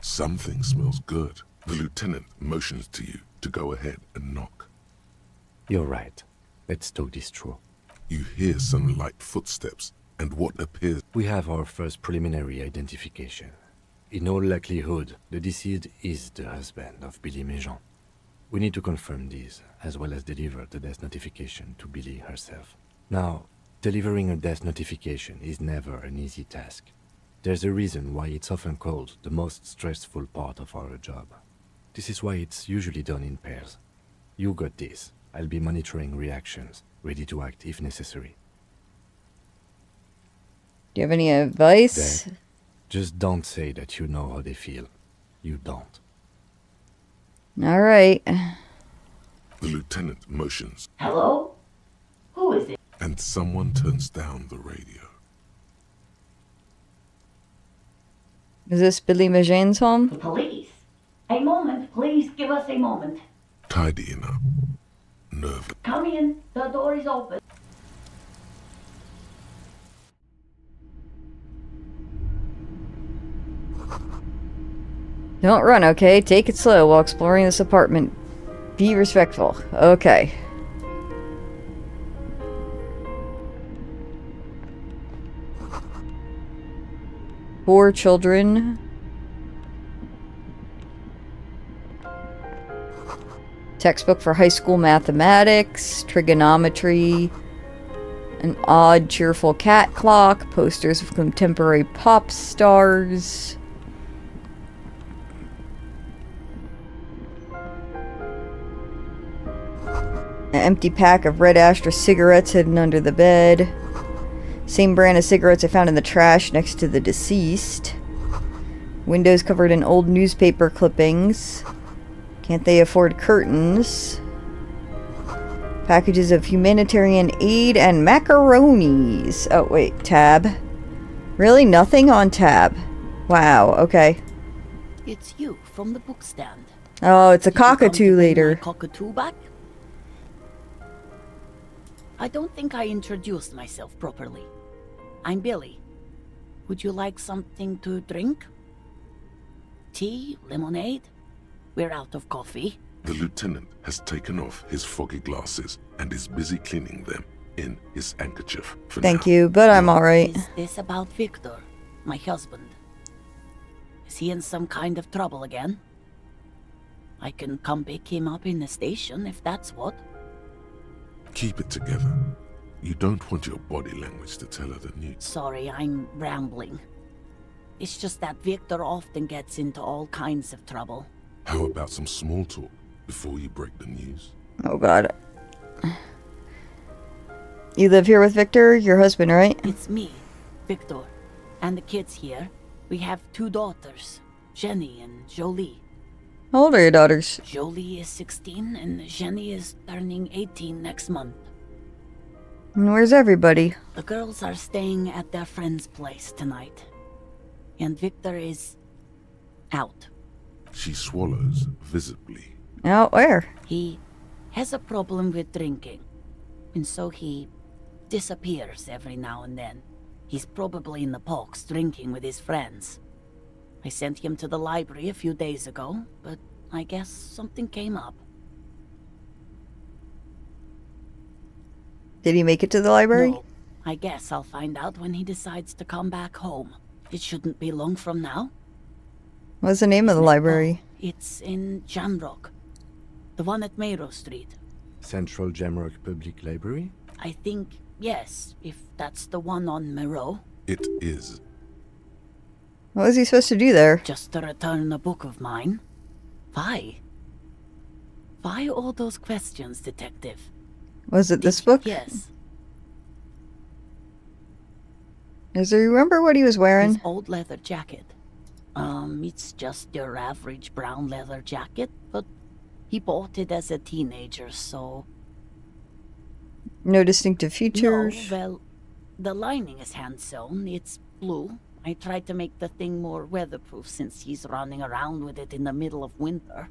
Something smells good. The lieutenant motions to you to go ahead and knock. You're right. Let's talk this through. You hear some light footsteps and what appears... We have our first preliminary identification. In all likelihood, the deceased is the husband of Billy Méjean. We need to confirm this, as well as deliver the death notification to Billy herself. Now, delivering a death notification is never an easy task. There's a reason why it's often called the most stressful part of our job. This is why it's usually done in pairs. You got this. I'll be monitoring reactions, ready to act if necessary. Do you have any advice? Dad, just don't say that you know how they feel. You don't. Alright. The lieutenant motions. Hello? Who is it? And someone turns down the radio. Is this Billy Méjean's home? The police. A moment, please give us a moment. Tidying up. Nervous. Come in, the door is open. Don't run, okay? Take it slow while exploring this apartment. Be respectful. Okay. Poor children. Textbook for high school mathematics, trigonometry, an odd, cheerful cat clock, posters of contemporary pop stars. An empty pack of red Astra cigarettes hidden under the bed. Same brand of cigarettes I found in the trash next to the deceased. Windows covered in old newspaper clippings. Can't they afford curtains? Packages of humanitarian aid and macaronis. Oh, wait. Tab. Really? Nothing on tab. Wow. Okay. It's you from the book stand. Oh, it's a cockatoo later. Cockatoo back? I don't think I introduced myself properly. I'm Billy. Would you like something to drink? Tea? Lemonade? We're out of coffee. The lieutenant has taken off his foggy glasses and is busy cleaning them in his handkerchief for Thank now. you, but I'm alright. Is this about Victor, my husband? Is he in some kind of trouble again? I can come pick him up in the station if that's what. Keep it together. You don't want your body language to tell her the news. Sorry, I'm rambling. It's just that Victor often gets into all kinds of trouble. How about some small talk before you break the news? Oh god. You live here with Victor, your husband, right? It's me, Victor, and the kids here. We have 2 daughters, Jenny and Jolie. How old are your daughters? Jolie is 16 and Jenny is turning 18 next month. And where's everybody? The girls are staying at their friend's place tonight. And Victor is out. She swallows visibly. Out where? He has a problem with drinking. And so he disappears every now and then. He's probably in the parks drinking with his friends. I sent him to the library a few days ago, but I guess something came up. Did he make it to the library? No, I guess I'll find out when he decides to come back home. It shouldn't be long from now. What's the name of the library? It's in Jamrock. The one at Mayrow Street. Central Jamrock Public Library? I think, yes, if that's the one on Mayrow. It is. What was he supposed to do there? Just to return a book of mine. Why? Why all those questions, Detective? Was it this book? Yes. Does he remember what he was wearing? His old leather jacket. It's just your average brown leather jacket, but he bought it as a teenager, so... No distinctive features? No, well, the lining is hand-sewn. It's blue. I tried to make the thing more weatherproof since he's running around with it in the middle of winter.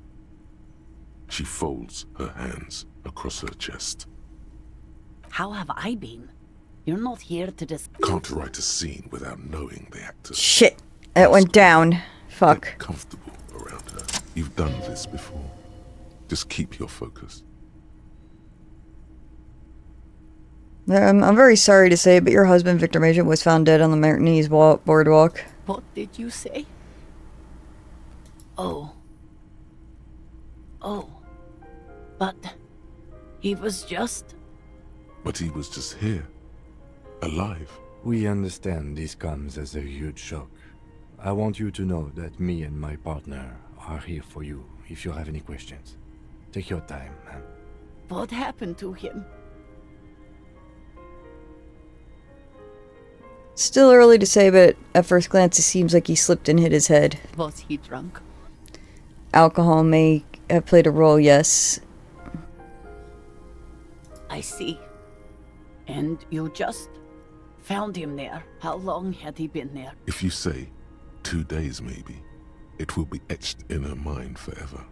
She folds her hands across her chest. How have I been? You're not here to Can't write a scene without knowing the actor. Shit. It went down. Fuck. Get comfortable around her. You've done this before. Just keep your focus. I'm very sorry to say, but your husband, Victor Major, was found dead on the Martinez boardwalk. What did you say? Oh. Oh. But he was just... But he was just here. Alive. We understand this comes as a huge shock. I want you to know that me and my partner are here for you if you have any questions. Take your time, man. What happened to him? Still early to say, but at first glance it seems like he slipped and hit his head. Was he drunk? Alcohol may have played a role, yes. I see. And you just found him there. How long had he been there? If you say 2 days maybe, it will be etched in her mind forever.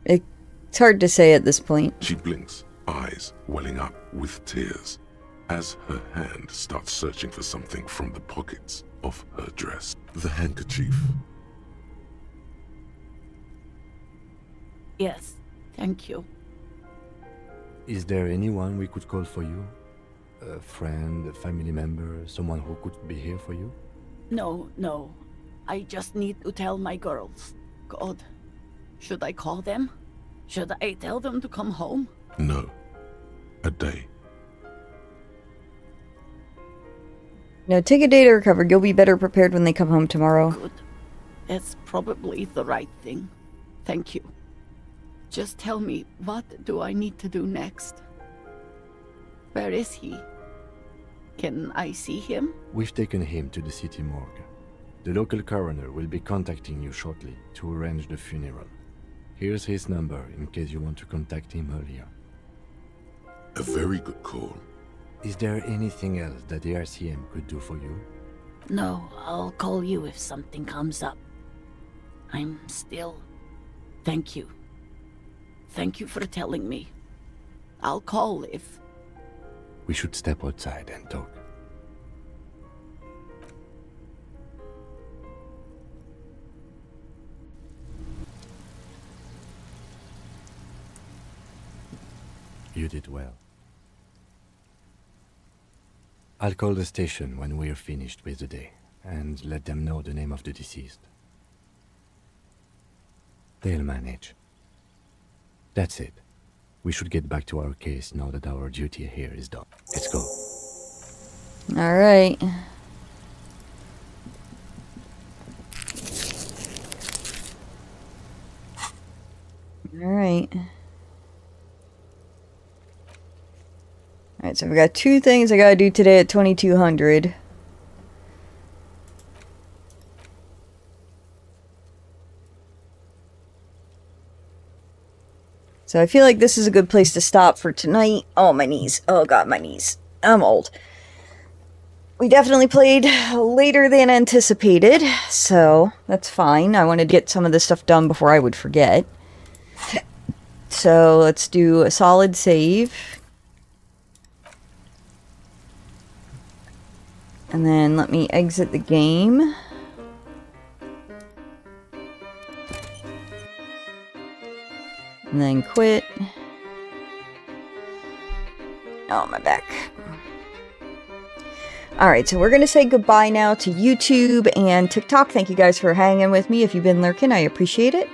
It's hard to say at this point. She blinks, eyes welling up with tears, as her hand starts searching for something from the pockets of her dress. The handkerchief. Yes, thank you. Is there anyone we could call for you? A friend, a family member, someone who could be here for you? No. I just need to tell my girls. God, should I call them? Should I tell them to come home? No. A day. No, take a day to recover. You'll be better prepared when they come home tomorrow. Good. That's probably the right thing. Thank you. Just tell me, what do I need to do next? Where is he? Can I see him? We've taken him to the city morgue. The local coroner will be contacting you shortly to arrange the funeral. Here's his number in case you want to contact him earlier. A very good call. Is there anything else that the RCM could do for you? No, I'll call you if something comes up. I'm still... Thank you. Thank you for telling me. I'll call if... We should step outside and talk. You did well. I'll call the station when we're finished with the day, and let them know the name of the deceased. They'll manage. That's it. We should get back to our case now that our duty here is done. Let's go. Alright. Alright. Alright, so we got two things I gotta do today at 2200. So I feel like this is a good place to stop for tonight. Oh, my knees. Oh god, my knees. I'm old. We definitely played later than anticipated, so that's fine. I wanted to get some of this stuff done before I would forget. So let's do a solid save. And then let me exit the game. And then quit. Oh, my back. Alright, so we're going to say goodbye now to YouTube and TikTok. Thank you guys for hanging with me. If you've been lurking, I appreciate it.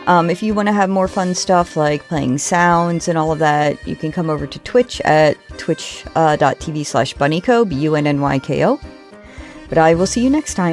If you want to have more fun stuff like playing sounds and all of that, you can come over to Twitch at twitch.tv/bunnyko, BUNNYKO. But I will see you next time.